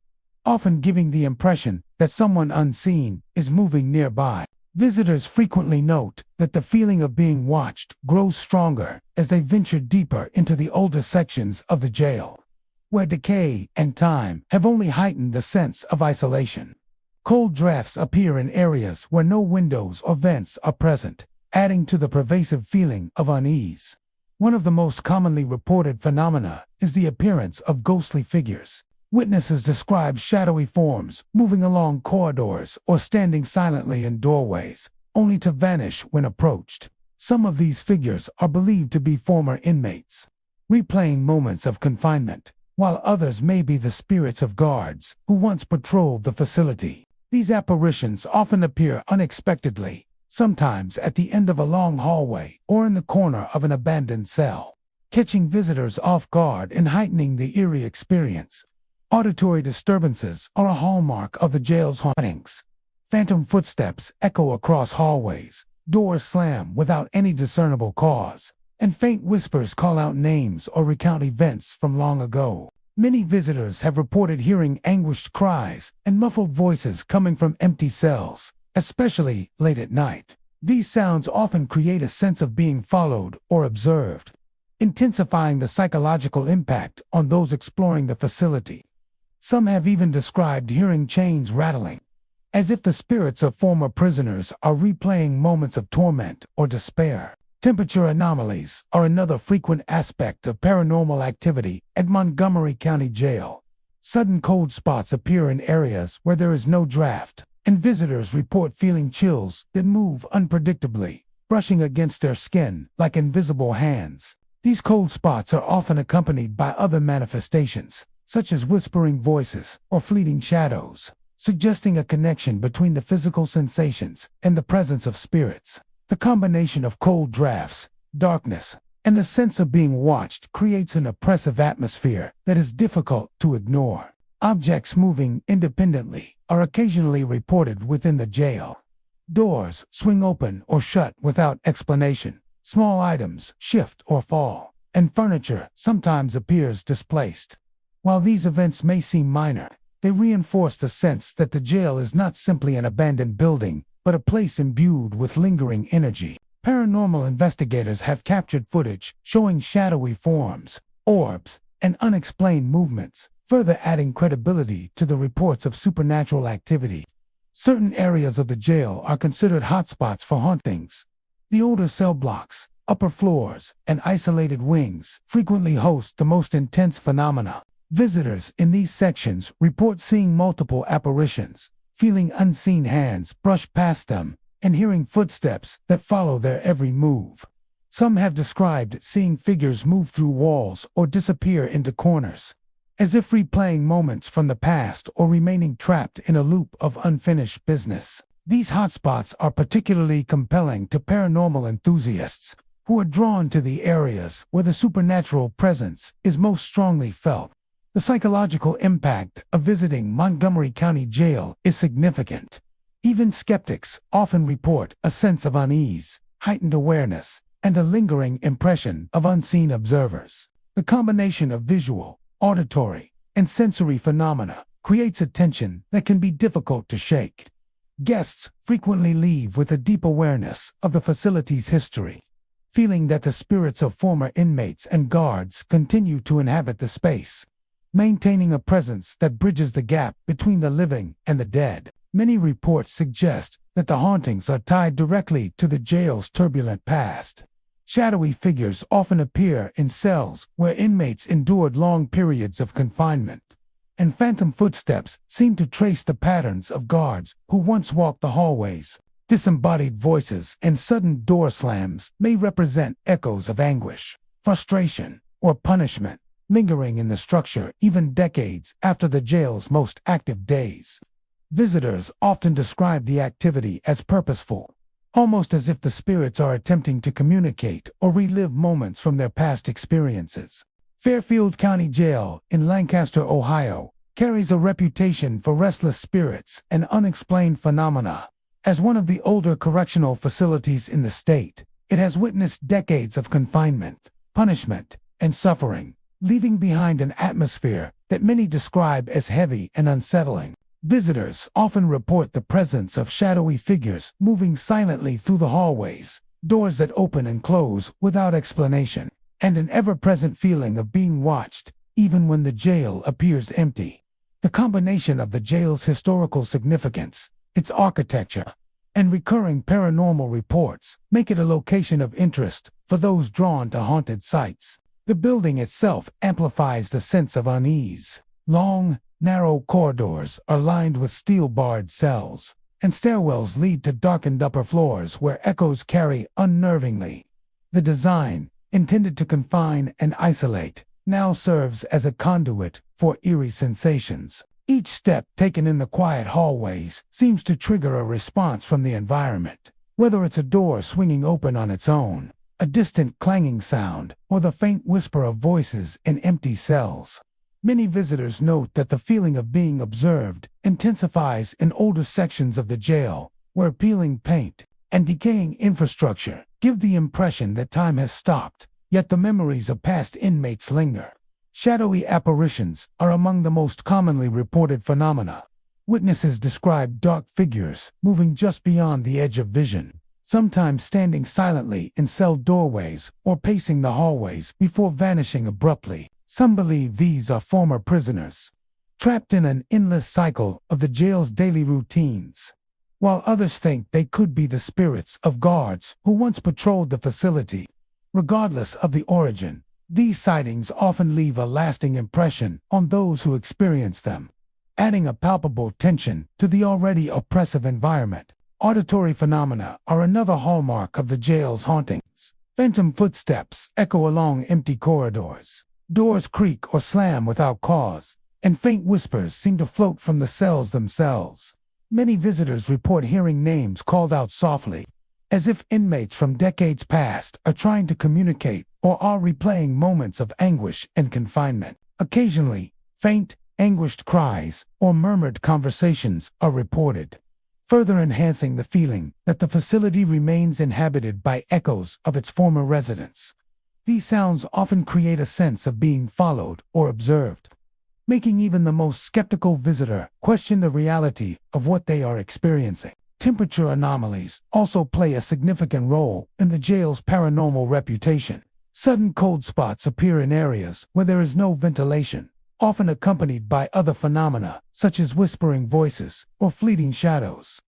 often giving the impression that someone unseen is moving nearby. Visitors frequently note that the feeling of being watched grows stronger as they venture deeper into the older sections of the jail, where decay and time have only heightened the sense of isolation. Cold drafts appear in areas where no windows or vents are present, adding to the pervasive feeling of unease. One of the most commonly reported phenomena is the appearance of ghostly figures. Witnesses describe shadowy forms moving along corridors or standing silently in doorways, only to vanish when approached. Some of these figures are believed to be former inmates, replaying moments of confinement, while others may be the spirits of guards who once patrolled the facility. These apparitions often appear unexpectedly, sometimes at the end of a long hallway or in the corner of an abandoned cell, catching visitors off guard and heightening the eerie experience. Auditory disturbances are a hallmark of the jail's hauntings. Phantom footsteps echo across hallways, doors slam without any discernible cause, and faint whispers call out names or recount events from long ago. Many visitors have reported hearing anguished cries and muffled voices coming from empty cells, especially late at night. These sounds often create a sense of being followed or observed, intensifying the psychological impact on those exploring the facility. Some have even described hearing chains rattling, as if the spirits of former prisoners are replaying moments of torment or despair. Temperature anomalies are another frequent aspect of paranormal activity at Montgomery County Jail. Sudden cold spots appear in areas where there is no draft, and visitors report feeling chills that move unpredictably, brushing against their skin like invisible hands. These cold spots are often accompanied by other manifestations, such as whispering voices or fleeting shadows, suggesting a connection between the physical sensations and the presence of spirits. The combination of cold drafts, darkness, and the sense of being watched creates an oppressive atmosphere that is difficult to ignore. Objects moving independently are occasionally reported within the jail. Doors swing open or shut without explanation, small items shift or fall, and furniture sometimes appears displaced. While these events may seem minor, they reinforce the sense that the jail is not simply an abandoned building, but a place imbued with lingering energy. Paranormal investigators have captured footage showing shadowy forms, orbs, and unexplained movements, further adding credibility to the reports of supernatural activity. Certain areas of the jail are considered hotspots for hauntings. The older cell blocks, upper floors, and isolated wings frequently host the most intense phenomena. Visitors in these sections report seeing multiple apparitions, feeling unseen hands brush past them, and hearing footsteps that follow their every move. Some have described seeing figures move through walls or disappear into corners, as if replaying moments from the past or remaining trapped in a loop of unfinished business. These hotspots are particularly compelling to paranormal enthusiasts, who are drawn to the areas where the supernatural presence is most strongly felt. The psychological impact of visiting Montgomery County Jail is significant. Even skeptics often report a sense of unease, heightened awareness, and a lingering impression of unseen observers. The combination of visual, auditory, and sensory phenomena creates a tension that can be difficult to shake. Guests frequently leave with a deep awareness of the facility's history, feeling that the spirits of former inmates and guards continue to inhabit the space, maintaining a presence that bridges the gap between the living and the dead. Many reports suggest that the hauntings are tied directly to the jail's turbulent past. Shadowy figures often appear in cells where inmates endured long periods of confinement, and phantom footsteps seem to trace the patterns of guards who once walked the hallways. Disembodied voices and sudden door slams may represent echoes of anguish, frustration, or punishment, lingering in the structure even decades after the jail's most active days. Visitors often describe the activity as purposeful, almost as if the spirits are attempting to communicate or relive moments from their past experiences. Fairfield County Jail in Lancaster, Ohio, carries a reputation for restless spirits and unexplained phenomena. As one of the older correctional facilities in the state, it has witnessed decades of confinement, punishment, and suffering, leaving behind an atmosphere that many describe as heavy and unsettling. Visitors often report the presence of shadowy figures moving silently through the hallways, doors that open and close without explanation, and an ever-present feeling of being watched, even when the jail appears empty. The combination of the jail's historical significance, its architecture, and recurring paranormal reports make it a location of interest for those drawn to haunted sites. The building itself amplifies the sense of unease. Long, narrow corridors are lined with steel-barred cells, and stairwells lead to darkened upper floors where echoes carry unnervingly. The design, intended to confine and isolate, now serves as a conduit for eerie sensations. Each step taken in the quiet hallways seems to trigger a response from the environment, whether it's a door swinging open on its own, a distant clanging sound, or the faint whisper of voices in empty cells. Many visitors note that the feeling of being observed intensifies in older sections of the jail, where peeling paint and decaying infrastructure give the impression that time has stopped, yet the memories of past inmates linger. Shadowy apparitions are among the most commonly reported phenomena. Witnesses describe dark figures moving just beyond the edge of vision, sometimes standing silently in cell doorways or pacing the hallways before vanishing abruptly. Some believe these are former prisoners, trapped in an endless cycle of the jail's daily routines, while others think they could be the spirits of guards who once patrolled the facility. Regardless of the origin, these sightings often leave a lasting impression on those who experience them, adding a palpable tension to the already oppressive environment. Auditory phenomena are another hallmark of the jail's hauntings. Phantom footsteps echo along empty corridors. Doors creak or slam without cause, and faint whispers seem to float from the cells themselves. Many visitors report hearing names called out softly, as if inmates from decades past are trying to communicate or are replaying moments of anguish and confinement. Occasionally, faint, anguished cries or murmured conversations are reported, further enhancing the feeling that the facility remains inhabited by echoes of its former residents. These sounds often create a sense of being followed or observed, making even the most skeptical visitor question the reality of what they are experiencing. Temperature anomalies also play a significant role in the jail's paranormal reputation. Sudden cold spots appear in areas where there is no ventilation, often accompanied by other phenomena such as whispering voices or fleeting shadows.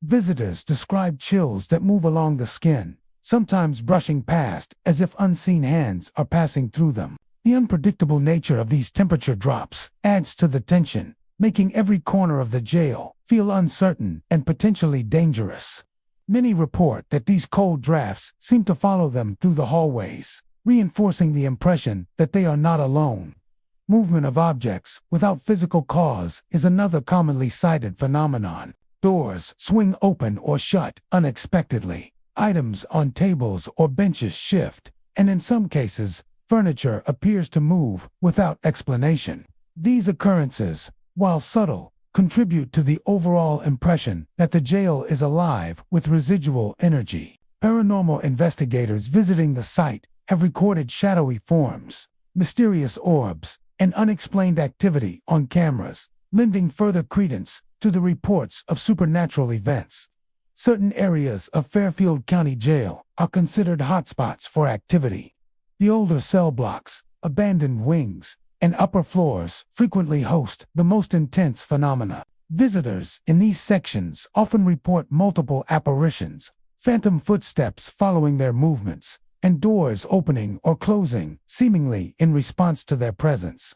Visitors describe chills that move along the skin, sometimes brushing past as if unseen hands are passing through them. The unpredictable nature of these temperature drops adds to the tension, making every corner of the jail feel uncertain and potentially dangerous. Many report that these cold drafts seem to follow them through the hallways, reinforcing the impression that they are not alone. Movement of objects without physical cause is another commonly cited phenomenon. Doors swing open or shut unexpectedly. Items on tables or benches shift, and in some cases, furniture appears to move without explanation. These occurrences, while subtle, contribute to the overall impression that the jail is alive with residual energy. Paranormal investigators visiting the site have recorded shadowy forms, mysterious orbs, and unexplained activity on cameras, lending further credence to the reports of supernatural events. Certain areas of Fairfield County Jail are considered hotspots for activity. The older cell blocks, abandoned wings, and upper floors frequently host the most intense phenomena. Visitors in these sections often report multiple apparitions, phantom footsteps following their movements, and doors opening or closing, seemingly in response to their presence.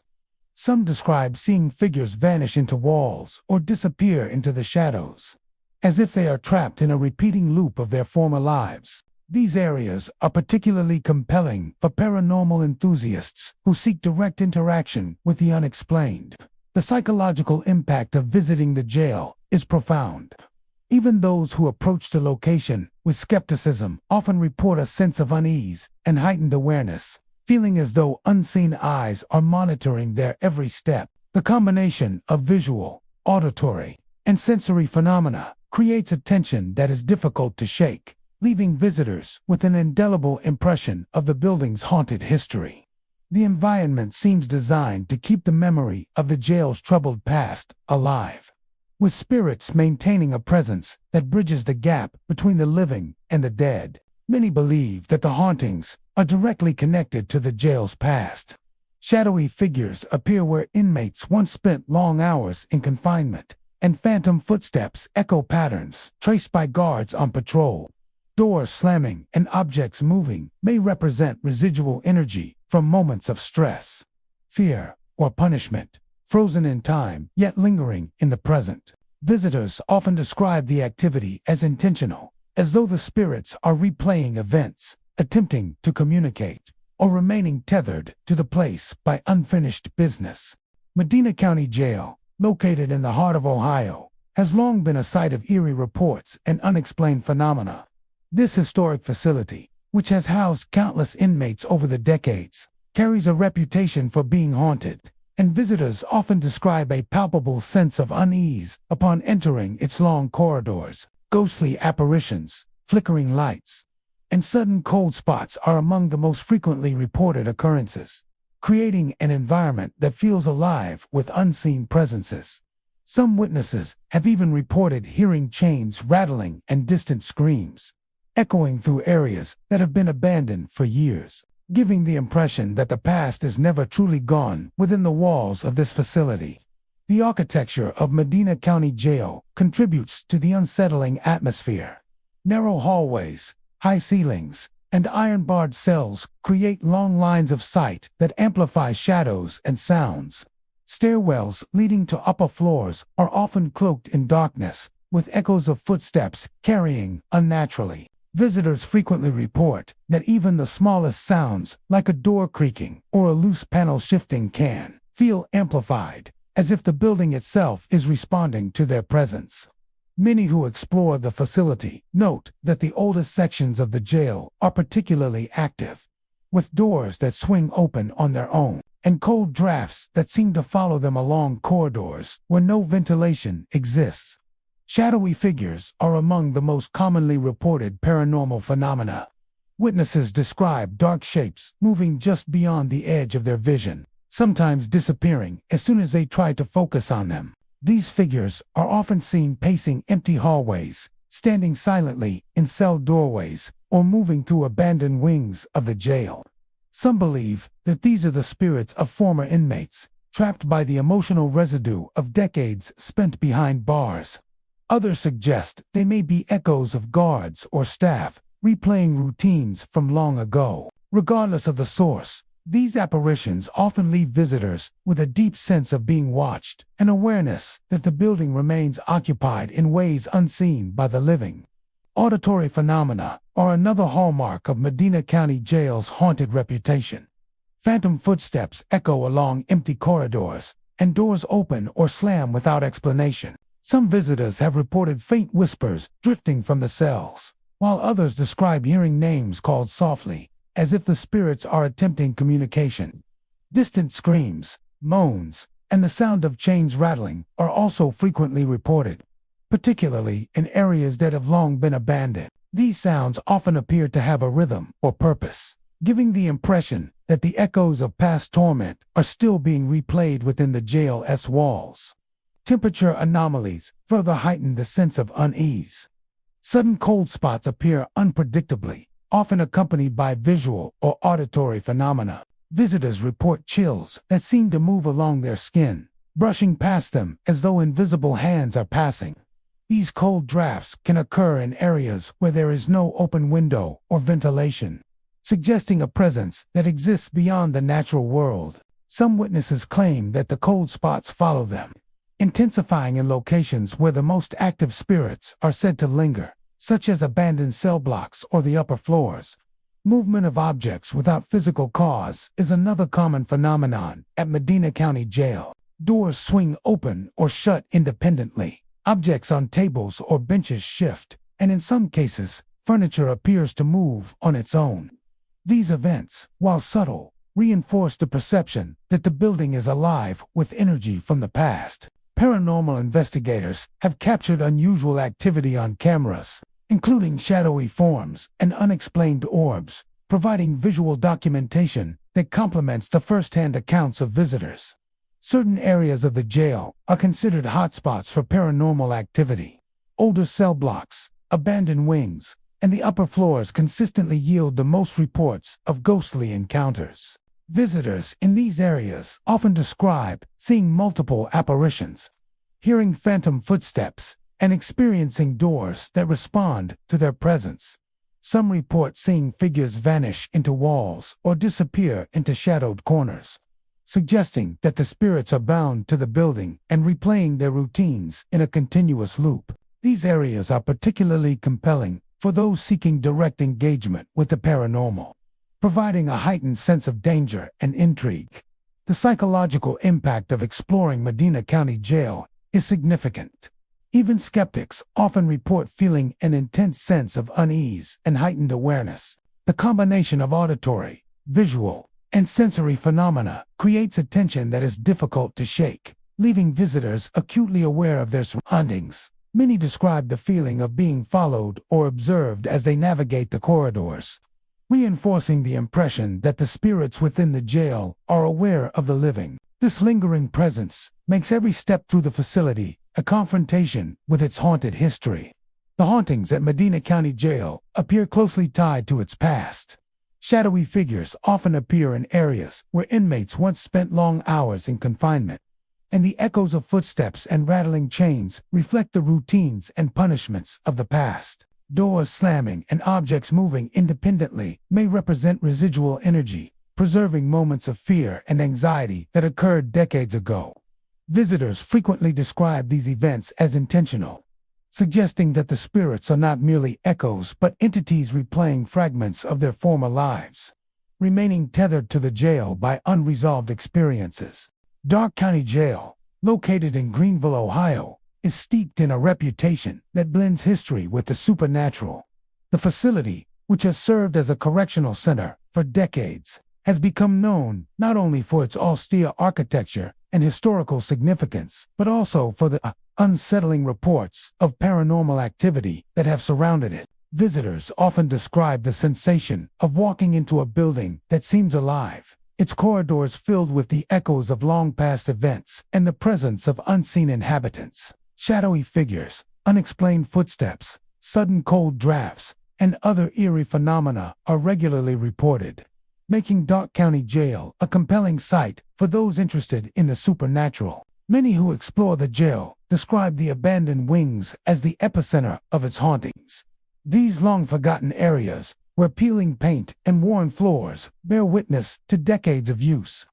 Some describe seeing figures vanish into walls or disappear into the shadows, as if they are trapped in a repeating loop of their former lives. These areas are particularly compelling for paranormal enthusiasts who seek direct interaction with the unexplained. The psychological impact of visiting the jail is profound. Even those who approach the location with skepticism often report a sense of unease and heightened awareness, feeling as though unseen eyes are monitoring their every step. The combination of visual, auditory, and sensory phenomena creates a tension that is difficult to shake, leaving visitors with an indelible impression of the building's haunted history. The environment seems designed to keep the memory of the jail's troubled past alive, with spirits maintaining a presence that bridges the gap between the living and the dead. Many believe that the hauntings are directly connected to the jail's past. Shadowy figures appear where inmates once spent long hours in confinement, and phantom footsteps echo patterns traced by guards on patrol. Doors slamming and objects moving may represent residual energy from moments of stress, fear, or punishment, frozen in time yet lingering in the present. Visitors often describe the activity as intentional, as though the spirits are replaying events, attempting to communicate, or remaining tethered to the place by unfinished business. Medina County Jail, located in the heart of Ohio, has long been a site of eerie reports and unexplained phenomena. This historic facility, which has housed countless inmates over the decades, carries a reputation for being haunted, and visitors often describe a palpable sense of unease upon entering its long corridors. Ghostly apparitions, flickering lights, and sudden cold spots are among the most frequently reported occurrences, creating an environment that feels alive with unseen presences. Some witnesses have even reported hearing chains rattling and distant screams, echoing through areas that have been abandoned for years, giving the impression that the past is never truly gone within the walls of this facility. The architecture of Medina County Jail contributes to the unsettling atmosphere. Narrow hallways, high ceilings, and iron-barred cells create long lines of sight that amplify shadows and sounds. Stairwells leading to upper floors are often cloaked in darkness, with echoes of footsteps carrying unnaturally. Visitors frequently report that even the smallest sounds, like a door creaking or a loose panel shifting, can feel amplified, as if the building itself is responding to their presence. Many who explore the facility note that the oldest sections of the jail are particularly active, with doors that swing open on their own, and cold drafts that seem to follow them along corridors where no ventilation exists. Shadowy figures are among the most commonly reported paranormal phenomena. Witnesses describe dark shapes moving just beyond the edge of their vision, sometimes disappearing as soon as they try to focus on them. These figures are often seen pacing empty hallways, standing silently in cell doorways, or moving through abandoned wings of the jail. Some believe that these are the spirits of former inmates, trapped by the emotional residue of decades spent behind bars. Others suggest they may be echoes of guards or staff, replaying routines from long ago. Regardless of the source, these apparitions often leave visitors with a deep sense of being watched, an awareness that the building remains occupied in ways unseen by the living. Auditory phenomena are another hallmark of Medina County Jail's haunted reputation. Phantom footsteps echo along empty corridors, and doors open or slam without explanation. Some visitors have reported faint whispers drifting from the cells, while others describe hearing names called softly, as if the spirits are attempting communication. Distant screams, moans, and the sound of chains rattling are also frequently reported, particularly in areas that have long been abandoned. These sounds often appear to have a rhythm or purpose, giving the impression that the echoes of past torment are still being replayed within the jail's walls. Temperature anomalies further heighten the sense of unease. Sudden cold spots appear unpredictably, often accompanied by visual or auditory phenomena. Visitors report chills that seem to move along their skin, brushing past them as though invisible hands are passing. These cold drafts can occur in areas where there is no open window or ventilation, suggesting a presence that exists beyond the natural world. Some witnesses claim that the cold spots follow them, intensifying in locations where the most active spirits are said to linger. such as abandoned cell blocks or the upper floors. Movement of objects without physical cause is another common phenomenon at Medina County Jail. Doors swing open or shut independently. Objects on tables or benches shift, and in some cases, furniture appears to move on its own. These events, while subtle, reinforce the perception that the building is alive with energy from the past. Paranormal investigators have captured unusual activity on cameras, including shadowy forms and unexplained orbs, providing visual documentation that complements the first-hand accounts of visitors. Certain areas of the jail are considered hotspots for paranormal activity. Older cell blocks, abandoned wings, and the upper floors consistently yield the most reports of ghostly encounters. Visitors in these areas often describe seeing multiple apparitions, hearing phantom footsteps, and experiencing doors that respond to their presence. Some report seeing figures vanish into walls or disappear into shadowed corners, suggesting that the spirits are bound to the building and replaying their routines in a continuous loop. These areas are particularly compelling for those seeking direct engagement with the paranormal, providing a heightened sense of danger and intrigue. The psychological impact of exploring Medina County Jail is significant. Even skeptics often report feeling an intense sense of unease and heightened awareness. The combination of auditory, visual, and sensory phenomena creates a tension that is difficult to shake, leaving visitors acutely aware of their surroundings. Many describe the feeling of being followed or observed as they navigate the corridors, reinforcing the impression that the spirits within the jail are aware of the living. This lingering presence makes every step through the facility a confrontation with its haunted history. The hauntings at Medina County Jail appear closely tied to its past. Shadowy figures often appear in areas where inmates once spent long hours in confinement, and the echoes of footsteps and rattling chains reflect the routines and punishments of the past. Doors slamming and objects moving independently may represent residual energy, preserving moments of fear and anxiety that occurred decades ago. Visitors frequently describe these events as intentional, suggesting that the spirits are not merely echoes but entities replaying fragments of their former lives, remaining tethered to the jail by unresolved experiences. Dark County Jail, located in Greenville, Ohio, is steeped in a reputation that blends history with the supernatural. The facility, which has served as a correctional center for decades, has become known not only for its austere architecture and historical significance, but also for the unsettling reports of paranormal activity that have surrounded it. Visitors often describe the sensation of walking into a building that seems alive, its corridors filled with the echoes of long-past events and the presence of unseen inhabitants. Shadowy figures, unexplained footsteps, sudden cold drafts, and other eerie phenomena are regularly reported, making Dark County Jail a compelling sight for those interested in the supernatural. Many who explore the jail describe the abandoned wings as the epicenter of its hauntings. These long-forgotten areas, where peeling paint and worn floors bear witness to decades of use,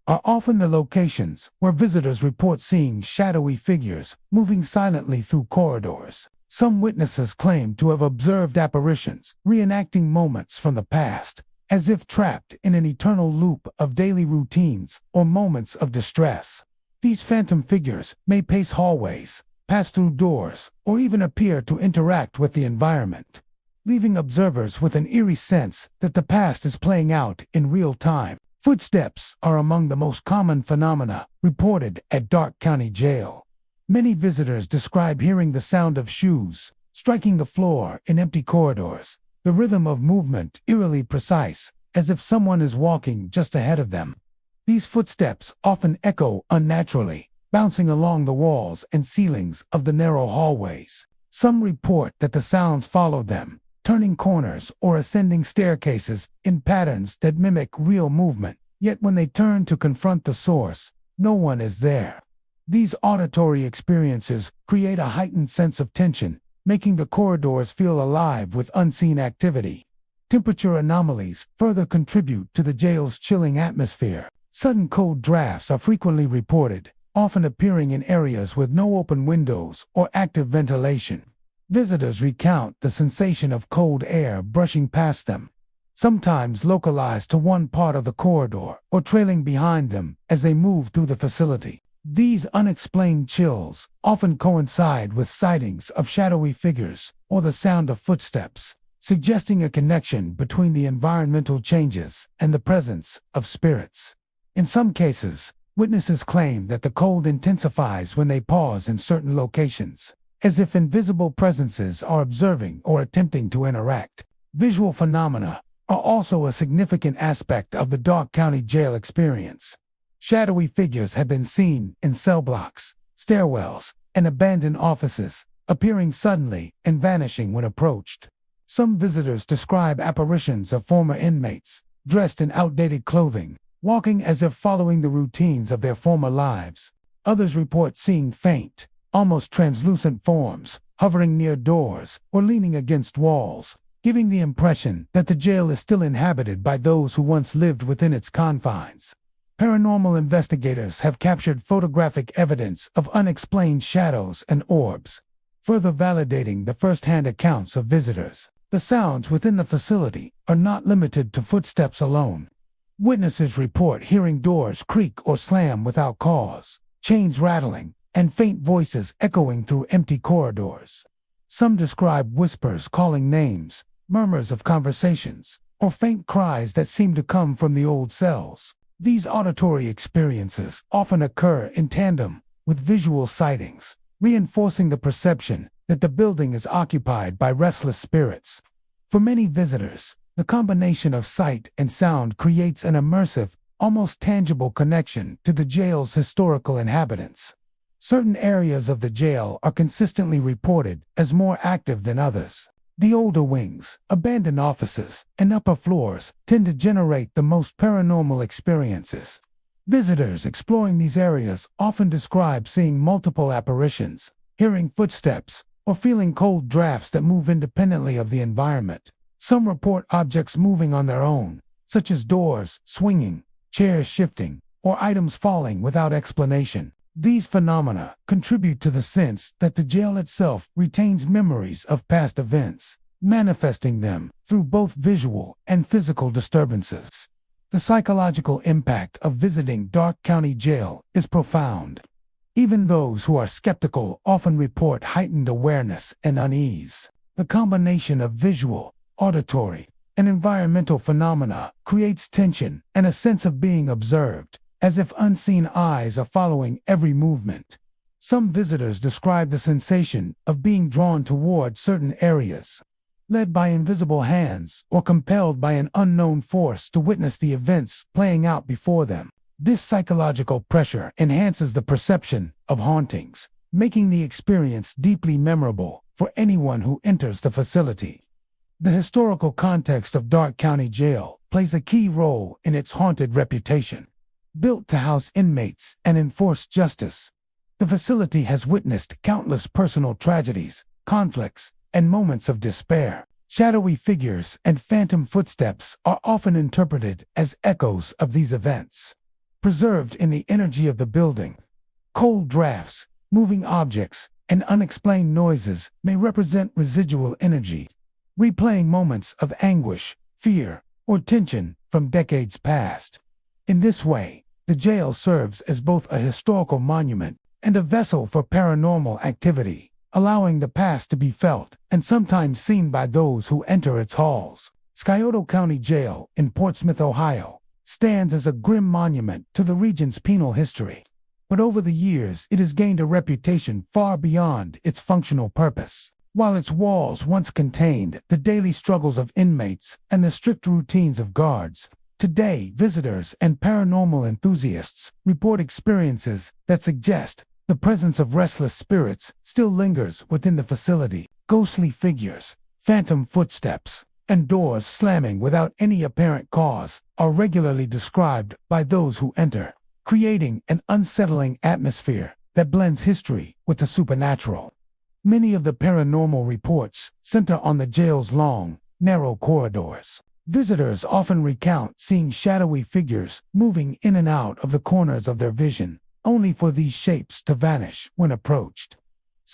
are often the locations where visitors report seeing shadowy figures moving silently through corridors. Some witnesses claim to have observed apparitions, reenacting moments from the past, as if trapped in an eternal loop of daily routines or moments of distress. These phantom figures may pace hallways, pass through doors, or even appear to interact with the environment, leaving observers with an eerie sense that the past is playing out in real time. Footsteps are among the most common phenomena reported at Dark County Jail. Many visitors describe hearing the sound of shoes striking the floor in empty corridors, the rhythm of movement eerily precise, as if someone is walking just ahead of them. These footsteps often echo unnaturally, bouncing along the walls and ceilings of the narrow hallways. Some report that the sounds follow them, turning corners or ascending staircases in patterns that mimic real movement, yet when they turn to confront the source, no one is there. These auditory experiences create a heightened sense of tension, making the corridors feel alive with unseen activity. Temperature anomalies further contribute to the jail's chilling atmosphere. Sudden cold drafts are frequently reported, often appearing in areas with no open windows or active ventilation. Visitors recount the sensation of cold air brushing past them, sometimes localized to one part of the corridor or trailing behind them as they move through the facility. These unexplained chills often coincide with sightings of shadowy figures or the sound of footsteps, suggesting a connection between the environmental changes and the presence of spirits. In some cases, witnesses claim that the cold intensifies when they pause in certain locations, as if invisible presences are observing or attempting to interact. Visual phenomena are also a significant aspect of the Dark County Jail experience. Shadowy figures have been seen in cell blocks, stairwells, and abandoned offices, appearing suddenly and vanishing when approached. Some visitors describe apparitions of former inmates, dressed in outdated clothing, walking as if following the routines of their former lives. Others report seeing faint, almost translucent forms, hovering near doors or leaning against walls, giving the impression that the jail is still inhabited by those who once lived within its confines. Paranormal investigators have captured photographic evidence of unexplained shadows and orbs, further validating the first-hand accounts of visitors. The sounds within the facility are not limited to footsteps alone. Witnesses report hearing doors creak or slam without cause, chains rattling, and faint voices echoing through empty corridors. Some describe whispers calling names, murmurs of conversations, or faint cries that seem to come from the old cells. These auditory experiences often occur in tandem with visual sightings, reinforcing the perception that the building is occupied by restless spirits. For many visitors, the combination of sight and sound creates an immersive, almost tangible connection to the jail's historical inhabitants. Certain areas of the jail are consistently reported as more active than others. The older wings, abandoned offices, and upper floors tend to generate the most paranormal experiences. Visitors exploring these areas often describe seeing multiple apparitions, hearing footsteps, or feeling cold drafts that move independently of the environment. Some report objects moving on their own, such as doors swinging, chairs shifting, or items falling without explanation. These phenomena contribute to the sense that the jail itself retains memories of past events, manifesting them through both visual and physical disturbances. The psychological impact of visiting Dark County Jail is profound. Even those who are skeptical often report heightened awareness and unease. The combination of visual, auditory, and environmental phenomena creates tension and a sense of being observed, as if unseen eyes are following every movement. Some visitors describe the sensation of being drawn toward certain areas, led by invisible hands or compelled by an unknown force to witness the events playing out before them. This psychological pressure enhances the perception of hauntings, making the experience deeply memorable for anyone who enters the facility. The historical context of Dark County Jail plays a key role in its haunted reputation. Built to house inmates and enforce justice, the facility has witnessed countless personal tragedies, conflicts, and moments of despair. Shadowy figures and phantom footsteps are often interpreted as echoes of these events. Preserved in the energy of the building, cold drafts, moving objects, and unexplained noises may represent residual energy, replaying moments of anguish, fear, or tension from decades past. In this way, the jail serves as both a historical monument and a vessel for paranormal activity, allowing the past to be felt and sometimes seen by those who enter its halls. Scioto County Jail in Portsmouth, Ohio, stands as a grim monument to the region's penal history. But over the years, it has gained a reputation far beyond its functional purpose. While its walls once contained the daily struggles of inmates and the strict routines of guards, today visitors and paranormal enthusiasts report experiences that suggest the presence of restless spirits still lingers within the facility. Ghostly figures, phantom footsteps, and doors slamming without any apparent cause are regularly described by those who enter, creating an unsettling atmosphere that blends history with the supernatural. Many of the paranormal reports center on the jail's long, narrow corridors. Visitors often recount seeing shadowy figures moving in and out of the corners of their vision, only for these shapes to vanish when approached.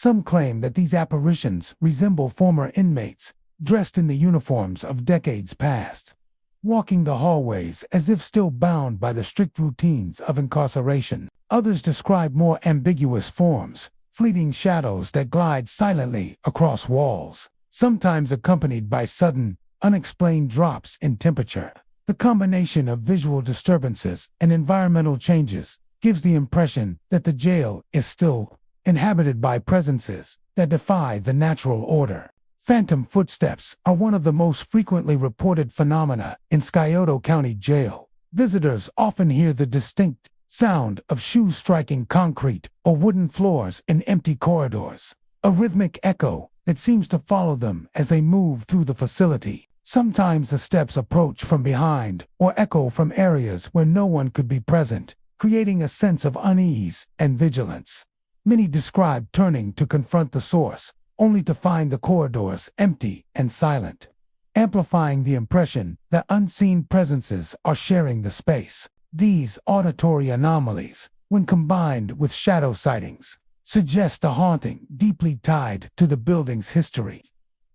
Some claim that these apparitions resemble former inmates, dressed in the uniforms of decades past, walking the hallways as if still bound by the strict routines of incarceration. Others describe more ambiguous forms, fleeting shadows that glide silently across walls, sometimes accompanied by sudden, unexplained drops in temperature. The combination of visual disturbances and environmental changes gives the impression that the jail is still inhabited by presences that defy the natural order. Phantom footsteps are one of the most frequently reported phenomena in Scioto County Jail. Visitors often hear the distinct sound of shoes striking concrete or wooden floors in empty corridors, a rhythmic echo that seems to follow them as they move through the facility. Sometimes the steps approach from behind or echo from areas where no one could be present, creating a sense of unease and vigilance. Many describe turning to confront the source, only to find the corridors empty and silent, amplifying the impression that unseen presences are sharing the space. These auditory anomalies, when combined with shadow sightings, suggest a haunting deeply tied to the building's history.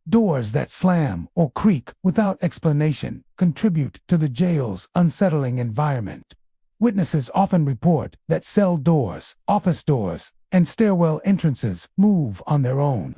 Doors that slam or creak without explanation contribute to the jail's unsettling environment. Witnesses often report that cell doors, office doors, and stairwell entrances move on their own,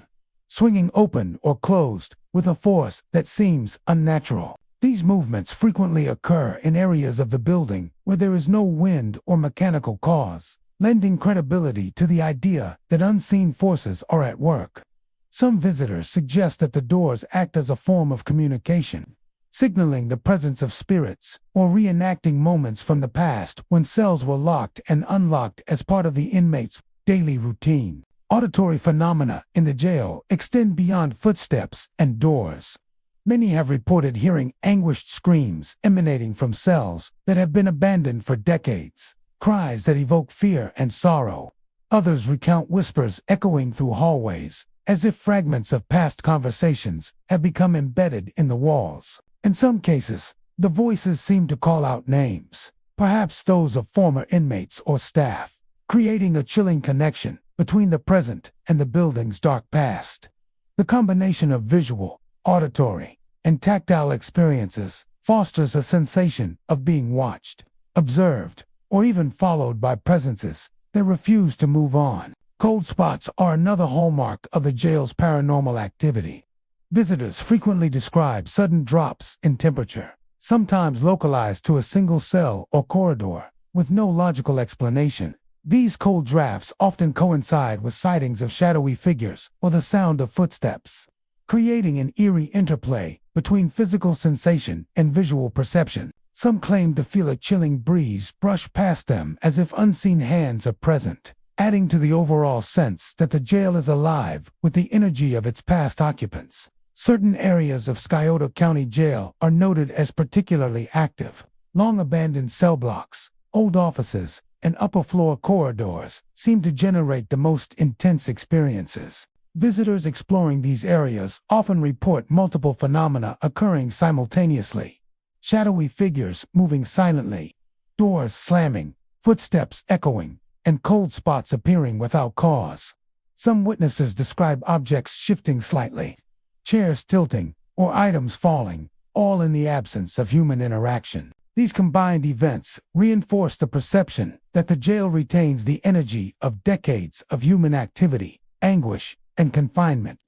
swinging open or closed with a force that seems unnatural. These movements frequently occur in areas of the building where there is no wind or mechanical cause, lending credibility to the idea that unseen forces are at work. Some visitors suggest that the doors act as a form of communication, signaling the presence of spirits or reenacting moments from the past when cells were locked and unlocked as part of the inmates' daily routine. Auditory phenomena in the jail extend beyond footsteps and doors. Many have reported hearing anguished screams emanating from cells that have been abandoned for decades, cries that evoke fear and sorrow. Others recount whispers echoing through hallways, as if fragments of past conversations have become embedded in the walls. In some cases, the voices seem to call out names, perhaps those of former inmates or staff, creating a chilling connection between the present and the building's dark past. The combination of visual, auditory, and tactile experiences fosters a sensation of being watched, observed, or even followed by presences that refuse to move on. Cold spots are another hallmark of the jail's paranormal activity. Visitors frequently describe sudden drops in temperature, sometimes localized to a single cell or corridor, with no logical explanation. These cold drafts often coincide with sightings of shadowy figures or the sound of footsteps, creating an eerie interplay between physical sensation and visual perception. Some claim to feel a chilling breeze brush past them as if unseen hands are present, adding to the overall sense that the jail is alive with the energy of its past occupants. Certain areas of Scioto County Jail are noted as particularly active. Long-abandoned cell blocks, old offices, and upper-floor corridors seem to generate the most intense experiences. Visitors exploring these areas often report multiple phenomena occurring simultaneously. Shadowy figures moving silently, doors slamming, footsteps echoing, and cold spots appearing without cause. Some witnesses describe objects shifting slightly, chairs tilting, or items falling, all in the absence of human interaction. These combined events reinforce the perception that the jail retains the energy of decades of human activity, anguish, and confinement.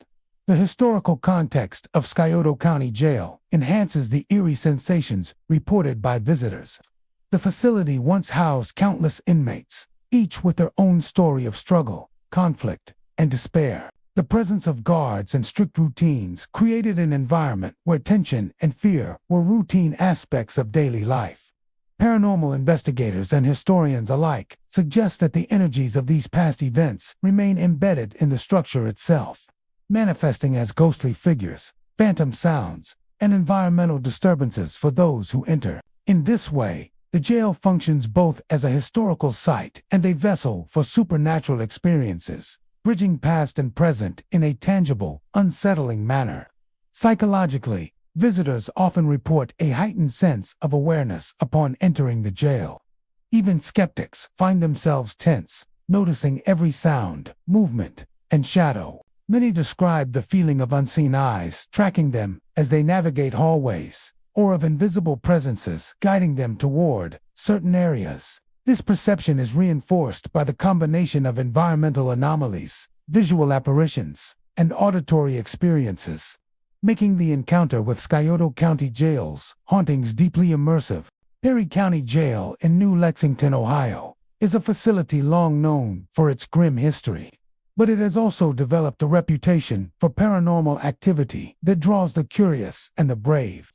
The historical context of Scioto County Jail enhances the eerie sensations reported by visitors. The facility once housed countless inmates, each with their own story of struggle, conflict, and despair. The presence of guards and strict routines created an environment where tension and fear were routine aspects of daily life. Paranormal investigators and historians alike suggest that the energies of these past events remain embedded in the structure itself, manifesting as ghostly figures, phantom sounds, and environmental disturbances for those who enter. In this way, the jail functions both as a historical site and a vessel for supernatural experiences, bridging past and present in a tangible, unsettling manner. Psychologically, visitors often report a heightened sense of awareness upon entering the jail. Even skeptics find themselves tense, noticing every sound, movement, and shadow. Many describe the feeling of unseen eyes tracking them as they navigate hallways, or of invisible presences guiding them toward certain areas. This perception is reinforced by the combination of environmental anomalies, visual apparitions, and auditory experiences, making the encounter with Scioto County Jail's hauntings deeply immersive. Perry County Jail in New Lexington, Ohio, is a facility long known for its grim history, but it has also developed a reputation for paranormal activity that draws the curious and the brave.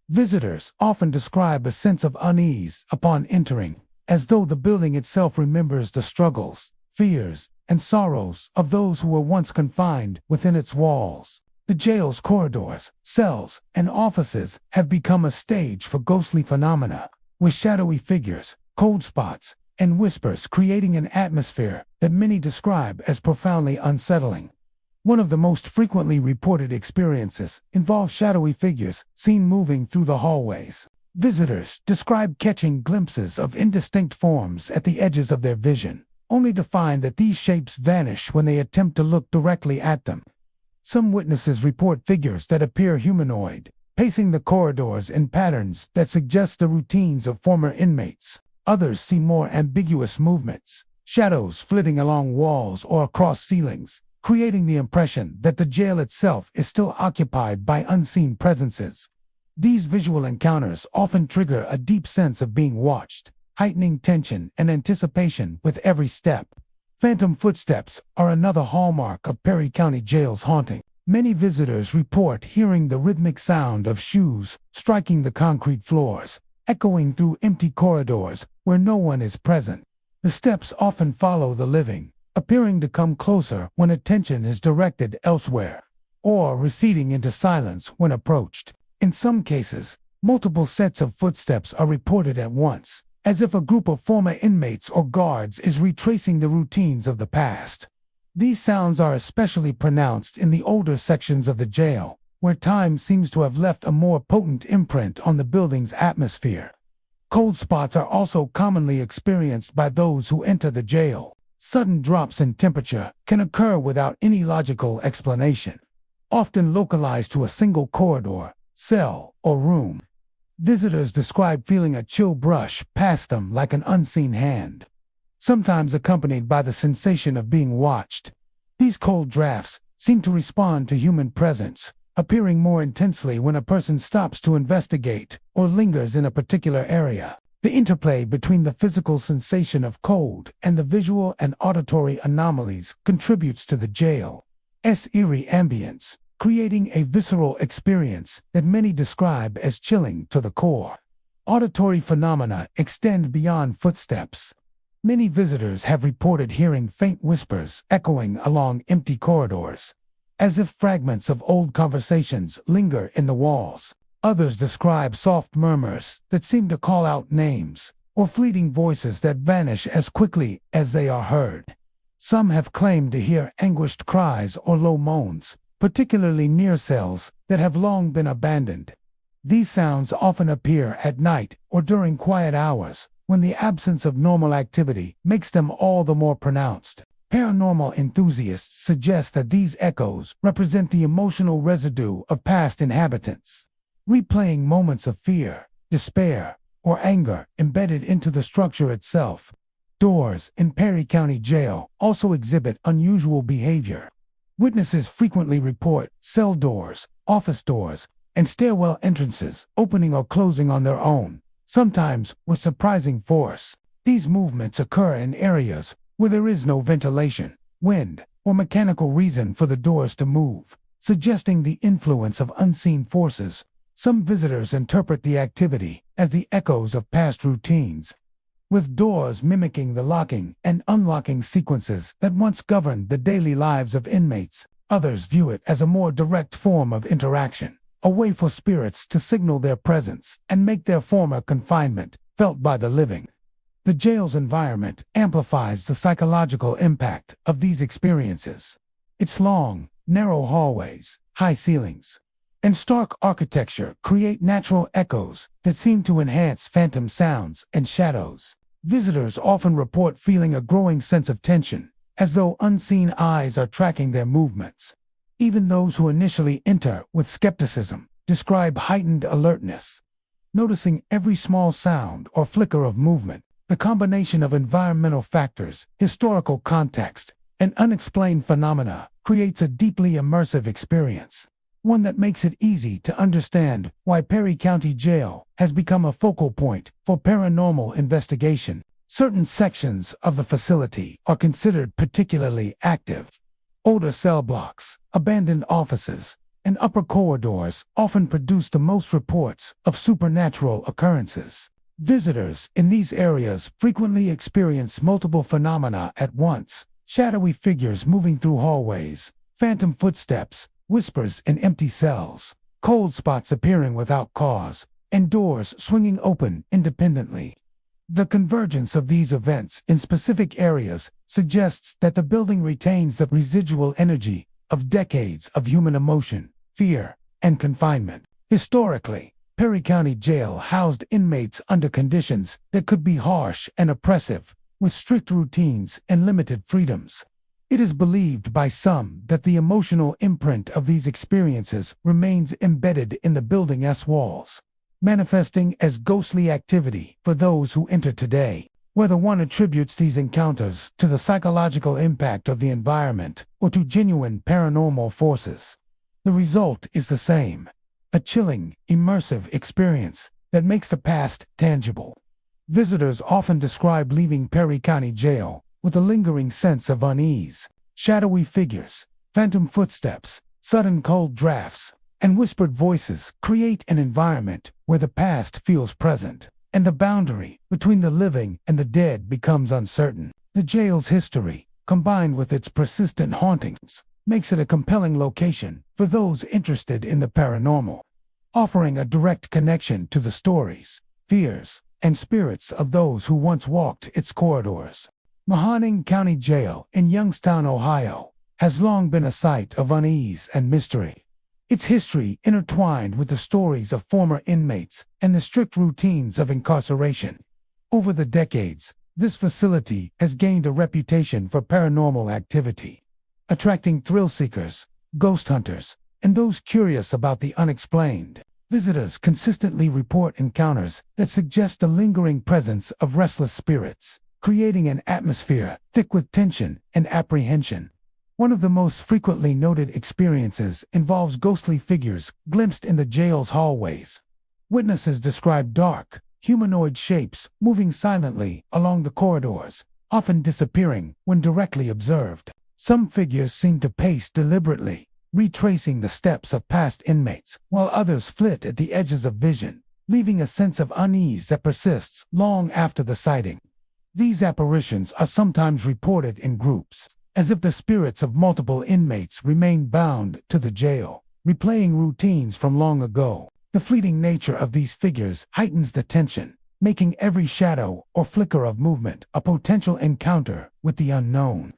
Visitors often describe a sense of unease upon entering, as though the building itself remembers the struggles, fears, and sorrows of those who were once confined within its walls. The jail's corridors, cells, and offices have become a stage for ghostly phenomena, with shadowy figures, cold spots, and whispers creating an atmosphere that many describe as profoundly unsettling. One of the most frequently reported experiences involves shadowy figures seen moving through the hallways. Visitors describe catching glimpses of indistinct forms at the edges of their vision, only to find that these shapes vanish when they attempt to look directly at them. Some witnesses report figures that appear humanoid, pacing the corridors in patterns that suggest the routines of former inmates. Others see more ambiguous movements, shadows flitting along walls or across ceilings, creating the impression that the jail itself is still occupied by unseen presences. These visual encounters often trigger a deep sense of being watched, heightening tension and anticipation with every step. Phantom footsteps are another hallmark of Perry County Jail's haunting. Many visitors report hearing the rhythmic sound of shoes striking the concrete floors, echoing through empty corridors where no one is present. The steps often follow the living, appearing to come closer when attention is directed elsewhere, or receding into silence when approached. In some cases, multiple sets of footsteps are reported at once, as if a group of former inmates or guards is retracing the routines of the past. These sounds are especially pronounced in the older sections of the jail, where time seems to have left a more potent imprint on the building's atmosphere. Cold spots are also commonly experienced by those who enter the jail. Sudden drops in temperature can occur without any logical explanation, often localized to a single corridor, cell, or room. Visitors describe feeling a chill brush past them like an unseen hand, sometimes accompanied by the sensation of being watched. These cold drafts seem to respond to human presence, appearing more intensely when a person stops to investigate or lingers in a particular area. The interplay between the physical sensation of cold and the visual and auditory anomalies contributes to the jail's eerie ambience, creating a visceral experience that many describe as chilling to the core. Auditory phenomena extend beyond footsteps. Many visitors have reported hearing faint whispers echoing along empty corridors, as if fragments of old conversations linger in the walls. Others describe soft murmurs that seem to call out names, or fleeting voices that vanish as quickly as they are heard. Some have claimed to hear anguished cries or low moans, particularly near cells that have long been abandoned. These sounds often appear at night or during quiet hours, when the absence of normal activity makes them all the more pronounced. Paranormal enthusiasts suggest that these echoes represent the emotional residue of past inhabitants, replaying moments of fear, despair, or anger embedded into the structure itself. Doors in Perry County Jail also exhibit unusual behavior. Witnesses frequently report cell doors, office doors, and stairwell entrances opening or closing on their own, sometimes with surprising force. These movements occur in areas where there is no ventilation, wind, or mechanical reason for the doors to move, suggesting the influence of unseen forces. Some visitors interpret the activity as the echoes of past routines, with doors mimicking the locking and unlocking sequences that once governed the daily lives of inmates. Others view it as a more direct form of interaction, a way for spirits to signal their presence and make their former confinement felt by the living. The jail's environment amplifies the psychological impact of these experiences. Its long, narrow hallways, high ceilings, and stark architecture create natural echoes that seem to enhance phantom sounds and shadows. Visitors often report feeling a growing sense of tension, as though unseen eyes are tracking their movements. Even those who initially enter with skepticism describe heightened alertness, noticing every small sound or flicker of movement. The combination of environmental factors, historical context, and unexplained phenomena creates a deeply immersive experience, one that makes it easy to understand why Perry County Jail has become a focal point for paranormal investigation. Certain sections of the facility are considered particularly active. Older cell blocks, abandoned offices, and upper corridors often produce the most reports of supernatural occurrences. Visitors in these areas frequently experience multiple phenomena at once: shadowy figures moving through hallways, phantom footsteps, whispers in empty cells, cold spots appearing without cause, and doors swinging open independently. The convergence of these events in specific areas suggests that the building retains the residual energy of decades of human emotion, fear, and confinement. Historically, Perry County Jail housed inmates under conditions that could be harsh and oppressive, with strict routines and limited freedoms. It is believed by some that the emotional imprint of these experiences remains embedded in the building's walls, manifesting as ghostly activity for those who enter today. Whether one attributes these encounters to the psychological impact of the environment or to genuine paranormal forces, the result is the same: a chilling, immersive experience that makes the past tangible. Visitors often describe leaving Perry County Jail with a lingering sense of unease. Shadowy figures, phantom footsteps, sudden cold drafts, and whispered voices create an environment where the past feels present, and the boundary between the living and the dead becomes uncertain. The jail's history, combined with its persistent hauntings, makes it a compelling location for those interested in the paranormal, offering a direct connection to the stories, fears, and spirits of those who once walked its corridors. Mahoning County Jail in Youngstown, Ohio, has long been a site of unease and mystery. Its history intertwined with the stories of former inmates and the strict routines of incarceration. Over the decades, this facility has gained a reputation for paranormal activity, attracting thrill-seekers, ghost hunters, and those curious about the unexplained. Visitors consistently report encounters that suggest the lingering presence of restless spirits, creating an atmosphere thick with tension and apprehension. One of the most frequently noted experiences involves ghostly figures glimpsed in the jail's hallways. Witnesses describe dark, humanoid shapes moving silently along the corridors, often disappearing when directly observed. Some figures seem to pace deliberately, retracing the steps of past inmates, while others flit at the edges of vision, leaving a sense of unease that persists long after the sighting. These apparitions are sometimes reported in groups, as if the spirits of multiple inmates remain bound to the jail, replaying routines from long ago. The fleeting nature of these figures heightens the tension, making every shadow or flicker of movement a potential encounter with the unknown.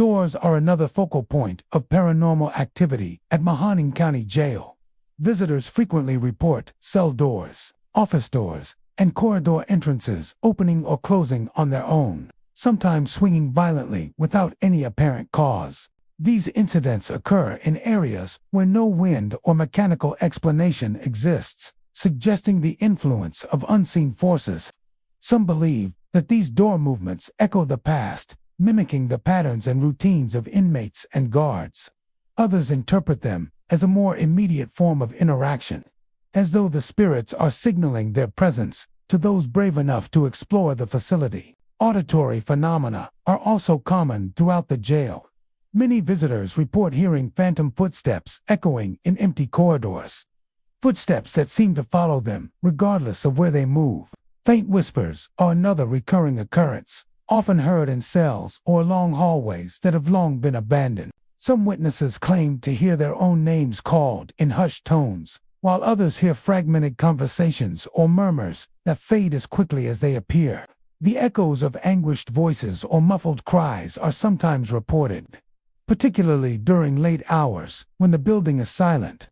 Doors are another focal point of paranormal activity at Mahoning County Jail. Visitors frequently report cell doors, office doors, and corridor entrances opening or closing on their own, sometimes swinging violently without any apparent cause. These incidents occur in areas where no wind or mechanical explanation exists, suggesting the influence of unseen forces. Some believe that these door movements echo the past, mimicking the patterns and routines of inmates and guards. Others interpret them as a more immediate form of interaction, as though the spirits are signaling their presence to those brave enough to explore the facility. Auditory phenomena are also common throughout the jail. Many visitors report hearing phantom footsteps echoing in empty corridors, footsteps that seem to follow them regardless of where they move. Faint whispers are another recurring occurrence, often heard in cells or long hallways that have long been abandoned. Some witnesses claim to hear their own names called in hushed tones, while others hear fragmented conversations or murmurs that fade as quickly as they appear. The echoes of anguished voices or muffled cries are sometimes reported, particularly during late hours when the building is silent,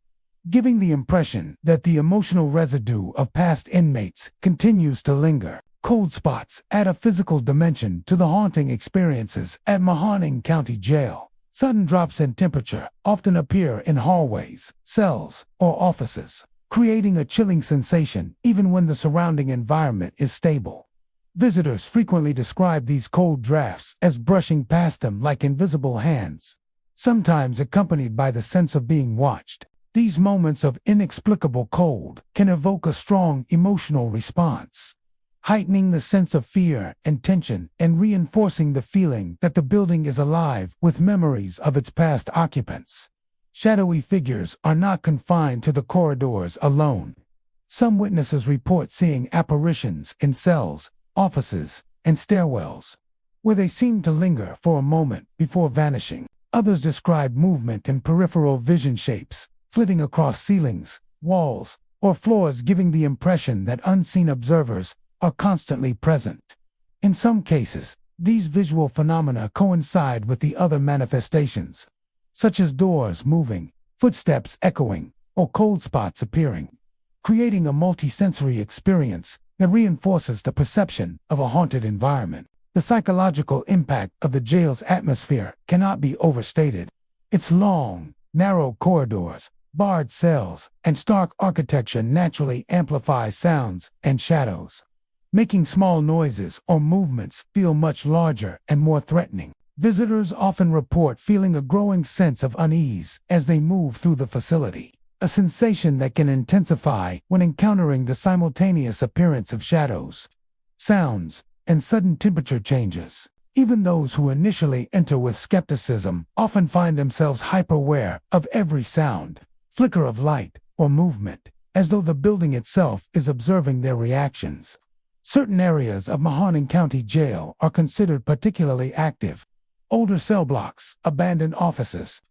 giving the impression that the emotional residue of past inmates continues to linger. Cold spots add a physical dimension to the haunting experiences at Mahoning County Jail. Sudden drops in temperature often appear in hallways, cells, or offices, creating a chilling sensation even when the surrounding environment is stable. Visitors frequently describe these cold drafts as brushing past them like invisible hands, sometimes accompanied by the sense of being watched. These moments of inexplicable cold can evoke a strong emotional response, heightening the sense of fear and tension and reinforcing the feeling that the building is alive with memories of its past occupants. Shadowy figures are not confined to the corridors alone. Some witnesses report seeing apparitions in cells, offices, and stairwells, where they seem to linger for a moment before vanishing. Others describe movement in peripheral vision shapes, flitting across ceilings, walls, or floors, giving the impression that unseen observers are constantly present. In some cases, these visual phenomena coincide with the other manifestations, such as doors moving, footsteps echoing, or cold spots appearing, creating a multisensory experience that reinforces the perception of a haunted environment. The psychological impact of the jail's atmosphere cannot be overstated. Its long, narrow corridors, barred cells, and stark architecture naturally amplify sounds and shadows, making small noises or movements feel much larger and more threatening. Visitors often report feeling a growing sense of unease as they move through the facility, a sensation that can intensify when encountering the simultaneous appearance of shadows, sounds, and sudden temperature changes. Even those who initially enter with skepticism often find themselves hyper-aware of every sound, flicker of light, or movement, as though the building itself is observing their reactions. Certain areas of Mahoning County Jail are considered particularly active. Older cell blocks, abandoned offices,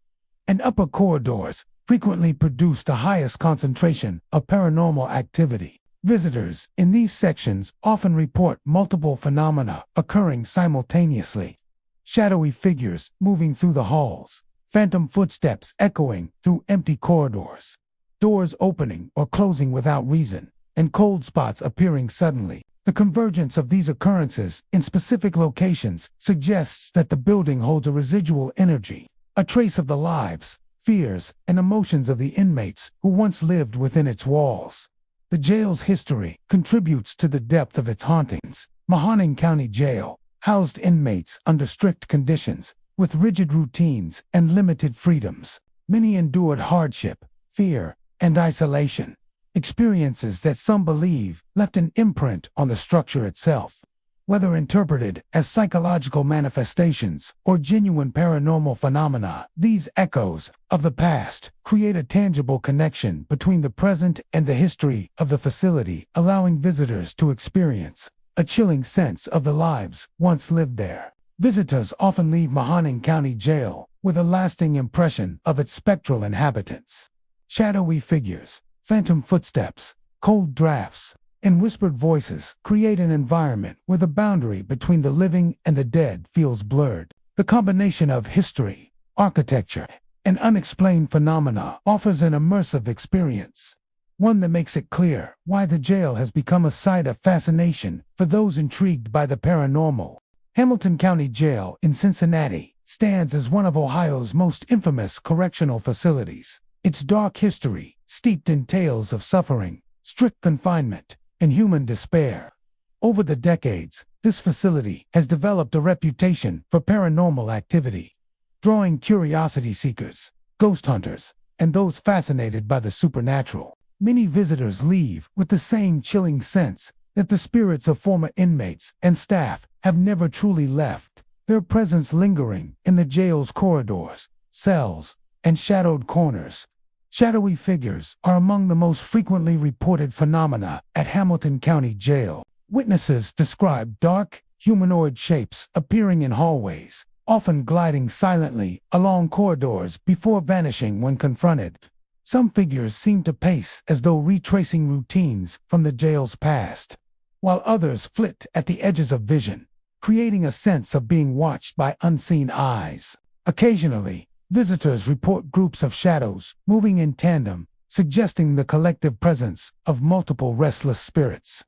and upper corridors frequently produce the highest concentration of paranormal activity. Visitors in these sections often report multiple phenomena occurring simultaneously. Shadowy figures moving through the halls, phantom footsteps echoing through empty corridors, doors opening or closing without reason, and cold spots appearing suddenly. The convergence of these occurrences in specific locations suggests that the building holds a residual energy, a trace of the lives, fears, and emotions of the inmates who once lived within its walls. The jail's history contributes to the depth of its hauntings. Mahoning County Jail housed inmates under strict conditions, with rigid routines and limited freedoms. Many endured hardship, fear, and isolation, experiences that some believe left an imprint on the structure itself. Whether interpreted as psychological manifestations or genuine paranormal phenomena, these echoes of the past create a tangible connection between the present and the history of the facility, allowing visitors to experience a chilling sense of the lives once lived there. Visitors often leave Mahoning County Jail with a lasting impression of its spectral inhabitants. Shadowy figures, phantom footsteps, cold drafts, and whispered voices create an environment where the boundary between the living and the dead feels blurred. The combination of history, architecture, and unexplained phenomena offers an immersive experience, one that makes it clear why the jail has become a site of fascination for those intrigued by the paranormal. Hamilton County Jail in Cincinnati stands as one of Ohio's most infamous correctional facilities. Its dark history, steeped in tales of suffering, strict confinement, and human despair. Over the decades, this facility has developed a reputation for paranormal activity, drawing curiosity seekers, ghost hunters, and those fascinated by the supernatural. Many visitors leave with the same chilling sense that the spirits of former inmates and staff have never truly left, their presence lingering in the jail's corridors, cells, and shadowed corners. Shadowy figures are among the most frequently reported phenomena at Hamilton County Jail. Witnesses describe dark, humanoid shapes appearing in hallways, often gliding silently along corridors before vanishing when confronted. Some figures seem to pace as though retracing routines from the jail's past, while others flit at the edges of vision, creating a sense of being watched by unseen eyes. Occasionally, visitors report groups of shadows moving in tandem, suggesting the collective presence of multiple restless spirits.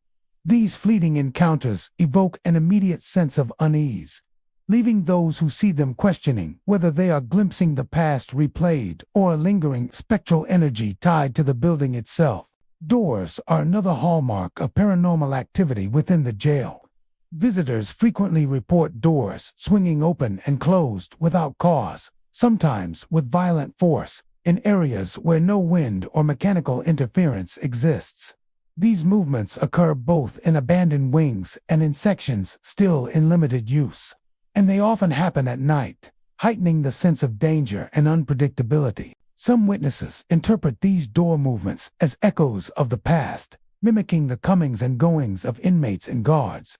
These fleeting encounters evoke an immediate sense of unease, leaving those who see them questioning whether they are glimpsing the past replayed or a lingering spectral energy tied to the building itself. Doors are another hallmark of paranormal activity within the jail. Visitors frequently report doors swinging open and closed without cause, sometimes with violent force, in areas where no wind or mechanical interference exists. These movements occur both in abandoned wings and in sections still in limited use, and they often happen at night, heightening the sense of danger and unpredictability. Some witnesses interpret these door movements as echoes of the past, mimicking the comings and goings of inmates and guards.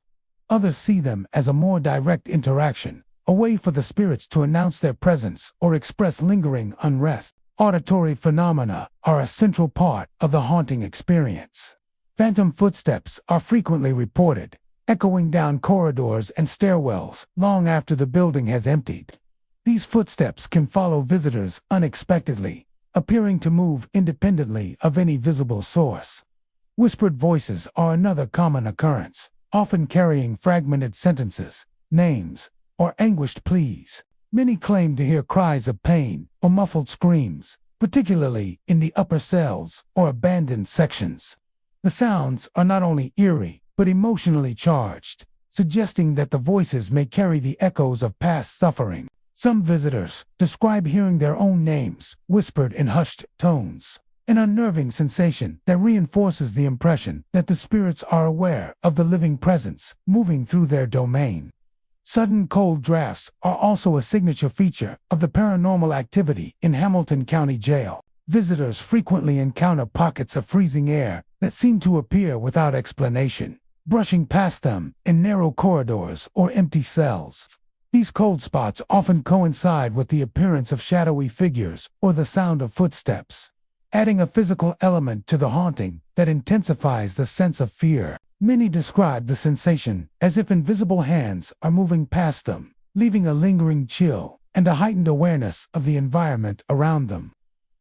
Others see them as a more direct interaction, a way for the spirits to announce their presence or express lingering unrest. Auditory phenomena are a central part of the haunting experience. Phantom footsteps are frequently reported, echoing down corridors and stairwells long after the building has emptied. These footsteps can follow visitors unexpectedly, appearing to move independently of any visible source. Whispered voices are another common occurrence, often carrying fragmented sentences, names, or anguished pleas. Many claim to hear cries of pain or muffled screams, particularly in the upper cells or abandoned sections. The sounds are not only eerie, but emotionally charged, suggesting that the voices may carry the echoes of past suffering. Some visitors describe hearing their own names whispered in hushed tones, an unnerving sensation that reinforces the impression that the spirits are aware of the living presence moving through their domain. Sudden cold drafts are also a signature feature of the paranormal activity in Hamilton County Jail. Visitors frequently encounter pockets of freezing air that seem to appear without explanation, brushing past them in narrow corridors or empty cells. These cold spots often coincide with the appearance of shadowy figures or the sound of footsteps, adding a physical element to the haunting that intensifies the sense of fear. Many describe the sensation as if invisible hands are moving past them, leaving a lingering chill and a heightened awareness of the environment around them.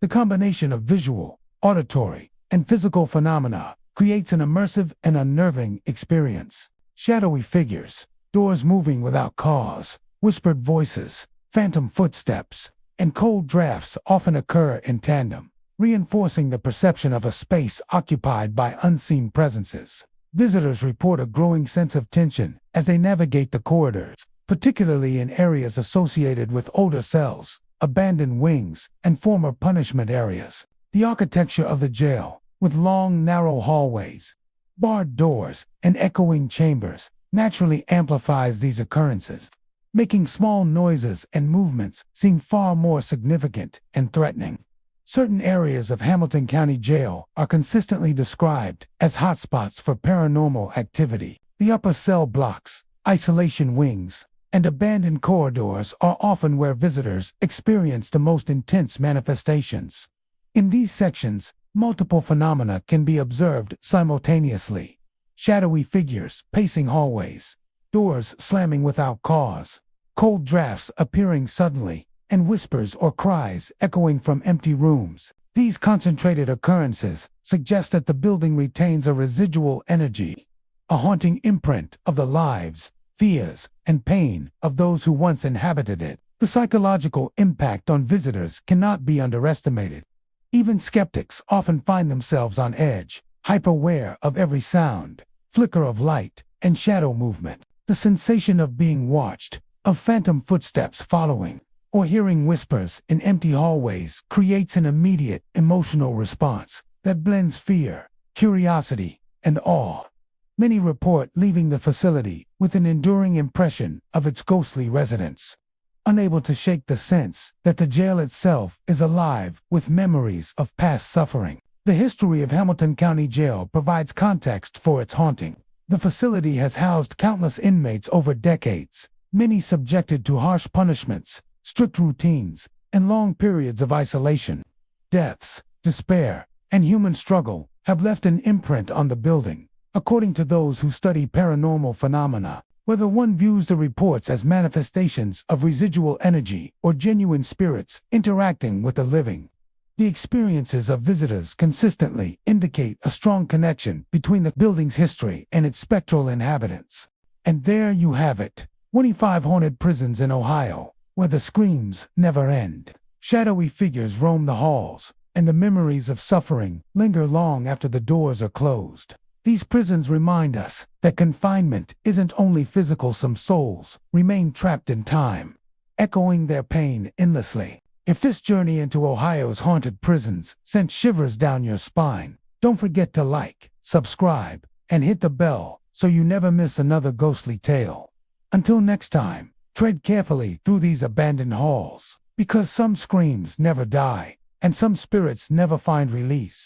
The combination of visual, auditory, and physical phenomena creates an immersive and unnerving experience. Shadowy figures, doors moving without cause, whispered voices, phantom footsteps, and cold drafts often occur in tandem, reinforcing the perception of a space occupied by unseen presences. Visitors report a growing sense of tension as they navigate the corridors, particularly in areas associated with older cells, abandoned wings, and former punishment areas. The architecture of the jail, with long, narrow hallways, barred doors, and echoing chambers, naturally amplifies these occurrences, making small noises and movements seem far more significant and threatening. Certain areas of Hamilton County Jail are consistently described as hotspots for paranormal activity. The upper cell blocks, isolation wings, and abandoned corridors are often where visitors experience the most intense manifestations. In these sections, multiple phenomena can be observed simultaneously. Shadowy figures pacing hallways, doors slamming without cause, cold drafts appearing suddenly, and whispers or cries echoing from empty rooms. These concentrated occurrences suggest that the building retains a residual energy, a haunting imprint of the lives, fears, and pain of those who once inhabited it. The psychological impact on visitors cannot be underestimated. Even skeptics often find themselves on edge, hyper-aware of every sound, flicker of light, and shadow movement. The sensation of being watched, of phantom footsteps following, or hearing whispers in empty hallways creates an immediate emotional response that blends fear, curiosity, and awe. Many report leaving the facility with an enduring impression of its ghostly residents, unable to shake the sense that the jail itself is alive with memories of past suffering. The history of Hamilton County Jail provides context for its haunting. The facility has housed countless inmates over decades, many subjected to harsh punishments, strict routines, and long periods of isolation. Deaths, despair, and human struggle have left an imprint on the building. According to those who study paranormal phenomena, whether one views the reports as manifestations of residual energy or genuine spirits interacting with the living, The experiences of visitors consistently indicate a strong connection between the building's history and its spectral inhabitants. And there you have it, 25 haunted prisons in Ohio, where the screams never end. Shadowy figures roam the halls, and the memories of suffering linger long after the doors are closed. These prisons remind us that confinement isn't only physical. Some souls remain trapped in time, echoing their pain endlessly. If this journey into Ohio's haunted prisons sent shivers down your spine, don't forget to like, subscribe, and hit the bell so you never miss another ghostly tale. Until next time, tread carefully through these abandoned halls, because some screams never die, and some spirits never find release.